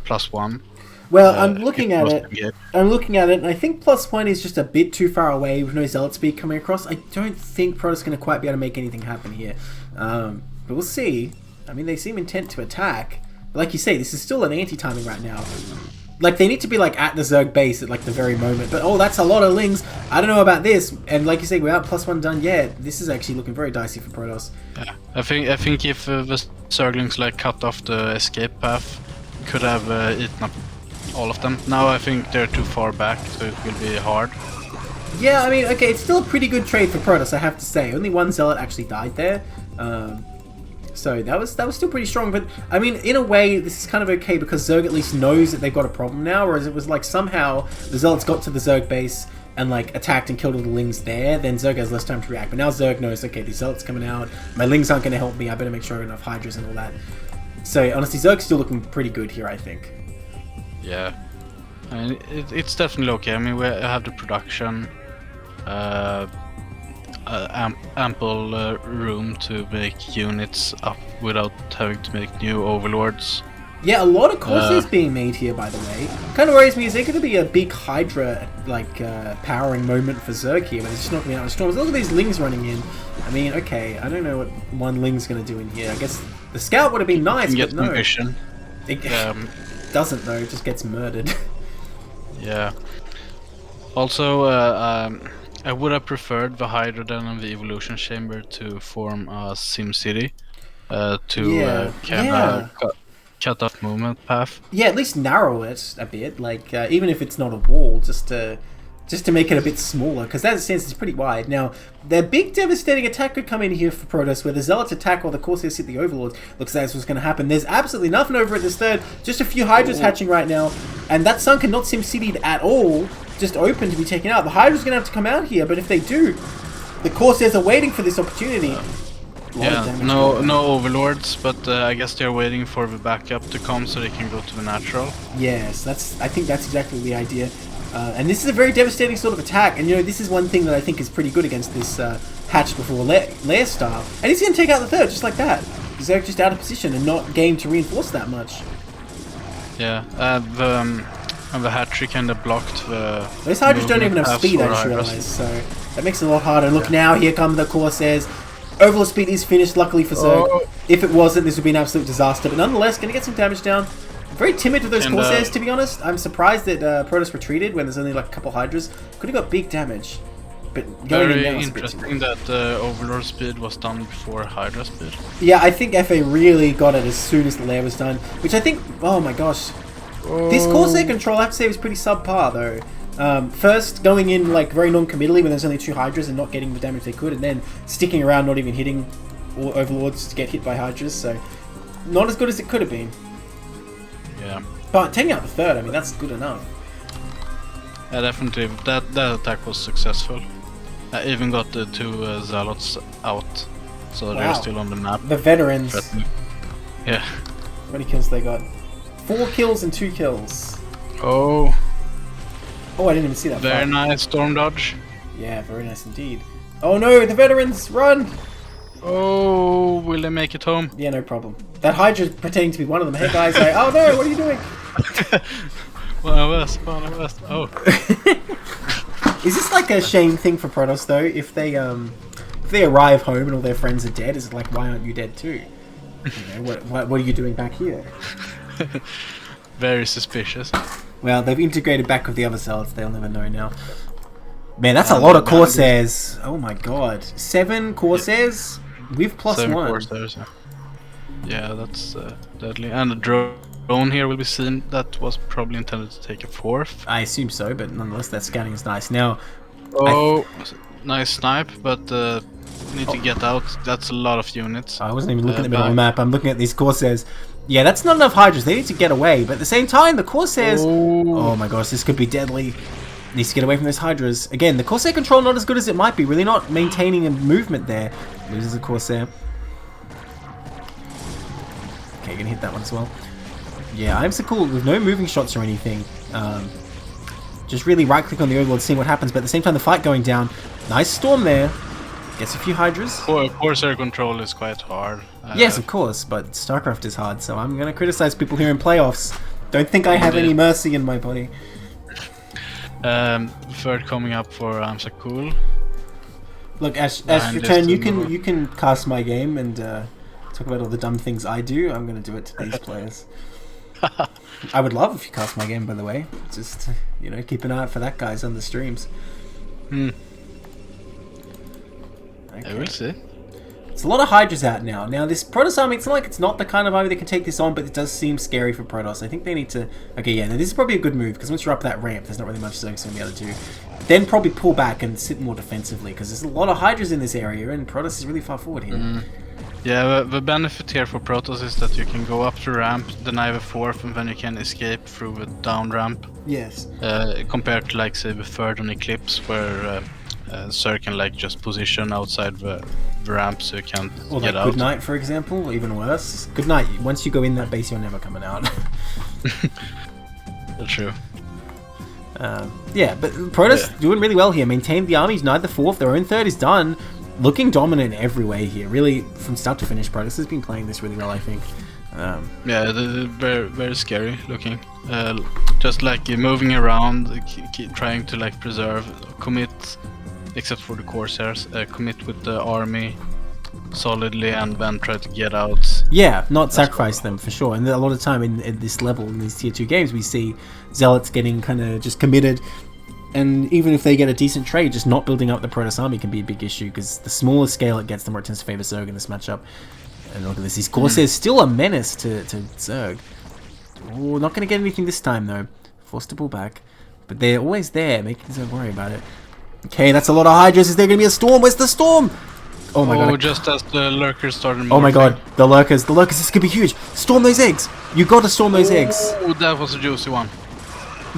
+1. Well, I'm looking at it. And I think +1 is just a bit too far away with no Zealot speed coming across. I don't think Protoss going to quite be able to make anything happen here. But we'll see. I mean, they seem intent to attack. But like you say, this is still an anti-timing right now. Like, they need to be, like, at the Zerg base at, like, the very moment. But, oh, that's a lot of Lings. I don't know about this. And, like you say, without +1 done yet, this is actually looking very dicey for Protoss. Yeah, I think if the Zerglings, like, cut off the escape path, could have eaten up all of them. Now I think they're too far back, so it will be hard. Yeah, I mean, okay, it's still a pretty good trade for Protoss, I have to say. Only one Zealot actually died there. So that was still pretty strong, but I mean, in a way, this is kind of okay because Zerg at least knows that they've got a problem now, whereas it was like somehow the Zealots got to the Zerg base and like attacked and killed all the Lings there, then Zerg has less time to react. But now Zerg knows, okay, these Zealots coming out, my Lings aren't going to help me, I better make sure I have enough Hydras and all that. So honestly, Zerg's still looking pretty good here, I think. Yeah, I mean, it's definitely okay. I mean, we have the production. Ample room to make units up without having to make new overlords. Yeah, a lot of Corsairs being made here, by the way. Kind of worries me, is there going to be a big Hydra, like, powering moment for Zerg here, but it's just not going to be out of storms. Look at these Lings running in. I mean, okay, I don't know what one Ling's going to do in here. I guess the Scout would have been nice, but no. It doesn't, though. It just gets murdered. Yeah. Also, I would have preferred the Hydrogen and the Evolution Chamber to form a Sim City to cut off movement path. Yeah, at least narrow it a bit, like even if it's not a wall, just to make it a bit smaller, because that sense is pretty wide. Now, the big devastating attack could come in here for Protoss, where the Zealots attack while the Corsairs hit the Overlords. Looks like that's what's going to happen. There's absolutely nothing over at this third, just a few Hydras hatching right now, and that Sun cannot Sim City'd at all, just open to be taken out. The Hydra's going to have to come out here, but if they do, the Corsairs are waiting for this opportunity. Yeah, no overlords, but I guess they're waiting for the backup to come so they can go to the natural. Yes, I think that's exactly the idea. And this is a very devastating sort of attack, and you know, this is one thing that I think is pretty good against this hatch before lair style. And he's going to take out the third, just like that. Zerg just out of position and not game to reinforce that much. Yeah, the hatchery kind of blocked the... Those Hydras don't even have speed, I just realised, so that makes it a lot harder. Look now, here come the Corsairs. Overlord speed is finished, luckily for Zerg. Oh. If it wasn't, this would be an absolute disaster. But nonetheless, going to get some damage down. Very timid with those Corsairs, to be honest. I'm surprised that Protoss retreated when there's only like a couple Hydras. Could have got big damage. But going in now is a bit interesting that Overlord speed was done before Hydra speed. Yeah, I think FA really got it as soon as the lair was done. Which I think, oh my gosh. This Corsair control, I have to say, was pretty subpar though. First, going in like very non-committally when there's only 2 Hydras and not getting the damage they could, and then sticking around not even hitting all Overlords to get hit by Hydras, so not as good as it could have been. Yeah. But taking out the 3rd, I mean, that's good enough. Yeah, definitely. That attack was successful. I even got the 2 Zealots out, so they're still on the map. The veterans. Yeah. How many kills they got? 4 kills and 2 kills. Oh. Oh, I didn't even see that. Very nice storm dodge. Yeah, very nice indeed. Oh no, the veterans, run! Oh, will they make it home? Yeah, no problem. That Hydra pretending to be one of them. Hey guys, like, oh no, what are you doing? One of us. Oh. Is this like a shame thing for Protoss though? If they arrive home and all their friends are dead, is it like, why aren't you dead too? You know, what are you doing back here? Very suspicious. Well, they've integrated back with the other cells. They'll never know now. Man, that's a lot of Corsairs. Oh my god, 7 Corsairs with +1. 7 Corsairs. Yeah, that's deadly. And the drone here will be seen. That was probably intended to take a 4th. I assume so, but nonetheless, that scouting is nice. Now, nice snipe, but need to get out. That's a lot of units. I wasn't even looking at the middle of the map. I'm looking at these Corsairs. Yeah, that's not enough Hydras. They need to get away. But at the same time, the Corsairs... Oh my gosh, this could be deadly. Needs to get away from those Hydras. Again, the Corsair control not as good as it might be. Really not maintaining a movement there. Loses a Corsair. Okay, gonna hit that one as well. Yeah, I'm so cool with no moving shots or anything. Just really right-click on the Overlord, seeing what happens. But at the same time, the fight going down. Nice storm there. Gets a few Hydras. Corsair control is quite hard. Yes, of course, but StarCraft is hard, so I'm gonna criticize people here in playoffs. Don't think I have any mercy in my body. Third coming up for Cool. Look, Ash Return, you can cast my game and talk about all the dumb things I do. I'm gonna do it to these players. I would love if you cast my game, by the way. Just, you know, keep an eye out for that, guys, on the streams. Okay. I will see. There's a lot of Hydras out now. Now, this Protoss army, it's not like it's not the kind of army that can take this on, but it does seem scary for Protoss. I think they need to... Okay, yeah, now this is probably a good move, because once you're up that ramp, there's not really much Zerg's going to be able to do. Then probably pull back and sit more defensively, because there's a lot of Hydras in this area, and Protoss is really far forward here. Yeah, the benefit here for Protoss is that you can go up the ramp, deny the 4th, and then you can escape through the down ramp. Yes. Compared to, like, say, the 3rd on Eclipse, where Zerg can, like, just position outside the ramp so you can't get out. Good Night, for example, even worse. Good Night, once you go in that base, you're never coming out. That's true. Yeah, but Protoss doing really well here. Maintained the army, denied the 4th, their own 3rd is done. Looking dominant every way here. Really, from start to finish, Protoss has been playing this really well, I think. Yeah, they're very, very scary looking. Just like moving around, keep trying to like preserve, commit, except for the Corsairs, commit with the army solidly and then try to get out. Yeah, not sacrifice them for sure. And a lot of time in this level, in these tier 2 games, we see Zealots getting kind of just committed. And even if they get a decent trade, just not building up the Protoss army can be a big issue, because the smaller scale it gets, the more it tends to favor Zerg in this matchup. And look at this, these Corsairs still a menace to Zerg. Oh, not going to get anything this time though. Forced to pull back. But they're always there, making Zerg worry about it. Okay, that's a lot of Hydras. Is there going to be a storm? Where's the storm? Oh my god. Just as the lurkers started morphing. Oh my god, the lurkers, this could be huge. Storm those eggs. You got to storm those eggs. Oh, that was a juicy one.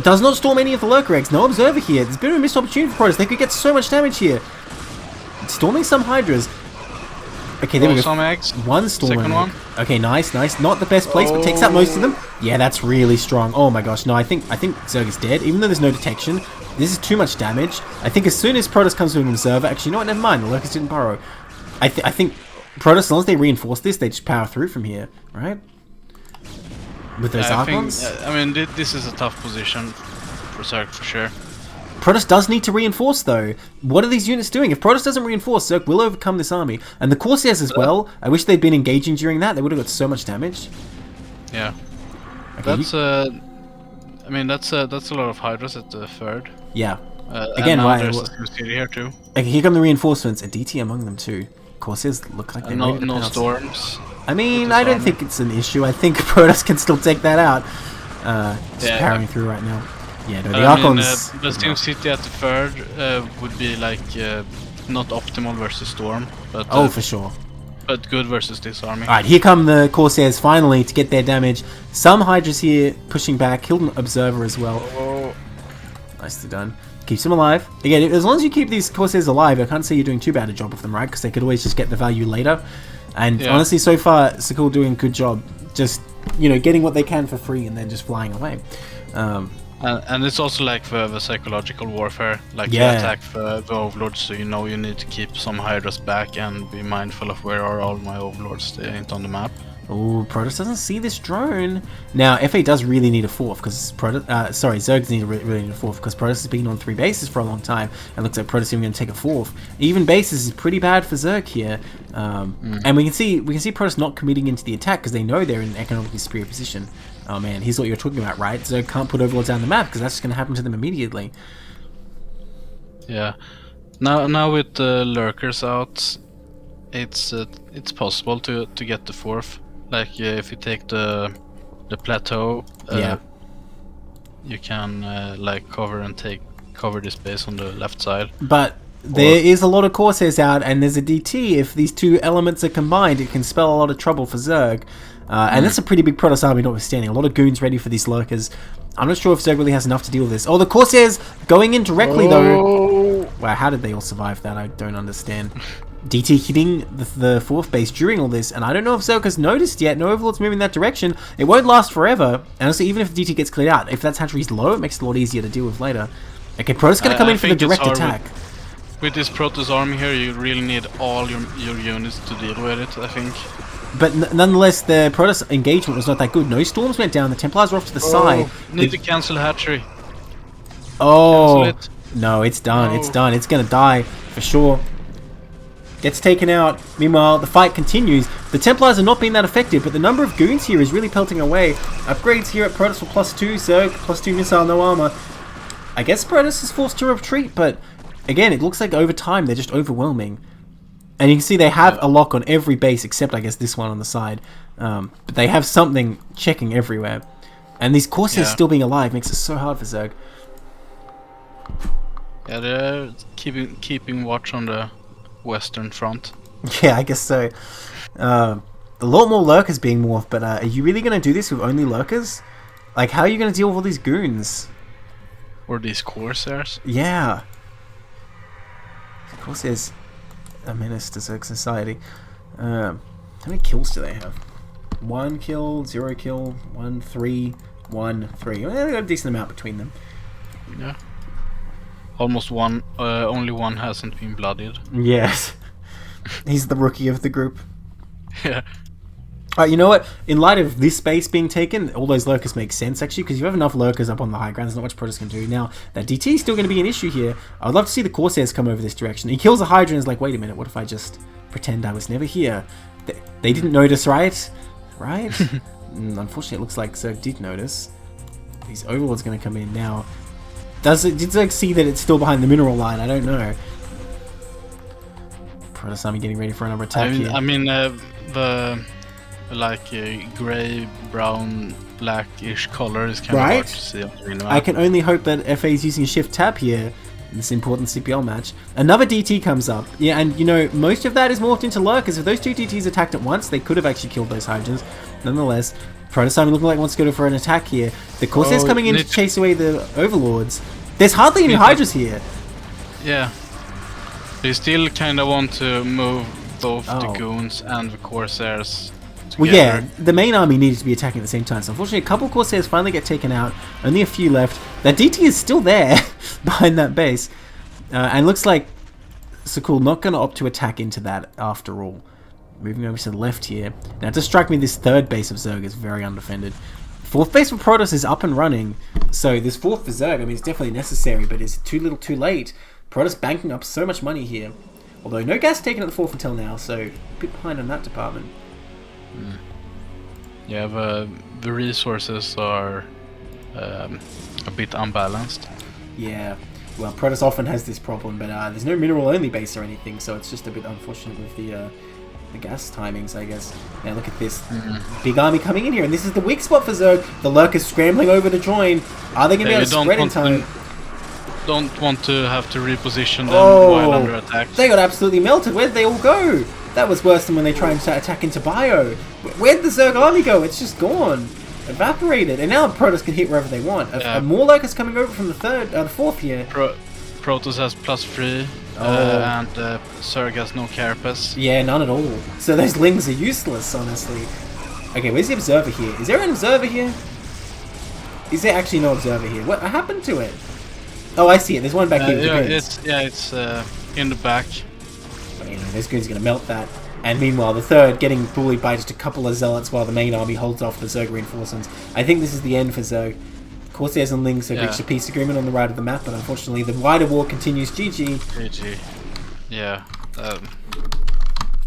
Does not storm any of the lurker eggs. No observer here. There's a bit of a missed opportunity for Protoss. They could get so much damage here. Storming some Hydras. Okay, there we go. Some eggs. One storm. Second one. Okay, nice. Not the best place, but takes out most of them. Yeah, that's really strong. Oh my gosh. No, I think Zerg is dead, even though there's no detection. This is too much damage. I think as soon as Protoss comes to an observer, actually, you know what? Never mind. The lurkers didn't burrow. I think Protoss, as long as they reinforce this, they just power through from here, right? With those Archons? I mean, this is a tough position for Zerg for sure. Protoss does need to reinforce, though. What are these units doing? If Protoss doesn't reinforce, Zerg will overcome this army. And the Corsairs as well. I wish they'd been engaging during that. They would have got so much damage. Yeah. Okay, That's I mean, that's a lot of Hydras at the third. Yeah. Again, why? There's a city here too. Okay, here come the reinforcements. A DT among them too. Corsairs look like they're ready to no pounce. Storms. I mean, I don't think it's an issue. I think Protoss can still take that out. Just powering through right now. Yeah, no, the Archons... Bastion City at the third would be like not optimal versus Storm, but for sure. But good versus this army. Alright, here come the Corsairs finally to get their damage. Some Hydras here pushing back. Killed an Observer as well. Oh. Nicely done. Keeps them alive. Again, as long as you keep these Corsairs alive, I can't say you're doing too bad a job of them, right? Because they could always just get the value later. And honestly, so far, Sakul doing a good job. Just, getting what they can for free and then just flying away. And it's also like the psychological warfare. Like you attack the overlords, so you know you need to keep some Hydras back and be mindful of where are all my overlords. They ain't on the map. Oh, Protoss doesn't see this drone. Now, FA does really need a fourth because Zerg really need a fourth because Protoss has been on 3 bases for a long time and looks like Protoss is going to take a fourth. Even bases is pretty bad for Zerg here, and we can see Protoss not committing into the attack because they know they're in an economically superior position. Oh man, here's what you're talking about, right? Zerg can't put overlords down the map because that's just going to happen to them immediately. Yeah. Now with the lurkers out, it's possible to get the fourth. Like if you take the plateau, you can like cover this base on the left side. But there is a lot of Corsairs out, and there's a DT. If these two elements are combined, it can spell a lot of trouble for Zerg. And that's a pretty big Protoss army notwithstanding. A lot of goons ready for these lurkers. I'm not sure if Zerg really has enough to deal with this. Oh, the Corsairs going in directly though. Wow, how did they all survive that? I don't understand. DT hitting the 4th base during all this, and I don't know if Zerg has noticed yet. No overlords moving that direction. It won't last forever. And also, even if the DT gets cleared out, if that hatchery's low, it makes it a lot easier to deal with later. Okay, Protoss gonna come in for the direct attack. With this Protoss army here, you really need all your units to deal with it, I think. But nonetheless, the Protoss engagement was not that good. No storms went down. The Templars were off to the side. Need to cancel hatchery. Oh, cancel it. No, it's done. No. It's done. It's gonna die for sure. Gets taken out. Meanwhile, the fight continues. The Templars are not being that effective, but the number of goons here is really pelting away. Upgrades here at Protoss for +2, Zerg, +2 missile, no armor. I guess Protoss is forced to retreat, but again, it looks like over time they're just overwhelming. And you can see they have a lock on every base except, I guess, this one on the side. But they have something checking everywhere. And these Corsairs still being alive makes it so hard for Zerg. Yeah, they're keeping watch on the western front. Yeah, I guess so. A lot more lurkers being morphed, but are you really going to do this with only lurkers? Like, how are you going to deal with all these goons? Or these Corsairs? Yeah. Corsairs, a menace to Zerg society. How many kills do they have? 1 kill, 0 kill, 1, 3, 1, 3. Well, they got a decent amount between them. Yeah. Almost one, only one hasn't been bloodied. Yes. He's the rookie of the group. Yeah. Alright, you know what? In light of this space being taken, all those lurkers make sense actually, because you have enough lurkers up on the high ground, there's not much Protoss can do. Now, that DT is still going to be an issue here. I would love to see the Corsairs come over this direction. He kills a Hydra and is like, wait a minute, what if I just pretend I was never here? They didn't notice, right? Right? Unfortunately, it looks like Zerg did notice. These Overlords going to come in now. Did Zerg see that it's still behind the mineral line? I don't know. Protoss army getting ready for another attack here. I mean, the like grey, brown, blackish color is kind of hard to see on the map. I can only hope that FA is using Shift Tab here in this important CPL match. Another DT comes up. Yeah, and you know, most of that is morphed into lurkers. If those two DTs attacked at once, they could have actually killed those Hydras. Nonetheless, Protoss army looking like wants to go for an attack here. The Corsairs coming in to chase away the Overlords. There's hardly any Hydras here. Yeah. They still kind of want to move both the Goons and the Corsairs together. Well, yeah, the main army needed to be attacking at the same time. So unfortunately, a couple Corsairs finally get taken out. Only a few left. That DT is still there behind that base. And looks like Sakul not going to opt to attack into that after all. Moving over to the left here. Now, it does strike me this third base of Zerg is very undefended. Fourth base for Protoss is up and running. So this fourth for Zerg, I mean, it's definitely necessary, but is it too little too late? Protoss banking up so much money here. Although no gas taken at the fourth until now, so a bit behind on that department. Yeah, the resources are a bit unbalanced. Yeah, well, Protoss often has this problem, but there's no mineral-only base or anything, so it's just a bit unfortunate with the gas timings, I guess. Now look at this. Big army coming in here, and this is the weak spot for Zerg. The Lurkers scrambling over to join. Are they going to be able to spread in time? Don't want to have to reposition them while under attack. They got absolutely melted. Where'd they all go? That was worse than when they tried and attack into Bio. Where'd the Zerg army go? It's just gone. Evaporated. And now Protoss can hit wherever they want. More Lurkers coming over from the fourth here. Protoss has +3, and Zerg has no carapace. Yeah, none at all. So those Lings are useless, honestly. Okay, where's the Observer here? Is there an Observer here? Is there actually no Observer here? What happened to it? Oh, I see it. There's one back here. It's in the back. But anyway, this goon's going to melt that. And meanwhile, the third getting bullied by just a couple of Zealots while the main army holds off the Zerg reinforcements. I think this is the end for Zerg. Corsairs and Lings have reached a peace agreement on the right of the map, but unfortunately the wider war continues. GG. GG. Yeah.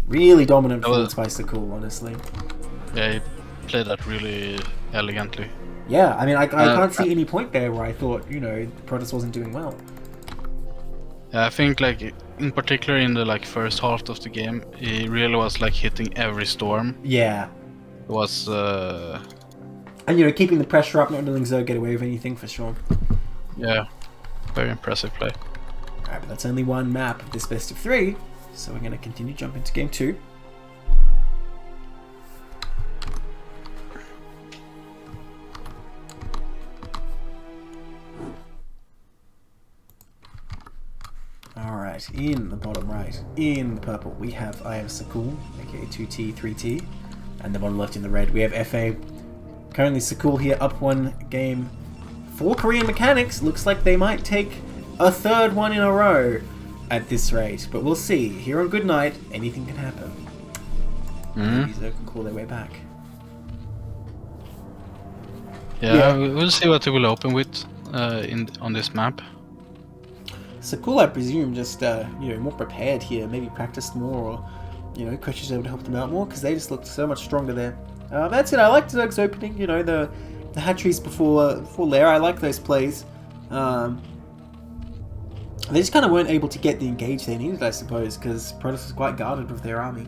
Really dominant performance by Sakul, honestly. Yeah, he played that really elegantly. Yeah, I mean, I can't see any point there where I thought, Protoss wasn't doing well. Yeah, I think, like, in particular in the, first half of the game, he really was, hitting every storm. Yeah. It was, And, keeping the pressure up, not letting Zerg get away with anything, for sure. Yeah, very impressive play. Alright, but that's only one map of this best of 3, so we're going to continue jump into game 2. Alright, in the bottom right, in the purple, we have I have Sakul, aka 2T, 3T, and the bottom left in the red, we have FA. Currently Sakul here up one game for Korean Mechanics. Looks like they might take a third one in a row at this rate, but we'll see. Here on Good Night, anything can happen. Maybe Zerg can call their way back. Yeah, we'll see what they will open with on this map. Sakul, I presume, just more prepared here, maybe practiced more, or Coach is able to help them out more because they just looked so much stronger there. That's it. I liked Zerg's opening. The hatcheries before Lair. I like those plays. They just kind of weren't able to get the engage they needed, I suppose, because Protoss was quite guarded with their army.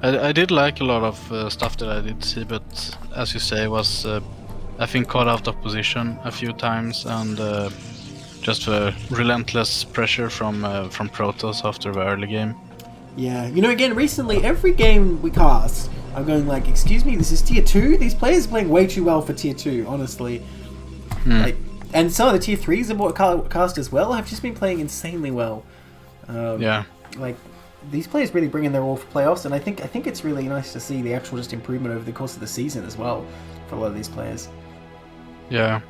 I did like a lot of stuff that I did see, but as you say, was I think caught out of position a few times, and just relentless pressure from Protoss after the early game. Yeah, again, recently, every game we cast, I'm going like, excuse me, this is tier 2? These players are playing way too well for tier 2, honestly. And some of the tier 3s are cast as well have just been playing insanely well. Yeah. These players really bring in their all for playoffs, and I think it's really nice to see the actual just improvement over the course of the season as well for a lot of these players. Yeah.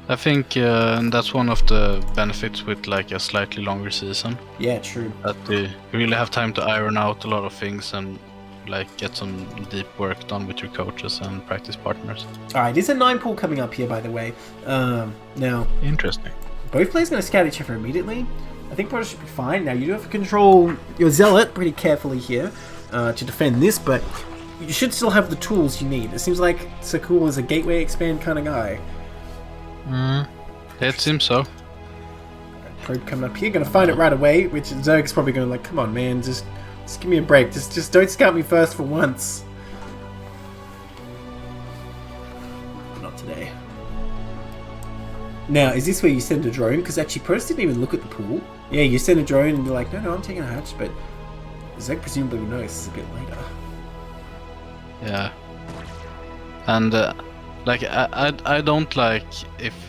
I think that's one of the benefits with a slightly longer season. Yeah, true. That you really have time to iron out a lot of things and get some deep work done with your coaches and practice partners. Alright, there's a 9 pool coming up here, by the way. Now, interesting. Both players are going to scout each other immediately. I think Protoss should be fine. Now, you do have to control your Zealot pretty carefully here to defend this, but you should still have the tools you need. It seems like Sakul is a gateway expand kind of guy. It seems so. Probe coming up here, gonna find it right away, which Zerg's probably gonna come on man, just give me a break, just don't scout me first for once. Not today. Now, is this where you send a drone? Because actually Protoss didn't even look at the pool. Yeah, you send a drone and you're like, no, I'm taking a hatch, but Zerg presumably will notice it's a bit later. Yeah. And I don't like if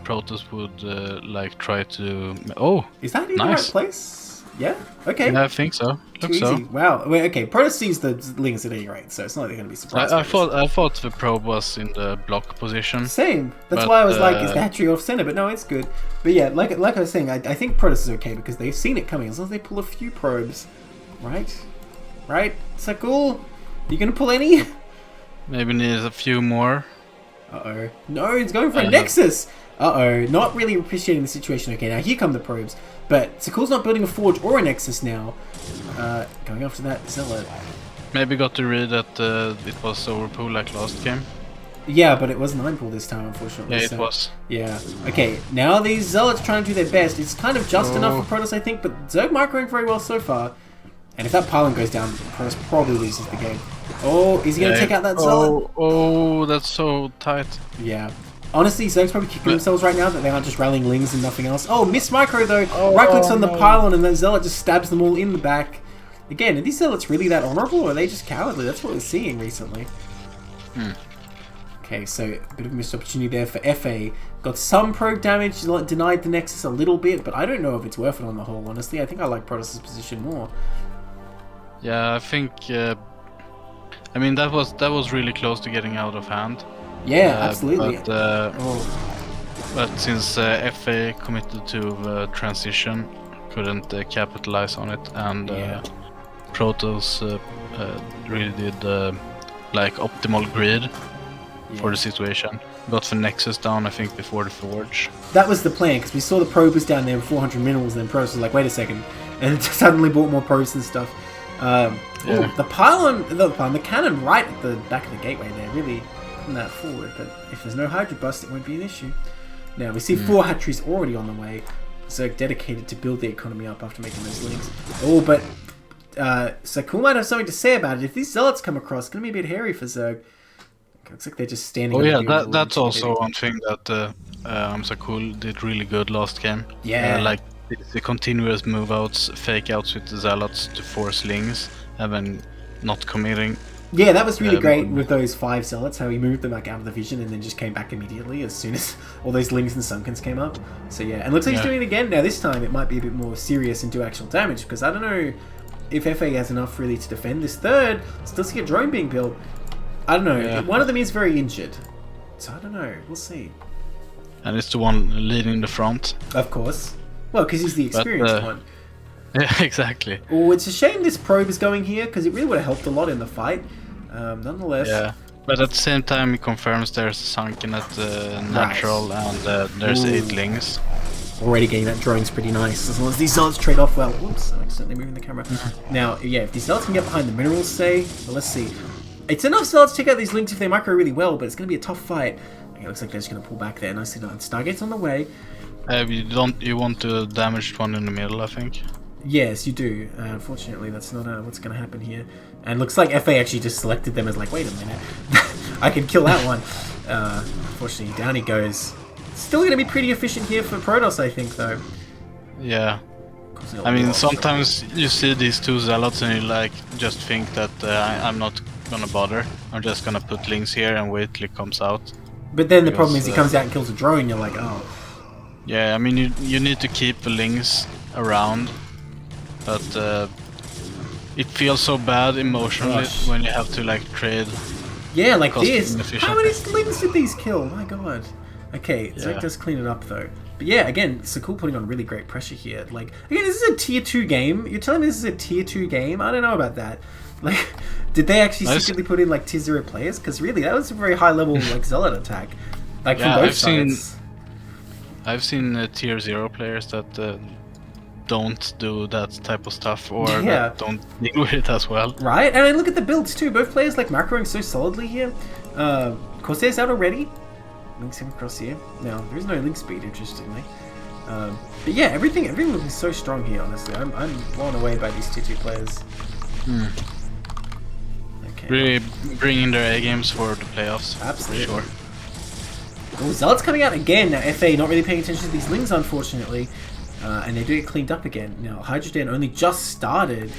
Protoss would try to. Oh, is that in nice. the right place? Yeah. Okay. Yeah, I think so. Looks so. Wow. Wait, okay. Protoss sees the Lings at any rate, so it's not going to be surprised. I thought the probe was in the block position. Same. That's why I was like, is the hatchery off center? But no, it's good. But yeah, like I was saying, I think Protoss is okay because they've seen it coming. As long as they pull a few probes, right? Sakul, you gonna pull any? Maybe needs a few more. Uh-oh. No, he's going for a Nexus! Uh-oh. Not really appreciating the situation. Okay, now here come the probes. But Sakul's not building a Forge or a Nexus now. Going after that Zealot. Maybe got to read that it was over Pool like last game. Yeah, but it was 9 pool this time, unfortunately. Yeah, it was. Yeah. Okay, now these Zealots trying to do their best. It's kind of just enough for Protoss, I think, but Zerg microing very well so far. And if that pylon goes down, Protoss probably loses the game. Oh, is he going to take out that Zealot? Oh, that's so tight. Yeah. Honestly, Zerg's probably kicking themselves right now that they aren't just rallying Lings and nothing else. Oh, miss micro though. Right clicks on the pylon and then Zealot just stabs them all in the back. Again, are these Zealots really that honorable or are they just cowardly? That's what we're seeing recently. Okay, so a bit of a missed opportunity there for FA. Got some probe damage, denied the Nexus a little bit, but I don't know if it's worth it on the whole, honestly. I think I like Protoss' position more. Yeah, I think... I mean, that was really close to getting out of hand. Yeah, absolutely. But since FA committed to transition, couldn't capitalize on it, and Protoss really did like optimal grid for the situation. Got the Nexus down, I think, before the Forge. That was the plan, because we saw the probe was down there with 400 minerals, and then Protoss was like, wait a second, and suddenly bought more probes and stuff. Ooh, the pylon, the cannon right at the back of the gateway there, really putting that forward, but if there's no Hydra Bust, it won't be an issue. Now, we see 4 hatcheries already on the way. Zerg dedicated to build the economy up after making those links. Oh, but Sakul might have something to say about it. If these Zealots come across, it's going to be a bit hairy for Zerg. Looks like they're just standing. Oh yeah, that's also one thing that Sakul did really good last game. Yeah, like the continuous move outs, fake outs with the Zealots to force Lings, and then not committing. Yeah, that was really great with those 5 Zealots, how he moved them like out of the vision and then just came back immediately as soon as all those Lings and Sunkens came up. So yeah, and looks like he's doing it again. Now this time it might be a bit more serious and do actual damage, because I don't know if FA has enough really to defend this third. Still see a drone being built. I don't know. Yeah. One of them is very injured. So I don't know. We'll see. And it's the one leading the front. Of course. Well, because he's the experienced one. Yeah, exactly. Oh, it's a shame this probe is going here, because it really would have helped a lot in the fight. Nonetheless. Yeah, but at the same time he confirms there's a Sunken at natural, and there's 8 Lings. Already getting that drone's pretty nice, as long as these Zealots trade off well. Whoops, I'm accidentally moving the camera. Now, yeah, if these Zealots can get behind the minerals, say, well, let's see. It's enough Zealots to take out these Lings if they micro really well, but it's going to be a tough fight. Okay, looks like they're just going to pull back there. Nicely done. Stargate's on the way. You want the damaged one in the middle, I think. Yes, you do. Unfortunately, that's not what's going to happen here. And looks like FA actually just selected them as like, wait a minute, I can kill that one. Unfortunately, down he goes. Still going to be pretty efficient here for Protoss, I think, though. Yeah. I mean, sometimes you see these 2 Zealots and you like just think that I'm not gonna bother. I'm just gonna put Lings here and wait till it comes out. But then the problem is he comes out and kills a drone. You're like, oh. Yeah, I mean you need to keep the Lings around, but it feels so bad emotionally when you have to like trade. Yeah, like this. How many Lings did these kill? My God. Okay, Zerg does clean it up though. But yeah, again, Sakul putting on really great pressure here. Like, again, this is a tier 2 game. You're telling me this is a tier 2 game? I don't know about that. Like, did they actually secretly put in like tier 0 players? Because really, that was a very high level like Zealot attack. Like from both sides. I've seen tier 0 players that don't do that type of stuff, or that don't deal with it as well. Right, and I look at the builds too. Both players like macroing so solidly here. Corsair's out already. Links him across here. Now, there is no link speed, interestingly. But yeah, everything looking so strong here, honestly. I'm blown away by these tier 2 players. Okay. Really bringing their A games for the playoffs. Absolutely. Sure. Oh, Zealot's coming out again. Now, FA not really paying attention to these Lings, unfortunately. And they do get cleaned up again. Now, Hydrogen only just started.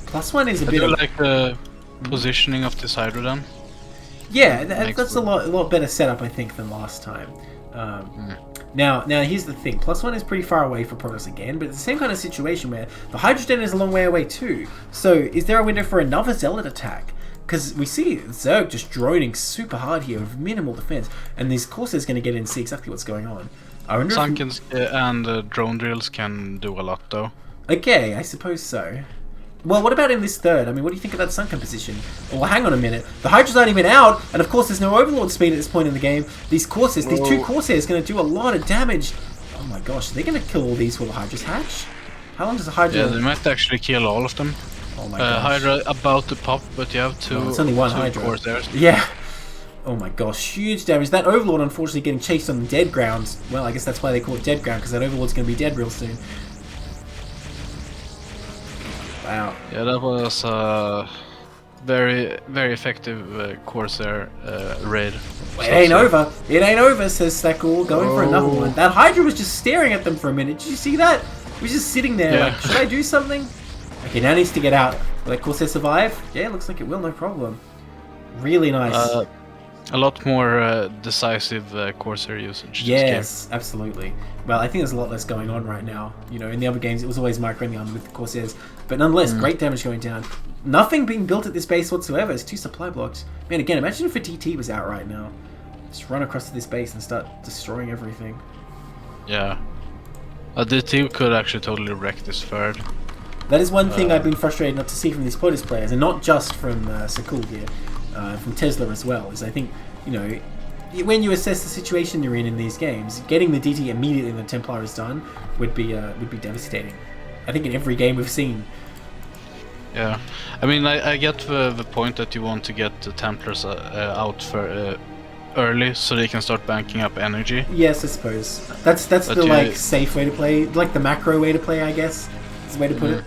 +1 is a bit. I do like the positioning of this Hydrogen. Yeah, that's a lot better setup, I think, than last time. Now here's the thing. +1 is pretty far away for Protoss again, but it's the same kind of situation where the Hydrogen is a long way away too. So is there a window for another Zealot attack? Because we see Zerg just droning super hard here with minimal defense, and these Corsairs going to get in and see exactly what's going on. I wonder Sunkens and drone drills can do a lot though. Okay, I suppose so. Well, what about in this third? I mean, what do you think of that sunken position? Well, hang on a minute. The Hydra's aren't even out, and of course there's no Overlord speed at this point in the game. These Corsairs, these two Corsairs, going to do a lot of damage. Oh my gosh, they're going to kill all these while the Hydra's hatch? How long does the Hydra... Yeah, they might actually kill all of them. Oh my gosh. Hydra about to pop, but you have two, it's only one two Hydra. Corsairs. Yeah. Oh my gosh, huge damage. That Overlord, unfortunately, getting chased on the dead ground. Well, I guess that's why they call it dead ground, because that Overlord's going to be dead real soon. Wow. Yeah, that was a very, very effective Corsair raid. It ain't over. It ain't over, says Sekul, going for another one. That Hydra was just staring at them for a minute. Did you see that? He was just sitting there like, should I do something? Okay, now needs to get out. Will that Corsair survive? Yeah, looks like it will, no problem. Really nice. A lot more decisive Corsair usage. Yes, absolutely. Well, I think there's a lot less going on right now. You know, in the other games, it was always micro in the army with the Corsairs. But nonetheless, great damage going down. Nothing being built at this base whatsoever. It's 2 supply blocks. Man, again, imagine if a DT was out right now. Just run across to this base and start destroying everything. Yeah. A DT could actually totally wreck this third. That is one thing I've been frustrated not to see from these POTUS players, and not just from Sekul here. From Tesla as well, is I think, you know, when you assess the situation you're in these games, getting the DT immediately when the Templar is done would be devastating. I think in every game we've seen. Yeah, I mean, I get the point that you want to get the Templars out for early so they can start banking up energy. Yes, I suppose that's the like safe way to play, like the macro way to play, I guess. Is the way to put it.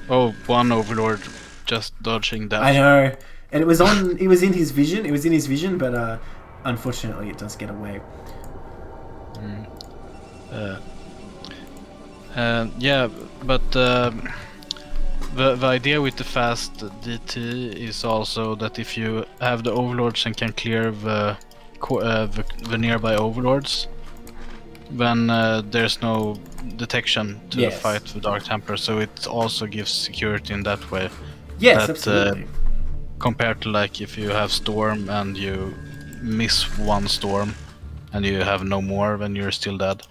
Oh, one Overlord just dodging that. I know. And it was in his vision. It was in his vision, but unfortunately, it does get away. Yeah, but the idea with the fast DT is also that if you have the Overlords and can clear the nearby Overlords, then there's no detection to fight the Dark Templar. So it also gives security in that way. Yes, absolutely. Compared to like if you have Storm and you miss one Storm and you have no more, then you're still dead.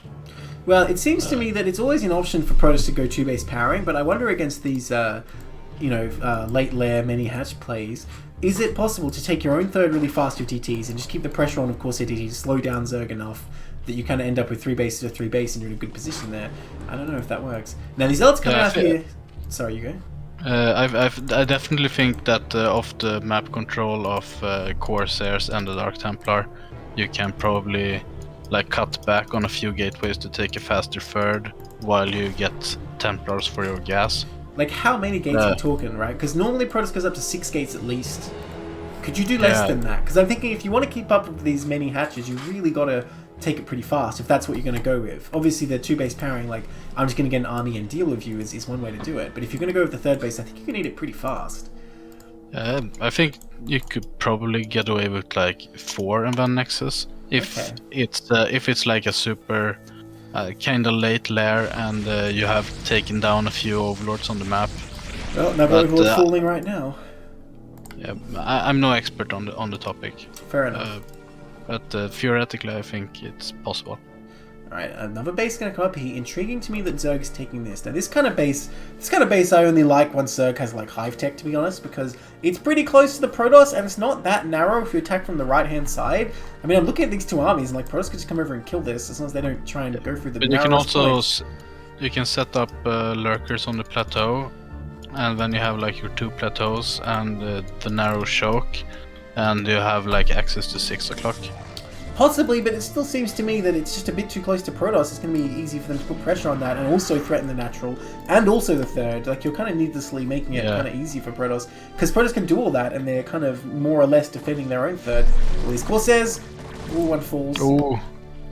Well, it seems to me that it's always an option for Protoss to go 2-base powering, but I wonder against these, late layer many hatch plays, is it possible to take your own third really fast with DTs and just keep the pressure on, of course, your DTs, slow down Zerg enough that you kind of end up with 3 bases or 3 base and you're in a good position there? I don't know if that works. Now, these Zealots coming out here... Sorry, you go. I definitely think that off the map control of Corsairs and the Dark Templar, you can probably like cut back on a few gateways to take a faster third while you get Templars for your gas. Like how many gates are we talking, right? Because normally Protoss goes up to 6 gates at least. Could you do less than that? Because I'm thinking if you want to keep up with these many hatches, you really got to take it pretty fast if that's what you're going to go with. Obviously, the 2-base powering, like I'm just going to get an army and deal with you is one way to do it. But if you're going to go with the 3rd base, I think you can eat it pretty fast. I think you could probably get away with like 4 and then Nexus if it's like a super kind of late lair and you have taken down a few Overlords on the map. Well, another Overlord falling right now. Yeah, I'm no expert on the topic. Fair enough. But theoretically, I think it's possible. Alright, another base going to come up here. Intriguing to me that Zerg is taking this. Now, this kind of base I only like once Zerg has like hive tech, to be honest, because it's pretty close to the Protoss and it's not that narrow if you attack from the right-hand side. I mean, I'm looking at these 2 armies and like Protoss could just come over and kill this as long as they don't try and go through the. But you can also you can set up lurkers on the plateau, and then you have like your 2 plateaus and the narrow choke, and you have like access to 6 o'clock. Possibly, but it still seems to me that it's just a bit too close to Protoss. It's going to be easy for them to put pressure on that and also threaten the natural and also the 3rd. Like, you're kind of needlessly making it kind of easy for Protoss. Because Protoss can do all that and they're kind of more or less defending their own 3rd. All these Corsairs, one falls. Ooh.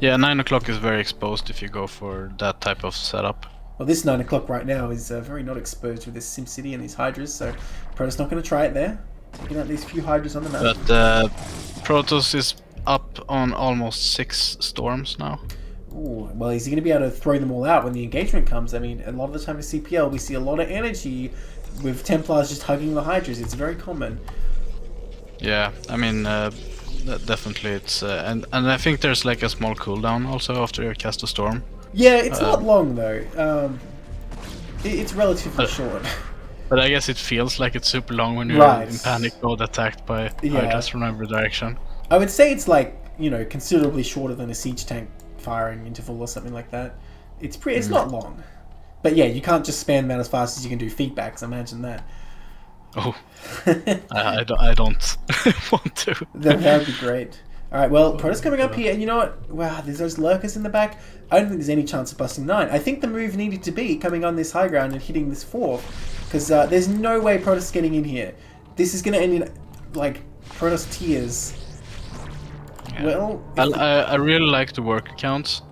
Yeah, 9 o'clock is very exposed if you go for that type of setup. Well, this 9 o'clock right now is very not exposed with this SimCity and these Hydras, so Protoss not going to try it there. Taking out these few Hydras on the map. But Protoss is up on almost 6 storms now. Ooh, well, is he going to be able to throw them all out when the engagement comes? I mean, a lot of the time with CPL, we see a lot of energy with Templars just hugging the Hydras. It's very common. Yeah, I mean, definitely it's... and I think there's like a small cooldown also after you cast a storm. Yeah, it's not long though. It's relatively short. But I guess it feels like it's super long when you're Right. in panic mode, attacked by Yeah. Hydras from every direction. I would say it's like, considerably shorter than a siege tank firing interval or something like that. It's not long. But yeah, you can't just spam them out as fast as you can do feedbacks, imagine that. Oh, I don't want to. That would be great. Alright, well, Protoss coming up here, and you know what? Wow, there's those lurkers in the back. I don't think there's any chance of busting 9. I think the move needed to be coming on this high ground and hitting this 4th, because there's no way Protoss getting in here. This is going to end in, like, Protoss tears. Yeah. Well, I really like the work accounts.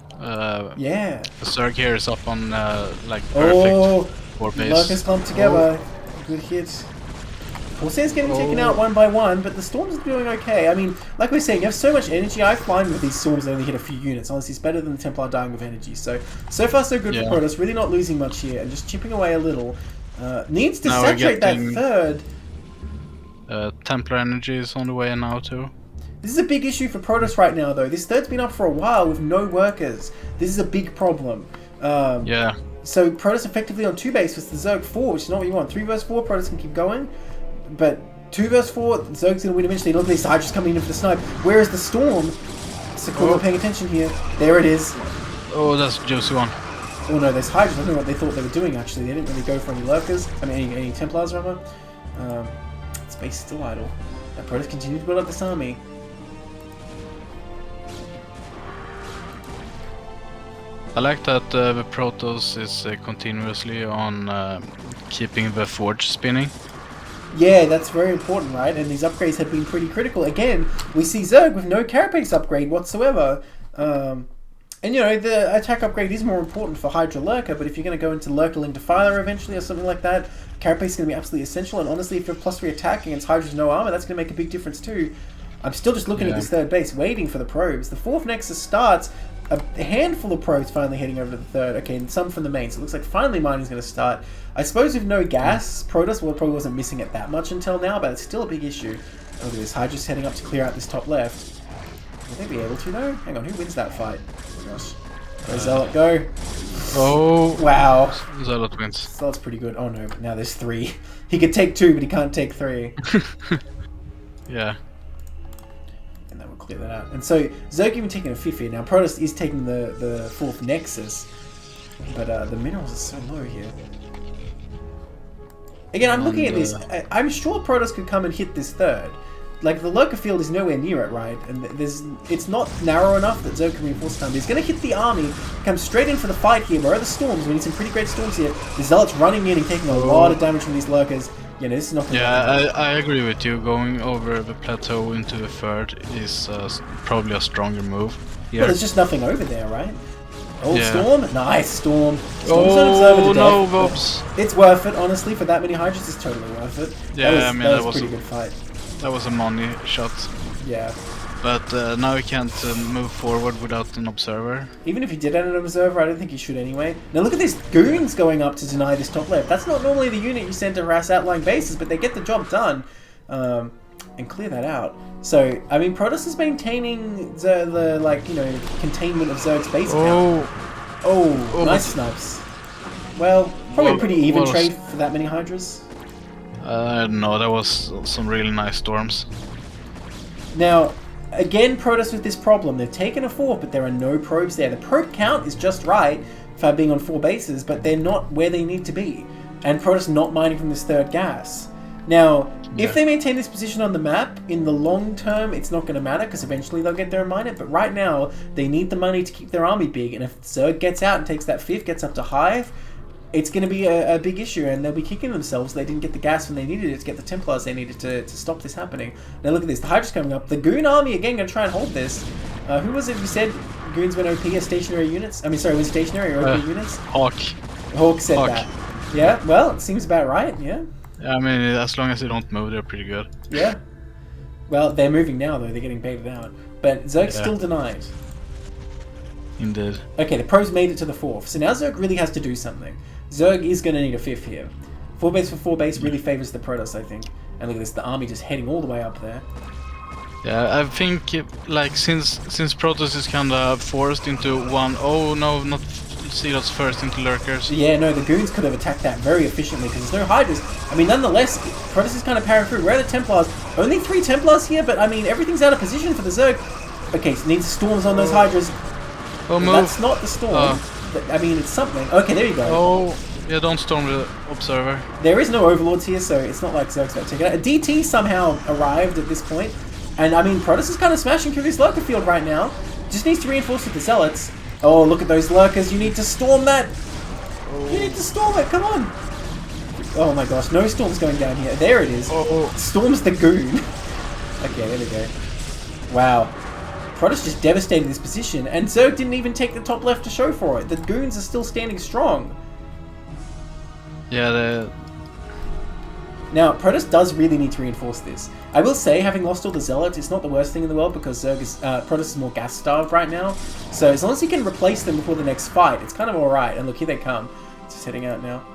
yeah. The Zerg here is up on like perfect for base. Lurkers clumped together. Good hit. Corsairs getting taken out one by one, but the Storms are doing okay. I mean, like we were saying, you have so much energy. I find with these Storms they only hit a few units. Honestly, it's better than the Templar dying of energy. So far so good for Protoss. Really not losing much here and just chipping away a little. Needs to now saturate that third. Templar energy is on the way now too. This is a big issue for Protoss right now, though. This third's been up for a while with no workers. This is a big problem. Yeah. So Protoss effectively on 2 base with the Zerg 4, which is not what you want. 3 vs 4, Protoss can keep going. But 2 vs 4, Zerg's going to win eventually. Look at these Hydras coming in for the snipe. Where is the Storm? Sakura paying attention here. There it is. Oh, that's a juicy one. Oh no, there's Hydras. I don't know what they thought they were doing actually. They didn't really go for any Lurkers. I mean, any Templars rather. Space is still idle. And Protoss continue to build up this army. I like that the Protoss is continuously on keeping the forge spinning. Yeah, that's very important, right? And these upgrades have been pretty critical. Again, we see Zerg with no Carapace upgrade whatsoever. And the attack upgrade is more important for Hydra Lurker, but if you're going to go into Lurkerling Defiler eventually or something like that, Carapace is going to be absolutely essential. And honestly, if you're +3 attack against Hydra's no armor, that's going to make a big difference too. I'm still just looking at this third base, waiting for the probes. The 4th Nexus starts. A handful of probes finally heading over to the third. Okay, and some from the main. So it looks like finally mining's going to start. I suppose with no gas, Protoss probably wasn't missing it that much until now, but it's still a big issue. Look at this. Hydra's heading up to clear out this top left. Will they be able to though? Hang on, who wins that fight? Oh my gosh. Go Zealot, go. Oh. Wow. Zealot wins. Zealot's pretty good. Oh no, but now there's 3. He could take 2, but he can't take 3. Yeah. And that will clear that out. And so Zerg even taking a 5th here. Now Protoss is taking the 4th Nexus, but the minerals are so low here. Again, I'm looking at this. I'm sure Protoss could come and hit this third. Like, the Lurker field is nowhere near it, right? And it's not narrow enough that Zerg can reinforce time. He's going to hit the army, come straight in for the fight here. Where are the Storms? We need some pretty great Storms here. The Zealots running in and taking a lot of damage from these Lurkers. Yeah, no, this is not going to I agree with you. Going over the plateau into the third is probably a stronger move here. Well, there's just nothing over there, right? Oh, Yeah. Storm! Nice, Storm! Storm's an observer to no, death. Vops. It's worth it, honestly, for that many Hydras, it's totally worth it. Yeah, that was a pretty good fight. That was a money shot. Yeah. But now we can't move forward without an observer. Even if he did add an observer, I don't think he should anyway. Now look at these goons going up to deny this top left. That's not normally the unit you send to harass outlying bases, but they get the job done. And clear that out. So, I mean, Protoss is maintaining the containment of Zerg's base count. Oh, nice snipes. Well, probably a pretty even trade for that many Hydras. No, that was some really nice storms. Now, again, Protoss with this problem. They've taken a 4th, but there are no probes there. The probe count is just right for being on 4 bases, but they're not where they need to be. And Protoss not mining from this third gas. Now, if they maintain this position on the map, in the long term, it's not going to matter, because eventually they'll get there and mine it. But right now, they need the money to keep their army big. And if Zerg gets out and takes that 5th, gets up to Hive, it's going to be a big issue, and they'll be kicking themselves. They didn't get the gas when they needed it to get the Templars they needed to stop this happening. Now look at this, the Hydra's coming up. The Goon army, again, going to try and hold this. Who was it who said Goons when OP are stationary units? I mean, sorry, when stationary or OP units? Hawk. Hawk said that. Yeah, well, it seems about right, yeah. I mean, as long as they don't move, they're pretty good. Yeah. Well, they're moving now, though. They're getting baited out. But Zerg's still denied. Indeed. Okay, the pros made it to the 4th. So now Zerg really has to do something. Zerg is going to need a 5th here. 4 base for 4 base really favors the Protoss, I think. And look at this, the army just heading all the way up there. Yeah, I think like since Protoss is kind of forced into one. Oh no, not Zealots first into lurkers. Yeah, no, the goons could have attacked that very efficiently because there's no Hydras. I mean, nonetheless, Protoss is kind of powering through. Where are the Templars? Only 3 Templars here, but I mean, everything's out of position for the Zerg. Okay, so needs storms on those Hydras. Oh, move. That's not the storm. But, I mean, it's something. Okay, there you go. Oh, yeah, don't storm the Observer. There is no Overlords here, so it's not like Zerg's about to take it out. A DT somehow arrived at this point. And, I mean, Protoss is kind of smashing through this Lurker field right now. Just needs to reinforce with the Zealots. Oh, look at those Lurkers. You need to storm that. You need to storm it. Come on. Oh, my gosh. No storms going down here. There it is. Storms the goon. Okay, there we go. Wow. Protoss just devastated this position, and Zerg didn't even take the top left to show for it. The goons are still standing strong. Yeah, Now, Protoss does really need to reinforce this. I will say, having lost all the Zealots, it's not the worst thing in the world because Protoss is more gas-starved right now. So as long as he can replace them before the next fight, it's kind of alright. And look, here they come. Just heading out now.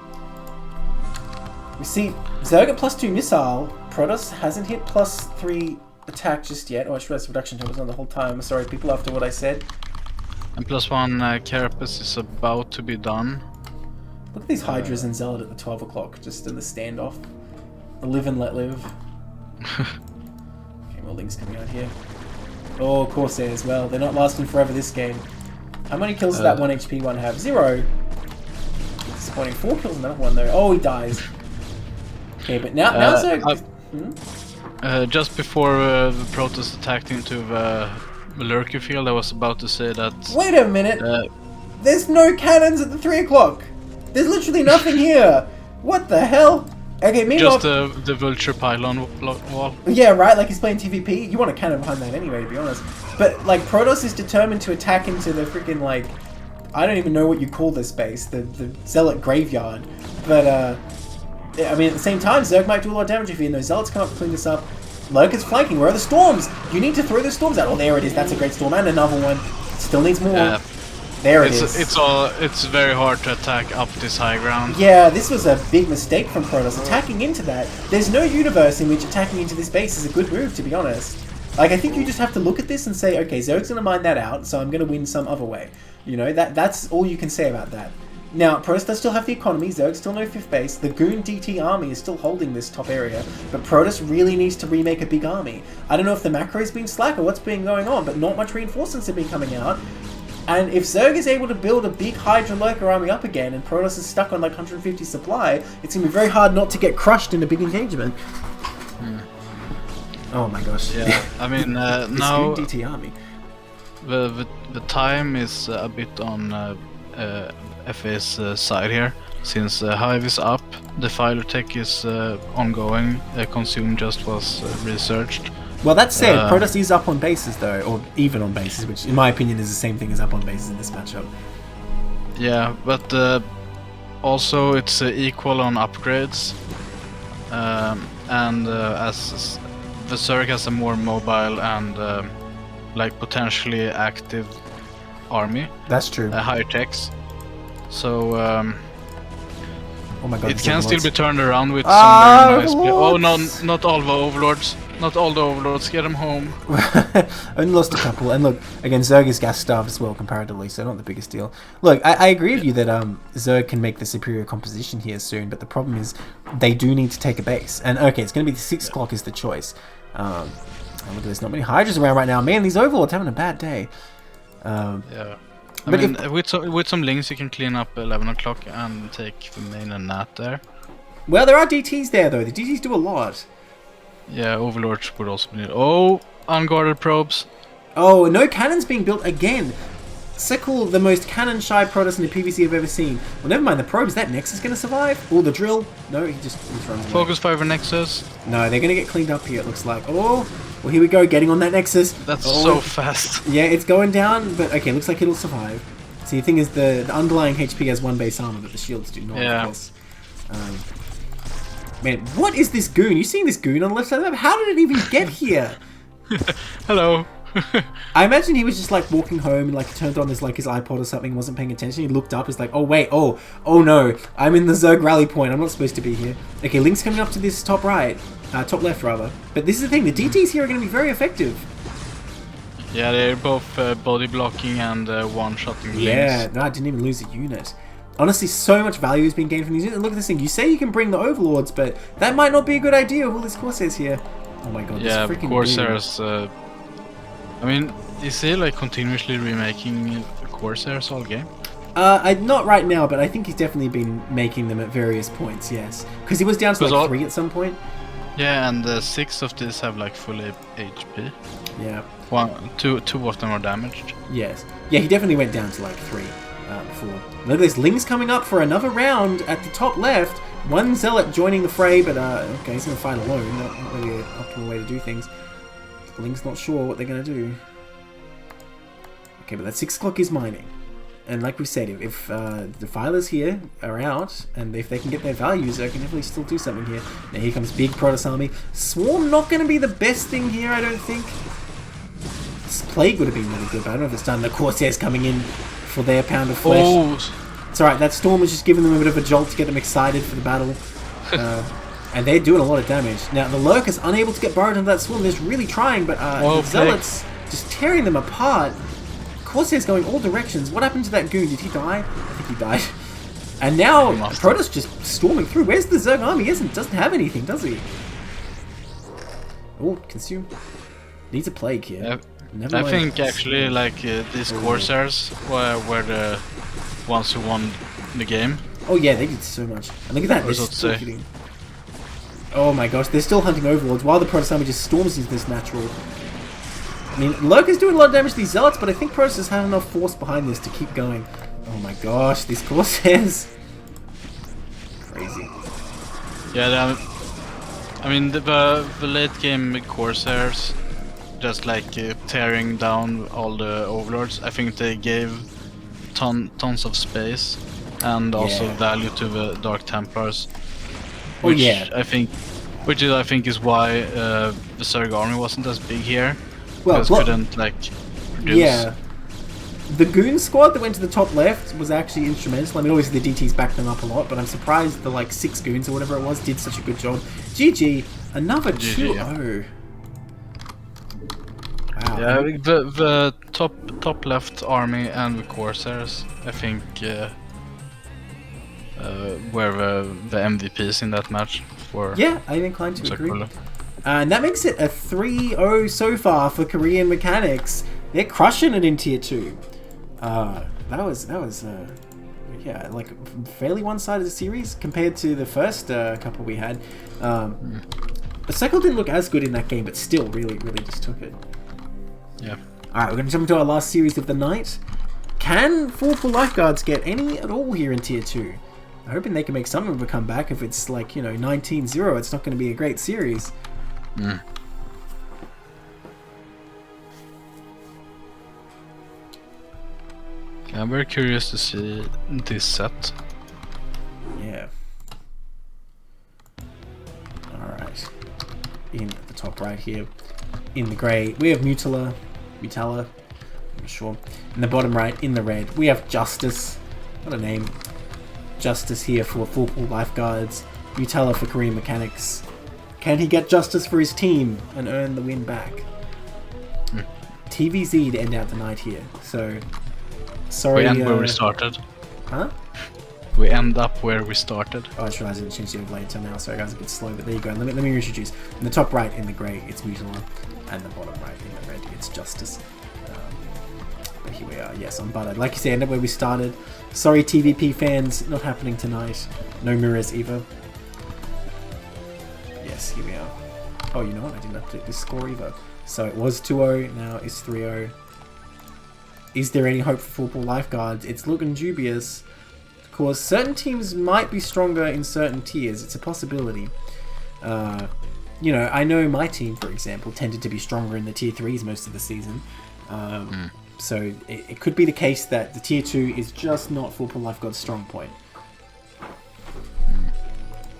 We see Zerg at +2 missile. Protoss hasn't hit +3 attack just yet. Oh, I should realize reduction time was on the whole time. Sorry, people, after what I said. and +1 Carapace is about to be done. Look at these Hydras and Zealot at the 12 o'clock, just in the standoff. The live and let live. Okay, more Lings coming out here. Oh, Corsair as well. They're not lasting forever this game. How many kills does that 1 HP one have? 0. Disappointing. 4 kills another one though. Oh, he dies. Okay, but now just before the Protoss attacked into the Lurker field, I was about to say that... Wait a minute! There's no cannons at the 3 o'clock! There's literally nothing here! What the hell? Okay, meanwhile... Just the Vulture pylon wall. Yeah, right, like he's playing TVP. You want a cannon behind that anyway, to be honest. But, like, Protoss is determined to attack into the freaking, like... I don't even know what you call this base. The Zealot graveyard. But, I mean, at the same time, Zerg might do a lot of damage if you know Zealots come up to clean this up. Lurker's flanking. Where are the storms? You need to throw the storms out. Oh, there it is. That's a great storm. And another one. Still needs more. There it is. It's very hard to attack up this high ground. Yeah, this was a big mistake from Protoss. Attacking into that. There's no universe in which attacking into this base is a good move, to be honest. Like, I think you just have to look at this and say, okay, Zerg's going to mine that out, so I'm going to win some other way. You know, that's all you can say about that. Now, Protoss does still have the economy, Zerg still no 5th base, the Goon DT army is still holding this top area, but Protoss really needs to remake a big army. I don't know if the macro's been slack or what's been going on, but not much reinforcements have been coming out. And if Zerg is able to build a big Hydra Lurker army up again, and Protoss is stuck on like 150 supply, it's going to be very hard not to get crushed in a big engagement. Oh my gosh. Yeah, I mean, now... Goon DT army. The time is a bit on FA's side here, since Hive is up, the Filer tech is ongoing, Consume just was researched. Well, that said, Protoss is up on bases though, or even on bases, which in my opinion is the same thing as up on bases in this matchup. Yeah, but also it's equal on upgrades, and as the Zerg has a more mobile and like potentially active army. That's true. Higher techs. So oh my God, it can still be turned around with some very nice play. Oh no, not all the overlords. Not all the overlords. Get them home. Only lost a couple. And look, again, Zerg is gas starved as well comparatively, so not the biggest deal. Look, I agree with you that Zerg can make the superior composition here soon, but the problem is they do need to take a base. And okay, it's going to be the 6 o'clock is the choice. Look, there's not many Hydras around right now. Man, these overlords having a bad day. Yeah. I mean, with some links you can clean up 11 o'clock and take the main and Nat there. Well, there are DTs there though. The DTs do a lot. Yeah, overlords would also be needed. Oh, unguarded probes. Oh, no cannons being built again. Sekul, the most cannon-shy Protoss in the PvC I've ever seen. Well, never mind the probes. That Nexus going to survive? Oh, the drill. No, he just runs away. Focus fire Nexus. No, they're going to get cleaned up here, it looks like. Oh, well, here we go, getting on that Nexus. That's so fast. Yeah, it's going down, but okay, looks like it'll survive. See, the thing is, the underlying HP has 1 base armor, but the shields do not, of course. Man, what is this goon? You seeing this goon on the left side of the map? How did it even get here? Hello. I imagine he was just like walking home and like turned on his iPod or something, wasn't paying attention. He looked up, he's like, oh wait, oh no, I'm in the Zerg rally point. I'm not supposed to be here. Okay, Link's coming up to this top right, top left rather. But this is the thing, the DTs here are going to be very effective. Yeah, they're both body blocking and one-shotting links. Yeah, no, I didn't even lose a unit. Honestly, so much value has been gained from these units. Look at this thing. You say you can bring the Overlords, but that might not be a good idea with all these Corsairs here. Oh my god, Yeah, this freaking Corsairs. I mean, is he like continuously remaking Corsairs all game? Not right now, but I think he's definitely been making them at various points, yes. Because he was down to like 3 at some point. Yeah, and 6 of these have like full HP. Yeah. Two of them are damaged. Yes. Yeah, he definitely went down to like 3 before. Look at this. Ling's coming up for another round at the top left. One Zealot joining the fray, but okay, he's going to fight alone. Not really an optimal way to do things. Ling's not sure what they're going to do. Okay, but that 6 o'clock is mining. And like we said, if the Defilers here are out, and if they can get their values, they can definitely still do something here. Now here comes big Protoss army. Swarm not going to be the best thing here, I don't think. This Plague would have been really good, but I don't know if it's done. The Corsairs coming in for their pound of flesh. Oh. It's alright, that Storm is just giving them a bit of a jolt to get them excited for the battle. And they're doing a lot of damage. Now the Lurker's unable to get burrowed into that Swarm. They're really trying, but the Zealots just tearing them apart. Corsairs going all directions. What happened to that goon? Did he die? I think he died. And now Protoss just storming through. Where's the Zerg army? Doesn't have anything, does he? Oh, consume. Needs a Plague here. Yep. Never I mind. think actually like these Corsairs were the ones who won the game. Oh yeah, they did so much. And look at that. They're still hitting. Oh my gosh, they're still hunting Overlords while the Protoss army just storms into this natural. I mean, Lurker's doing a lot of damage to these Zealots, but I think Protoss have enough force behind this to keep going. Oh my gosh, these Corsairs. Crazy. Yeah, I mean the late game Corsairs just like tearing down all the Overlords. I think they gave tons of space and also value to the Dark Templars. Which I think is why the Zerg army wasn't as big here. Well, couldn't like produce. Yeah. The Goon squad that went to the top left was actually instrumental. I mean, obviously the DTs backed them up a lot, but I'm surprised the like 6 Goons or whatever it was did such a good job. GG, another 2-0. Wow. Yeah, the top left army and the Corsairs, I think, were the MVPs in that match. Yeah, I'm inclined to agree. And that makes it a 3-0 so far for Korean Mechanics. They're crushing it in Tier 2. That was yeah, like fairly one-sided series compared to the first couple we had. The cycle didn't look as good in that game, but still really just took it. Yeah. Alright, we're going to jump into our last series of the night. Can Pool Lifeguards get any at all here in Tier 2? I'm hoping they can make some of a comeback. If it's like, 19-0, it's not going to be a great series. Mm. I'm very curious to see this set. Yeah. Alright. In the top right here, in the grey, we have Mutala, I'm not sure. In the bottom right, in the red, we have Justice. What a name. Justice here for Pool Lifeguards. Mutala for Korean Mechanics. Can he get Justice for his team and earn the win back? TVZ to end out the night here. So, sorry. We end where we started. Huh? We end up where we started. Oh, I just realized I didn't change the overlay until now. Sorry guys, a bit slow, but there you go. Let me reintroduce. In the top right, in the grey, it's Mutala. And the bottom right, in the red, it's Justice. But here we are. Yes, I'm buttered. Like you said, end up where we started. Sorry, TVP fans, not happening tonight. No mirrors either. Yes, here we are. Oh, you know what? I didn't update this score either. So it was 2-0, now it's 3-0. Is there any hope for Pool Lifeguards? It's looking dubious. Of course, certain teams might be stronger in certain tiers. It's a possibility. I know my team, for example, tended to be stronger in the tier 3s most of the season. So it could be the case that the tier 2 is just not Pool Lifeguard's strong point.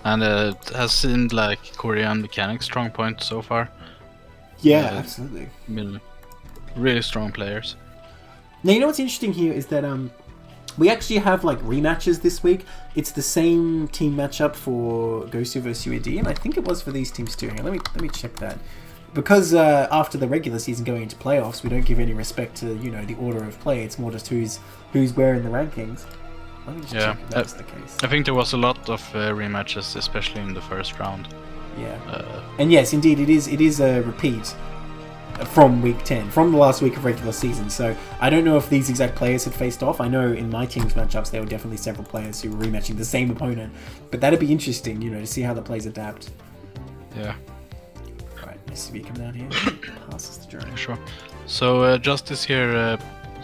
And it has seemed like Korean Mechanics' strong point so far. Yeah, absolutely. I mean, really strong players. Now, you know what's interesting here is that we actually have like rematches this week. It's the same team matchup for Gosu vs UAD, and I think it was for these teams too. Hang on, let me check that. because after the regular season going into playoffs, we don't give any respect to the order of play. It's more just who's where in the rankings. Let me just check if that's the case. I think there was a lot of rematches, especially in the first round. Yeah, and yes, indeed, it is a repeat from week 10, from the last week of regular season. So I don't know if these exact players had faced off. I know in my team's matchups there were definitely several players who were rematching the same opponent, but that'd be interesting, to see how the players adapt. Yeah. Right, SCV coming down here, passes the drone. Sure. So Justice here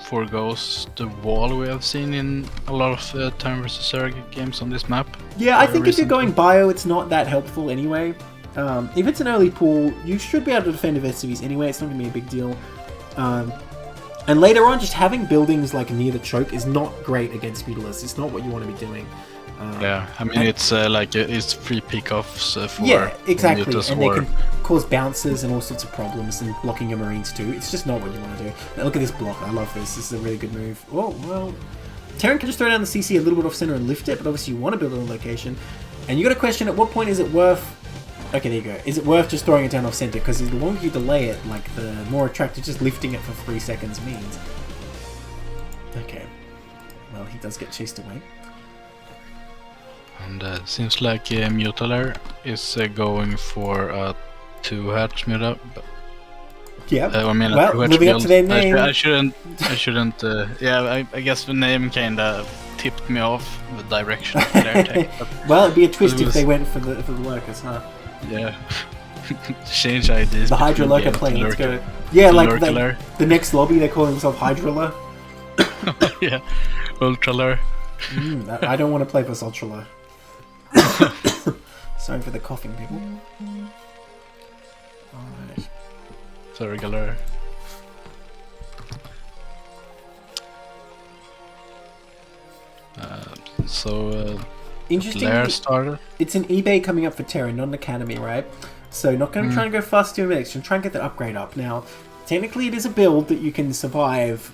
foregoes the wall we have seen in a lot of Time vs. Zerg games on this map. Yeah, I think if you're going bio, it's not that helpful anyway. If it's an early pool, you should be able to defend with SCVs anyway. It's not going to be a big deal. And later on, just having buildings like near the choke is not great against Mutalists. It's not what you want to be doing. Yeah, I mean it's it's free pickoffs for exactly, Mutas, and they can cause bounces and all sorts of problems, and blocking your Marines too. It's just not what you want to do. Now look at this block. I love this. This is a really good move. Oh well, Terran can just throw down the CC a little bit off center and lift it, but obviously you want to build on a location. And you got to question at what point is it worth. Okay, there you go. Is it worth just throwing it down off center? Because the longer you delay it, like the more attractive just lifting it for 3 seconds means. Okay. Well, he does get chased away. And seems like Mutaler is going for a 2-hatch Muta. Yeah. I mean, well, living up to their name. I shouldn't. Yeah, I guess the name kinda tipped me off the direction of their tech. Well, it'd be a twist if they went for the lurkers, huh? Yeah. Change IDs. The Hydra Lurker plane, let's go. Yeah, like the next lobby, they call themselves Hydraler. Yeah, Ultraler. I don't want to play for Ultraler. Sorry for the coughing, people. Alright. Sorry, Galer. Interesting. Starter. It's an eBay coming up for Terra, not an Academy, right? So not going to try and go fast 2 minutes. Try and get the upgrade up. Now, technically it is a build that you can survive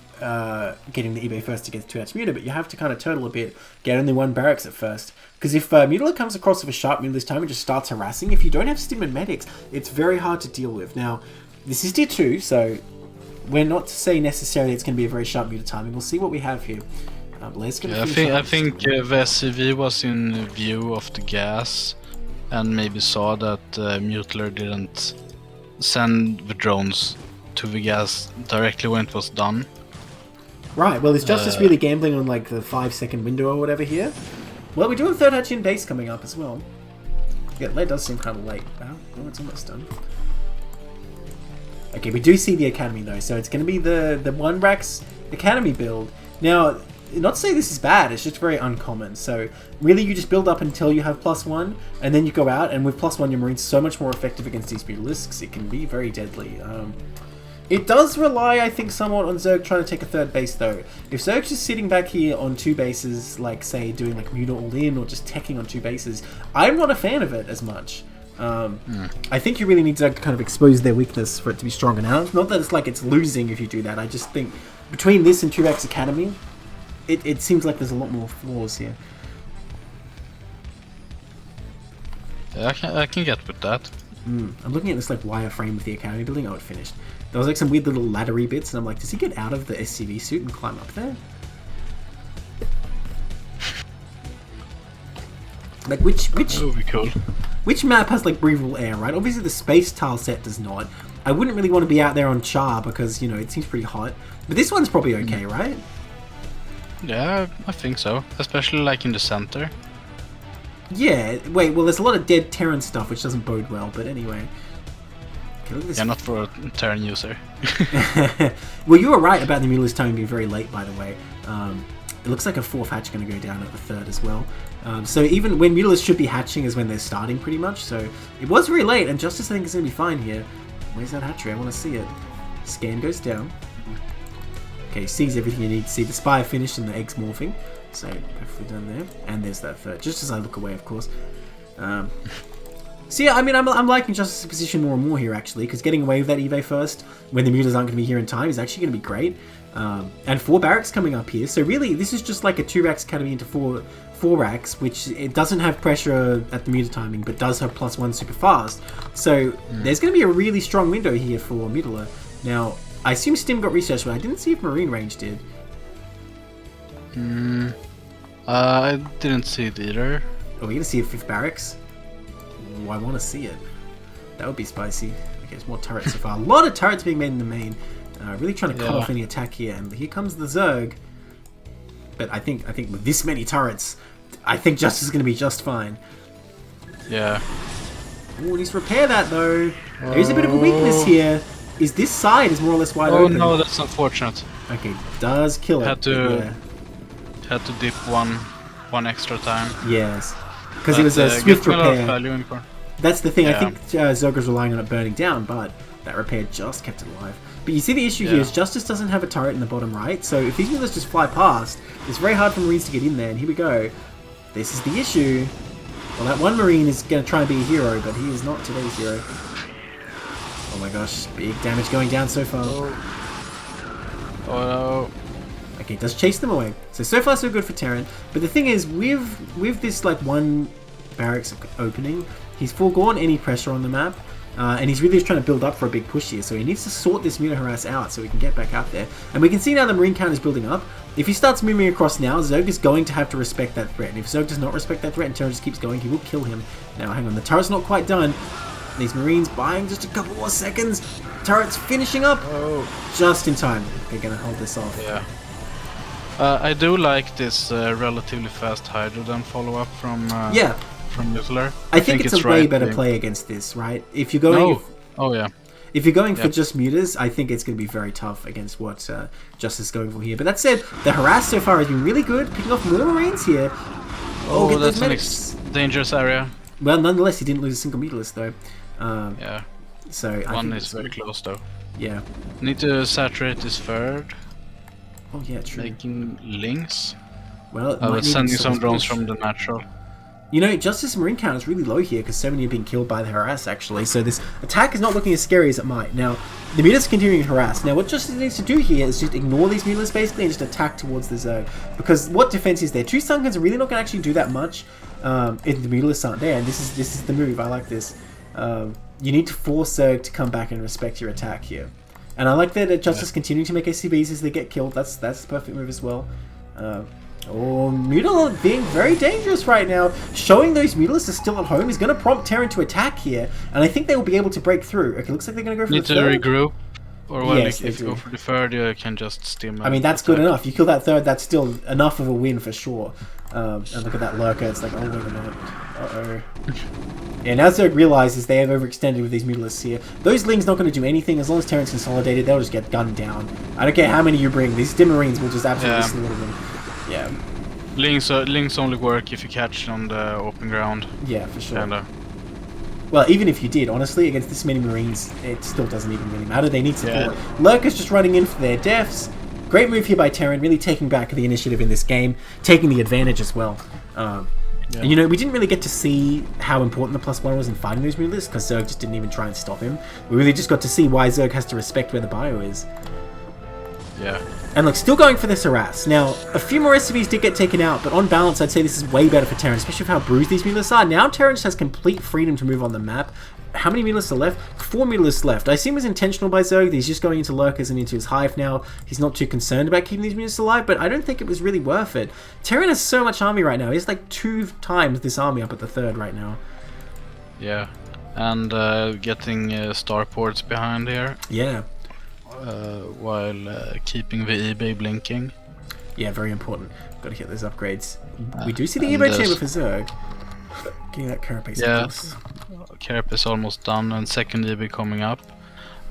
getting the eBay first against 2-hatch Muta, but you have to kind of turtle a bit, get only 1 barracks at first. Because if Mutala comes across with a sharp Muta this time and just starts harassing, if you don't have Stim and Medics, it's very hard to deal with. Now, this is tier 2, so we're not to say necessarily it's going to be a very sharp Muta timing. We'll see what we have here. I think the SCV was in view of the gas and maybe saw that Mutler didn't send the drones to the gas directly when it was done. Right, well, is Justice really gambling on like the 5-second window or whatever here? Well, we do have 3rd hatch in base coming up as well. Yeah, that does seem kind of late. Wow, oh, it's almost done. Okay, we do see the Academy though, so it's going to be the 1-Rax Academy build. Now, not to say this is bad, it's just very uncommon. So really you just build up until you have +1, and then you go out, and with +1 your Marine's so much more effective against these Mutalisks. It can be very deadly. It does rely, I think, somewhat on Zerg trying to take a 3rd base though. If Zerg's just sitting back here on 2 bases, like say doing like Muta all in or just teching on 2 bases, I'm not a fan of it as much. I think you really need to kind of expose their weakness for it to be stronger. Now, not that it's like it's losing if you do that. I just think between this and 2-Rax Academy, it seems like there's a lot more flaws here. Yeah, I can get with that. I'm looking at this like wireframe with the Academy building. Oh, it finished. There was like some weird little laddery bits, and I'm like, does he get out of the SCV suit and climb up there? Like which That would be cool. Which map has like breathable air, right? Obviously the space tile set does not. I wouldn't really want to be out there on Char because, it seems pretty hot. But this one's probably okay, right? Yeah, I think so. Especially like in the center. Yeah, wait, well there's a lot of dead Terran stuff which doesn't bode well, but anyway. Okay, look at this. Yeah, not for a Terran user. Well, you were right about the Mutalist timing being very late, by the way. It looks like a 4th hatch going to go down at the 3rd as well. So even when Mutalists should be hatching is when they're starting pretty much, so it was very late, and Justice I think is going to be fine here. Where's that hatchery? I want to see it. Scan goes down. Okay, sees everything you need to see. The Spire finished and the eggs morphing. So, hopefully done there. And there's that 3rd, just as I look away, of course. So yeah, I mean, I'm liking Justice's position more and more here, actually, because getting away with that eBay first, when the Mutas aren't going to be here in time, is actually going to be great. And 4 barracks coming up here, so really, this is just like a 2-Rax Academy into 4 4x, which it doesn't have pressure at the meter timing, but does have +1 super fast. So there's going to be a really strong window here for Mutala. Now, I assume Stim got researched, but I didn't see if Marine Range did. I didn't see it either. Are we going to see a 5th barracks? Ooh, I want to see it. That would be spicy. Okay, there's more turrets so far. A lot of turrets being made in the main. Really trying to cut off any attack here. And here comes the Zerg. But I think with this many turrets, I think Justice is going to be just fine. Yeah. Ooh, needs to repair that though. There is a bit of a weakness here. Is this side is more or less wide open? Oh no, that's unfortunate. Okay, does kill it. Had to dip one extra time. Yes, because it was a swift repair. Value That's the thing. I think Zerg was relying on it burning down, but that repair just kept it alive. But you see the issue here is Justice doesn't have a turret in the bottom right, so if these Mullahs just fly past, it's very hard for Marines to get in there, and here we go. This is the issue. Well, that one Marine is going to try and be a hero, but he is not today's hero. Oh my gosh, big damage going down so far. Oh no. Okay, does chase them away. So far so good for Terran. But the thing is, with this like one barracks opening, he's foregone any pressure on the map. And he's really just trying to build up for a big push here. So he needs to sort this Muta Harass out so we can get back out there. And we can see now the Marine count is building up. If he starts moving across now, Zerg is going to have to respect that threat. And if Zerg does not respect that threat and Terran just keeps going, he will kill him. Now, hang on. The turret's not quite done. These Marines buying just a couple more seconds. Turret's finishing up. Oh, just in time. They're going to hold this off. Yeah. I do like this relatively fast Hydroden follow-up from Mutler. I think it's a way better play against this, right? If you're going, if you're going for just mutas, I think it's going to be very tough against what Justice is going for here. But that said, the harass so far has been really good, picking off more Marines here. Oh, that's an dangerous area. Well, nonetheless, he didn't lose a single mutalist though. Yeah. So one is very close though. Yeah. Need to saturate this third. Oh yeah, true. Making links. Well, I was sending some drones from the natural. You know, Justice Marine count is really low here because so many have been killed by the harass actually. So this attack is not looking as scary as it might. Now, the mutas continuing to harass. Now, what Justice needs to do here is just ignore these mutas basically and just attack towards the Zerg. Because what defense is there? 2 Sunkens are really not going to actually do that much if the mutalists aren't there. And this is the move. I like this. You need to force Zerg to come back and respect your attack here. And I like that Justice continuing to make SCBs as they get killed. That's the perfect move as well. Mutal being very dangerous right now. Showing those Mutalists are still at home is going to prompt Terran to attack here. And I think they will be able to break through. Okay, looks like they're going to go for the third. Need to regroup. Or well, if you go for the third, you can just stim. I mean, that's good enough. You kill that third, that's still enough of a win for sure. And look at that lurker. It's like, oh, wait a minute. Uh-oh. Yeah, now Zerg realizes they have overextended with these Mutalists here. Those Ling's not going to do anything. As long as Terran's consolidated, they'll just get gunned down. I don't care how many you bring. These Dim Marines will just absolutely slaughter them. Yeah. Links only work if you catch on the open ground. Yeah, for sure. Kinda. Well, even if you did, honestly, against this many Marines, it still doesn't even really matter. They need support. Lurkers just running in for their deaths. Great move here by Terran, really taking back the initiative in this game, taking the advantage as well. And you know, we didn't really get to see how important the +1 was in fighting those Mutalists, because Zerg just didn't even try and stop him. We really just got to see why Zerg has to respect where the bio is. Yeah. And look, still going for this harass. Now, a few more SCVs did get taken out, but on balance, I'd say this is way better for Terran, especially with how bruised these Mutalists are. Now Terran just has complete freedom to move on the map. How many Mutalists are left? 4 Mutalists left. I assume it was intentional by Zerg. He's just going into Lurkers and into his hive now. He's not too concerned about keeping these Mutalists alive, but I don't think it was really worth it. Terran has so much army right now. He has like 2 times this army up at the third right now. Yeah. And getting starports behind here. Yeah. While keeping the eBay blinking. Yeah, very important. Got to get those upgrades. We do see the eBay chamber for Zerg. Getting that carapace. Yeah, carapace almost done, and second eBay coming up.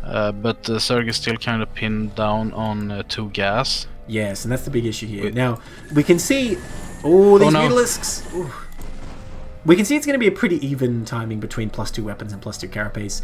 But Zerg is still kind of pinned down on 2 gas. Yes, and that's the big issue here. Now, we can see all these Mutalisks. We can see it's going to be a pretty even timing between +2 weapons and +2 carapace.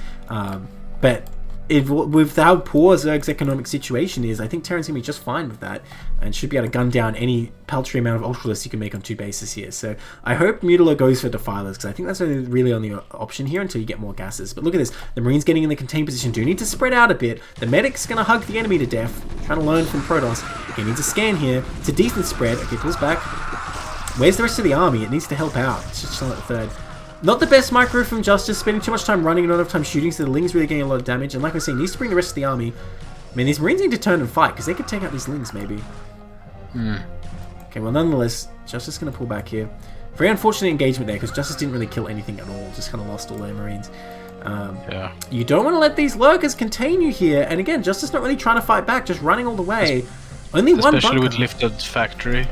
But with how poor Zerg's economic situation is, I think Terran's going to be just fine with that and should be able to gun down any paltry amount of Ultralists you can make on 2 bases here. So I hope Mutala goes for Defilers, because I think that's really only option here until you get more gases. But look at this. The Marines getting in the contained position do need to spread out a bit. The Medic's going to hug the enemy to death, trying to learn from Protoss. Okay, needs a scan here. It's a decent spread. Okay, pulls back. Where's the rest of the army? It needs to help out. It's just still at the third. Not the best micro from Justice, spending too much time running and not enough time shooting, so the Ling's really getting a lot of damage. And like I was saying, needs to bring the rest of the army. I mean, these Marines need to turn and fight, because they could take out these Lings, maybe. Okay, well, nonetheless, Justice is going to pull back here. Very unfortunate engagement there, because Justice didn't really kill anything at all. Just kind of lost all their Marines. You don't want to let these Lurkers contain you here. And again, Justice not really trying to fight back, just running all the way. Only one bunker. Especially with lifted factory.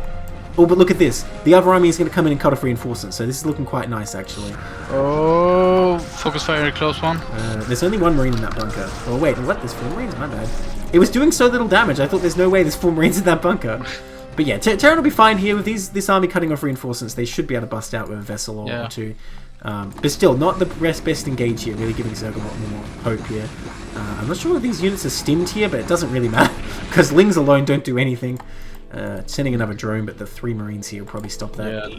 Oh, but look at this. The other army is going to come in and cut off reinforcements, so this is looking quite nice, actually. Oh, focus fire, close one. There's only one Marine in that bunker. Oh, wait, what? There's 4 Marines? My bad. It was doing so little damage, I thought there's no way there's 4 Marines in that bunker. But yeah, Terran will be fine here with this army cutting off reinforcements. They should be able to bust out with a vessel or two. But still, not the best engage here, really giving Zerg a lot more hope here. I'm not sure if these units are stimmed here, but it doesn't really matter, because Lings alone don't do anything. Sending another drone, but the 3 Marines here will probably stop that. Yeah,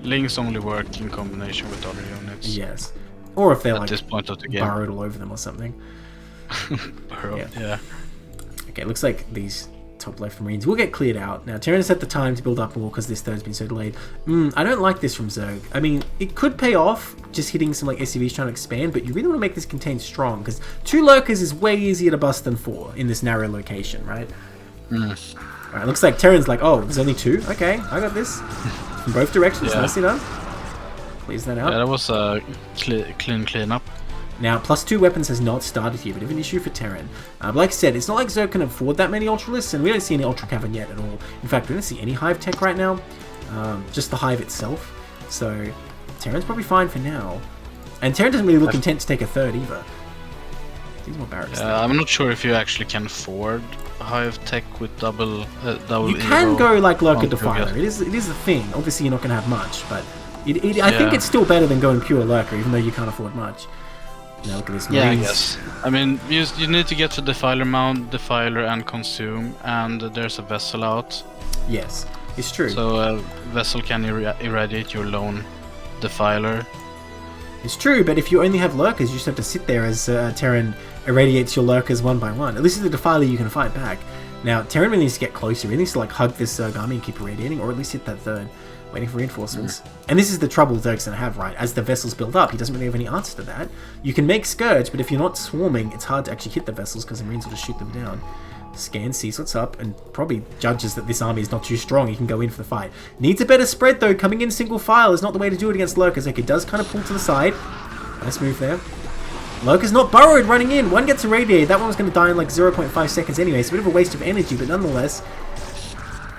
Lings only work in combination with other units. Yes. Or if they're at like this point of the game. burrowed all over them or something. Burrowed, yeah. Okay, looks like these top left Marines will get cleared out. Now, Terran has had the time to build up more because this third's been so delayed. I don't like this from Zerg. I mean, it could pay off just hitting some like SCVs trying to expand, but you really want to make this contained strong, because 2 Lurkers is way easier to bust than 4 in this narrow location, right? Alright, looks like Terran's like, oh, there's only 2? Okay, I got this. From both directions, nicely done. Clears that out. Yeah, that was a clean up. Now, +2 weapons has not started here, but of an issue for Terran. But like I said, it's not like Zerg can afford that many Ultralists, and we don't see any Ultra Cavern yet at all. In fact, we don't see any Hive tech right now, just the Hive itself. So, Terran's probably fine for now. And Terran doesn't really look content to take a third either. These more barracks. I'm not sure if you actually can afford Hive tech with double. You can go like Lurker Defiler. It is a thing. Obviously, you're not going to have much, but I think it's still better than going pure Lurker, even though you can't afford much. Now look at this. Yeah, I guess. I mean, you need to get to Defiler Mount, Defiler, and Consume, and there's a vessel out. Yes, it's true. So a vessel can irradiate your lone Defiler. It's true, but if you only have Lurkers, you just have to sit there as Terran irradiates your Lurkers one by one. At least with the Defiler, you can fight back. Now, Terran really needs to get closer. He needs to like hug this Zerg army and keep irradiating, or at least hit that third, waiting for reinforcements. And this is the trouble Zerg's gonna have, right? As the vessels build up, he doesn't really have any answer to that. You can make Scourge, but if you're not swarming, it's hard to actually hit the vessels because the Marines will just shoot them down. Scan, sees what's up, and probably judges that this army is not too strong. He can go in for the fight. Needs a better spread though. Coming in single file is not the way to do it against Lurkers. Like, it does kind of pull to the side. Nice move there. Lurker's not burrowed, running in. One gets irradiated. That one was going to die in like 0.5 seconds anyway. It's a bit of a waste of energy, but nonetheless,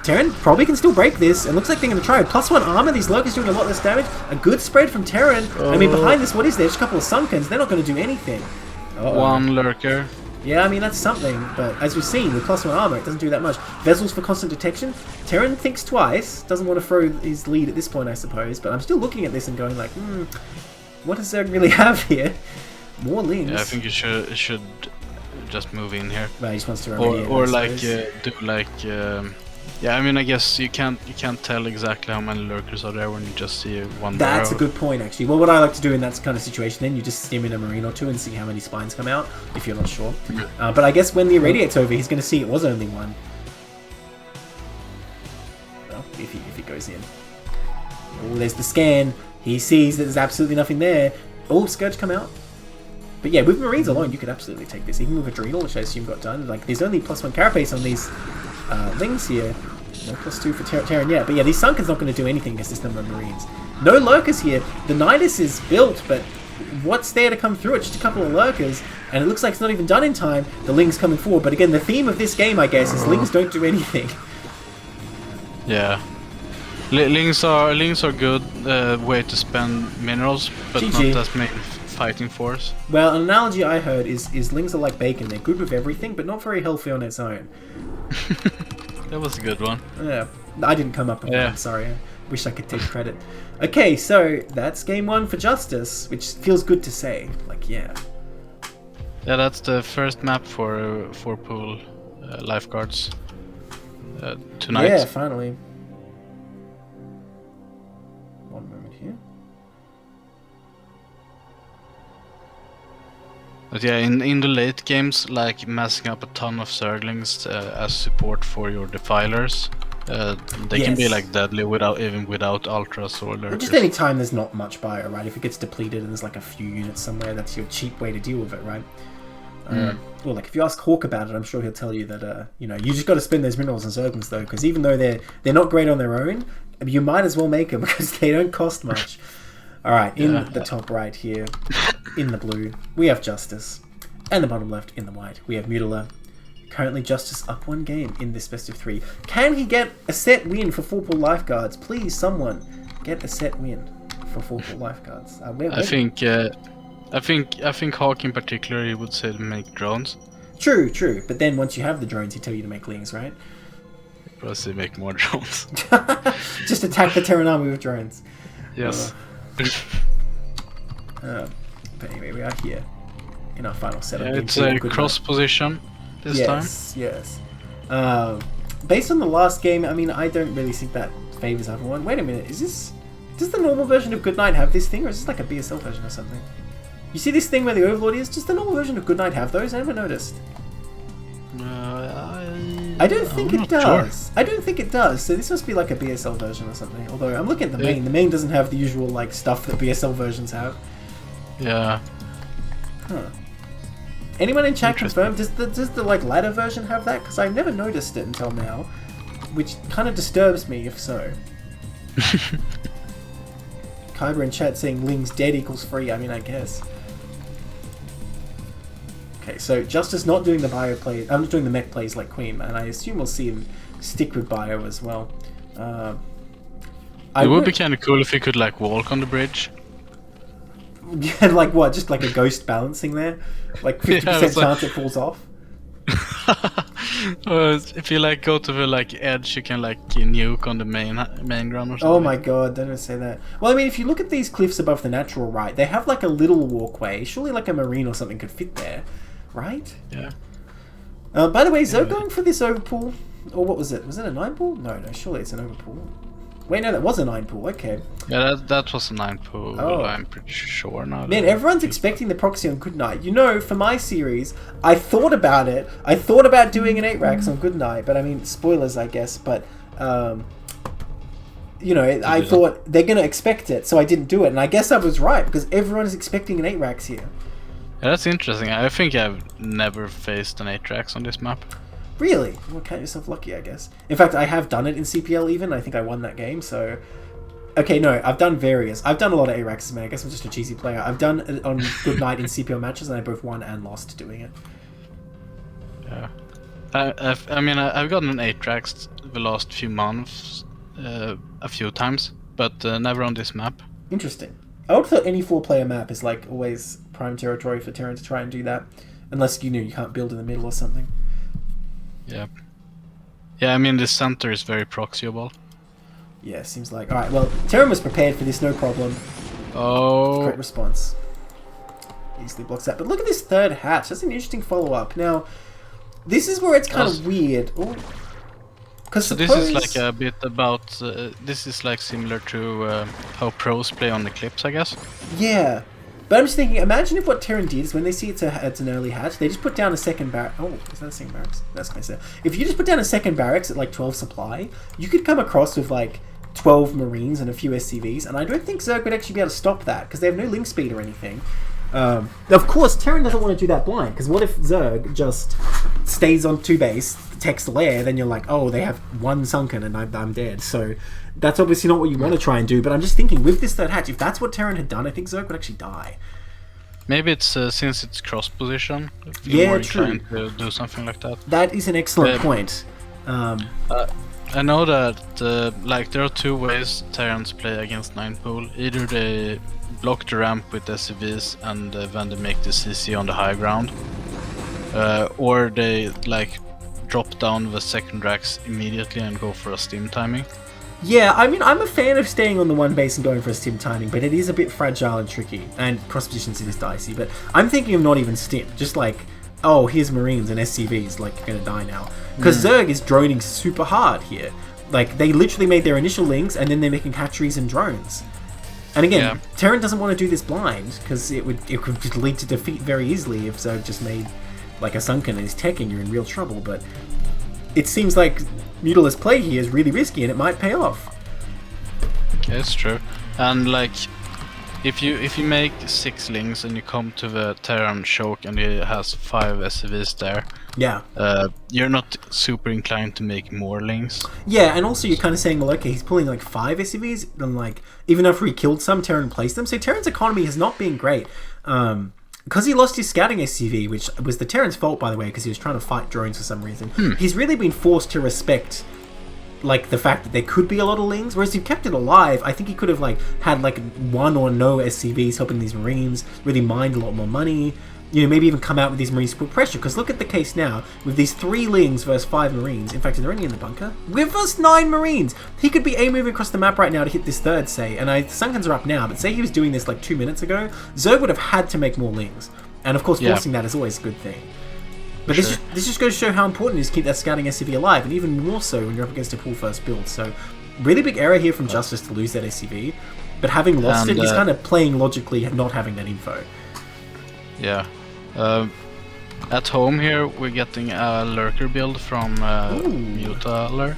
Terran probably can still break this. And looks like they're going to try. +1 armor. These Lurkers doing a lot less damage. A good spread from Terran. I mean, behind this, what is there? Just a couple of Sunkens. They're not going to do anything. One Lurker. Yeah, I mean, that's something, but as we've seen, with +1 armor, it doesn't do that much. Vessels for constant detection. Terran thinks twice. Doesn't want to throw his lead at this point, I suppose, but I'm still looking at this and going like, what does Zerg really have here? More Lings. Yeah, I think you should just move in here. Right, he just wants to or like, do like... yeah, I mean, I guess you can't tell exactly how many Lurkers are there when you just see one barrel. That's a good point, actually. Well, what I like to do in that kind of situation, then you just stim in a Marine or 2 and see how many spines come out, if you're not sure. But I guess when the irradiate's over, he's going to see it was only 1. Well, if he goes in. Oh, there's the scan. He sees that there's absolutely nothing there. Oh, Scourge come out. But yeah, with Marines alone, you could absolutely take this. Even with Adrenal, which I assume got done. Like, there's only +1 Carapace on these Lings here. No +2 for Terran yet. But yeah, these Sunken's not going to do anything against this number of Marines. No Lurkers here. The Nidus is built, but what's there to come through it? Just a couple of Lurkers. And it looks like it's not even done in time. The Lings coming forward. But again, the theme of this game, I guess, is Lings don't do anything. Yeah. Lings are good way to spend minerals, but GG. not as main fighting force. Well, an analogy I heard is Lings are like bacon. They're good with everything, but not very healthy on its own. That was a good one. Yeah, I didn't come up with that. I'm sorry. I wish I could take credit. Okay, so that's game 1 for Justice, which feels good to say. Like, yeah. Yeah, that's the first map for Pool Lifeguards tonight. Yeah, finally. One moment here. But yeah, in the late games, like massing up a ton of Zerglings as support for your Defilers They can be like deadly without ultras or lurkers. Just any time there's not much bio, right? If it gets depleted and there's like a few units somewhere, that's your cheap way to deal with it, right? Well, like if you ask Hawk about it, I'm sure he'll tell you that you just got to spend those minerals on Zerglings though, because even though they're not great on their own, you might as well make them because they don't cost much. All right, in the top right here, in the blue, we have Justice, and the bottom left in the white, we have Mutiler. Currently, Justice up 1 game in this best of 3. Can he get a set win for Pool Lifeguards? Please, someone get a set win for Pool Lifeguards. I think Hawk in particular, he would say to make drones. True. But then once you have the drones, he tell you to make lings, right? Plus, they make more drones. Just attack the Terran army with drones. Yes. But anyway, we are here in our final setup. Yeah, it's a cross position this time. Yes. Based on the last game, I mean, I don't really think that favors everyone. Wait a minute, does the normal version of Goodnight have this thing, or is this like a BSL version or something? You see this thing where the Overlord is? Does the normal version of Goodnight have those? I never noticed. I don't think it does. Sure. I don't think it does. So this must be like a BSL version or something. Although I'm looking at the main. The main doesn't have the usual like stuff that BSL versions have. Yeah. Huh. Anyone in chat confirm? Does the like ladder version have that? Because I've never noticed it until now, which kind of disturbs me if so. Kyber in chat saying Ling's dead equals free. I mean, I guess. Okay, so Justice not doing the bio play. I'm not doing the mech plays like Queen, and I assume we'll see him stick with bio as well. It would be kind of cool if he could like walk on the bridge. Yeah, like what? Just like a ghost balancing there, like 50% chance it falls off. If you like go to the like edge, you can like nuke on the main ground or something. Oh my god! Don't even say that. Well, I mean, if you look at these cliffs above the natural, right? They have like a little walkway. Surely, like a marine or something could fit there, right? Yeah. By the way, is Zoe going for this overpool, or what was it? Was it a 9 pool? No, surely it's an overpool. Wait, no, that was a 9 pool. Okay. Yeah, that was a 9 pool. Oh. I'm pretty sure now. Man, everyone's expecting the proxy on Goodnight. You know, for my series, I thought about it. I thought about doing an 8 racks on Goodnight, but I mean, spoilers, I guess. But I thought they're gonna expect it, so I didn't do it, and I guess I was right because everyone is expecting an 8 racks here. Yeah, that's interesting. I think I've never faced an 8 racks on this map. Really? Well, count yourself lucky, I guess. In fact, I have done it in CPL even. I think I won that game, so... Okay, no, I've done various. I've done a lot of A-Racks, man. I guess I'm just a cheesy player. I've done it on Goodnight in CPL matches, and I both won and lost doing it. Yeah. I've gotten an 8-racks the last few months, a few times, but never on this map. Interesting. I would have thought any 4-player map is, like, always prime territory for Terran to try and do that. Unless, you can't build in the middle or something. Yeah. Yeah, I mean, the center is very proxyable. Yeah, seems like... Alright, well, Terran was prepared for this, no problem. Oh. Great response. Easily blocks that. But look at this third hatch. That's an interesting follow-up. Now, this is where it's kind of weird. So this is like a bit about... this is like similar to how pros play on Eclipse, I guess. Yeah. But I'm just thinking, imagine if what Terran did is when they see it's an early hatch, they just put down a second barrack. Oh, is that a second barracks? That's kind of sad. If you just put down a second barracks at like 12 supply, you could come across with like 12 Marines and a few SCVs, and I don't think Zerg would actually be able to stop that because they have no link speed or anything. Of course, Terran doesn't want to do that blind, because what if Zerg just stays on 2 base, takes the lair, then you're like, oh, they have 1 sunken and I'm dead. So that's obviously not what you want to try and do, but I'm just thinking, with this third hatch, if that's what Terran had done, I think Zerg would actually die. Maybe it's since it's cross position. Yeah, true. Trying to do something like that. That is an excellent point. I know that like there are 2 ways Terrans play against 9 pool. Either they block the ramp with SCVs and then they make the CC on the high ground, or they like drop down the second racks immediately and go for a stim timing. Yeah, I mean, I'm a fan of staying on the 1 base and going for a stim timing, but it is a bit fragile and tricky, and cross positions is dicey. But I'm thinking of not even stim, just like, oh, here's Marines and SCVs, like, gonna die now. Because Zerg is droning super hard here. Like, they literally made their initial links, and then they're making hatcheries and drones. And again, Terran doesn't want to do this blind, because it could lead to defeat very easily if Zerg just made, like, a sunken and is teching, you're in real trouble, but... it seems like Mutila's play here is really risky and it might pay off. Okay, it's true. And like, if you make 6 links and you come to the Terran choke and it has 5 SCVs there, Yeah. you're not super inclined to make more links. Yeah, and also you're kind of saying, well, okay, he's pulling like 5 SCVs, and like, even after he killed some, Terran placed them. So Terran's economy has not been great. Because he lost his scouting SCV, which was the Terran's fault, by the way, because he was trying to fight drones for some reason. He's really been forced to respect like the fact that there could be a lot of lings, whereas if he kept it alive, I think he could have like had like 1 or no SCVs helping these Marines, really mined a lot more money, you know, maybe even come out with these Marines to put pressure, because look at the case now, with these 3 lings versus 5 Marines, in fact, are there any in the bunker? We're versus 9 Marines! He could be A-moving across the map right now to hit this third, say, and the Sunkens are up now, but say he was doing this like 2 minutes ago, Zerg would have had to make more lings, and of course forcing that is always a good thing. But this just goes to show how important it is to keep that scouting SCV alive, and even more so when you're up against a pool first build. So, really big error here from Justice to lose that SCV, but having lost it, he's kind of playing logically not having that info. Yeah. At home here, we're getting a lurker build from Mutaler.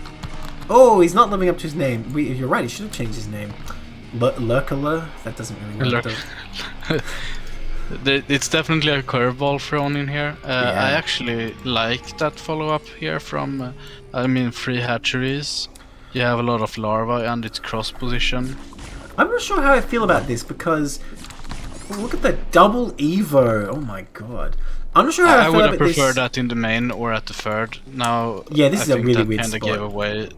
Oh, he's not living up to his name. You're right, he should have changed his name. Lurker? That doesn't really work. It's definitely a curveball thrown in here. I actually like that follow-up here from, free hatcheries. You have a lot of larvae and it's cross position. I'm not sure how I feel about this because look at the double Evo. Oh my god. I'm not sure how I feel would about have this. preferred that in the main or at the third. Now, yeah, this is a really weird spot. spot. Kind of gave away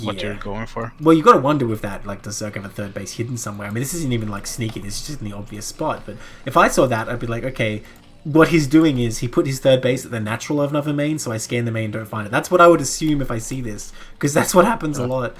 what you're going for. Well, you got to wonder with that, like, does Zerg have a third base hidden somewhere? I mean, this isn't even like sneaky. This is just in the obvious spot. But if I saw that, I'd be like, okay, what he's doing is he put his third base at the natural of another main, so I scan the main, don't find it. That's what I would assume if I see this, because that's what happens a lot.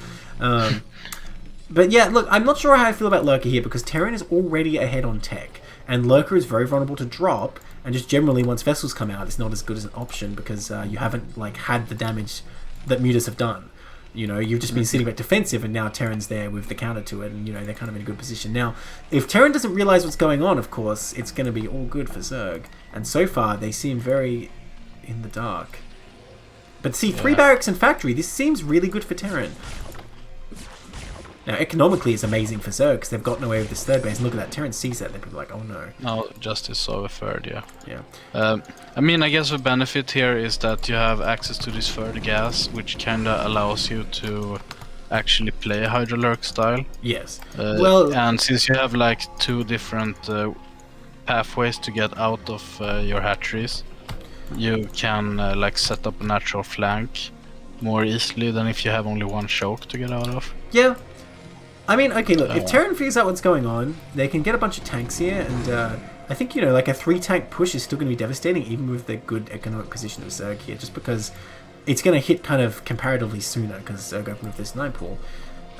But yeah, look, I'm not sure how I feel about Lurker here, because Terran is already ahead on tech, and Lurker is very vulnerable to drop, and just generally once vessels come out, it's not as good as an option, because you haven't like had the damage that Mutas have done. You know, you've just been sitting back defensive, and now Terran's there with the counter to it, and you know, they're kind of in a good position. Now, if Terran doesn't realize what's going on, of course, it's going to be all good for Zerg. And so far, they seem very in the dark. But see, 3 barracks and factory, this seems really good for Terran. Now, economically, it's amazing for Zerg, because they've gotten away with this third base. And look at that, Terran sees that, and they're like, oh no. No, Justice saw a third, yeah. Yeah. I guess the benefit here is that you have access to this third gas, which kinda allows you to actually play Hydra Lurk style. Yes. And since you have like 2 different pathways to get out of your hatcheries, you can like set up a natural flank more easily than if you have only 1 choke to get out of. Yeah. I mean, okay, look, if Terran figures out what's going on, they can get a bunch of tanks here, and I think, you know, like a 3-tank push is still going to be devastating, even with the good economic position of Zerg here, just because it's going to hit kind of comparatively sooner, because Zerg open with this 9 pool.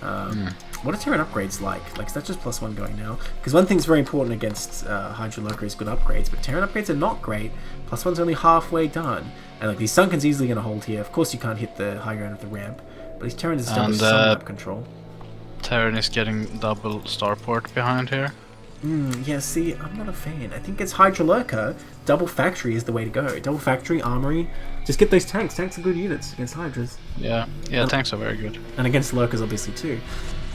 What are Terran upgrades like? Like, is that just +1 going now? Because one thing's very important against Hydra Lurker is good upgrades, but Terran upgrades are not great. +1's only halfway done. And like, these Sunken's easily going to hold here. Of course, you can't hit the high ground of the ramp, but these Terran is still with some map control. Terran is getting double starport behind here. Yeah, see, I'm not a fan. I think it's Hydra Lurker. Double factory is the way to go. Double factory, armory. Just get those tanks. Tanks are good units against Hydras. Yeah, tanks are very good. And against Lurkers, obviously, too.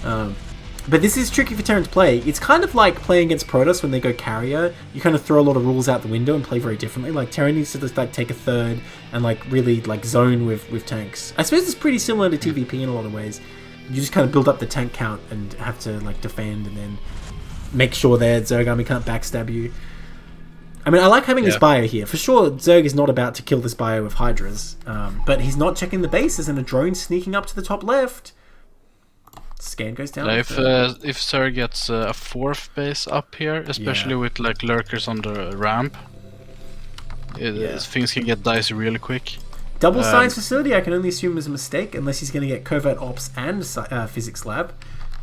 But this is tricky for Terran to play. It's kind of like playing against Protoss when they go carrier. You kind of throw a lot of rules out the window and play very differently. Like, Terran needs to just like take a third and like really like zone with tanks. I suppose it's pretty similar to TVP in a lot of ways. You just kind of build up the tank count and have to like defend and then make sure their Zerg army can't backstab you. I mean, I like having this bio here. For sure, Zerg is not about to kill this bio with Hydras, but he's not checking the bases, and a drone sneaking up to the top left. Scan goes down. If Zerg gets a 4th base up here, especially with like lurkers on the ramp, things can get dicey really quick. Double science facility, I can only assume is a mistake, unless he's going to get covert ops and physics lab.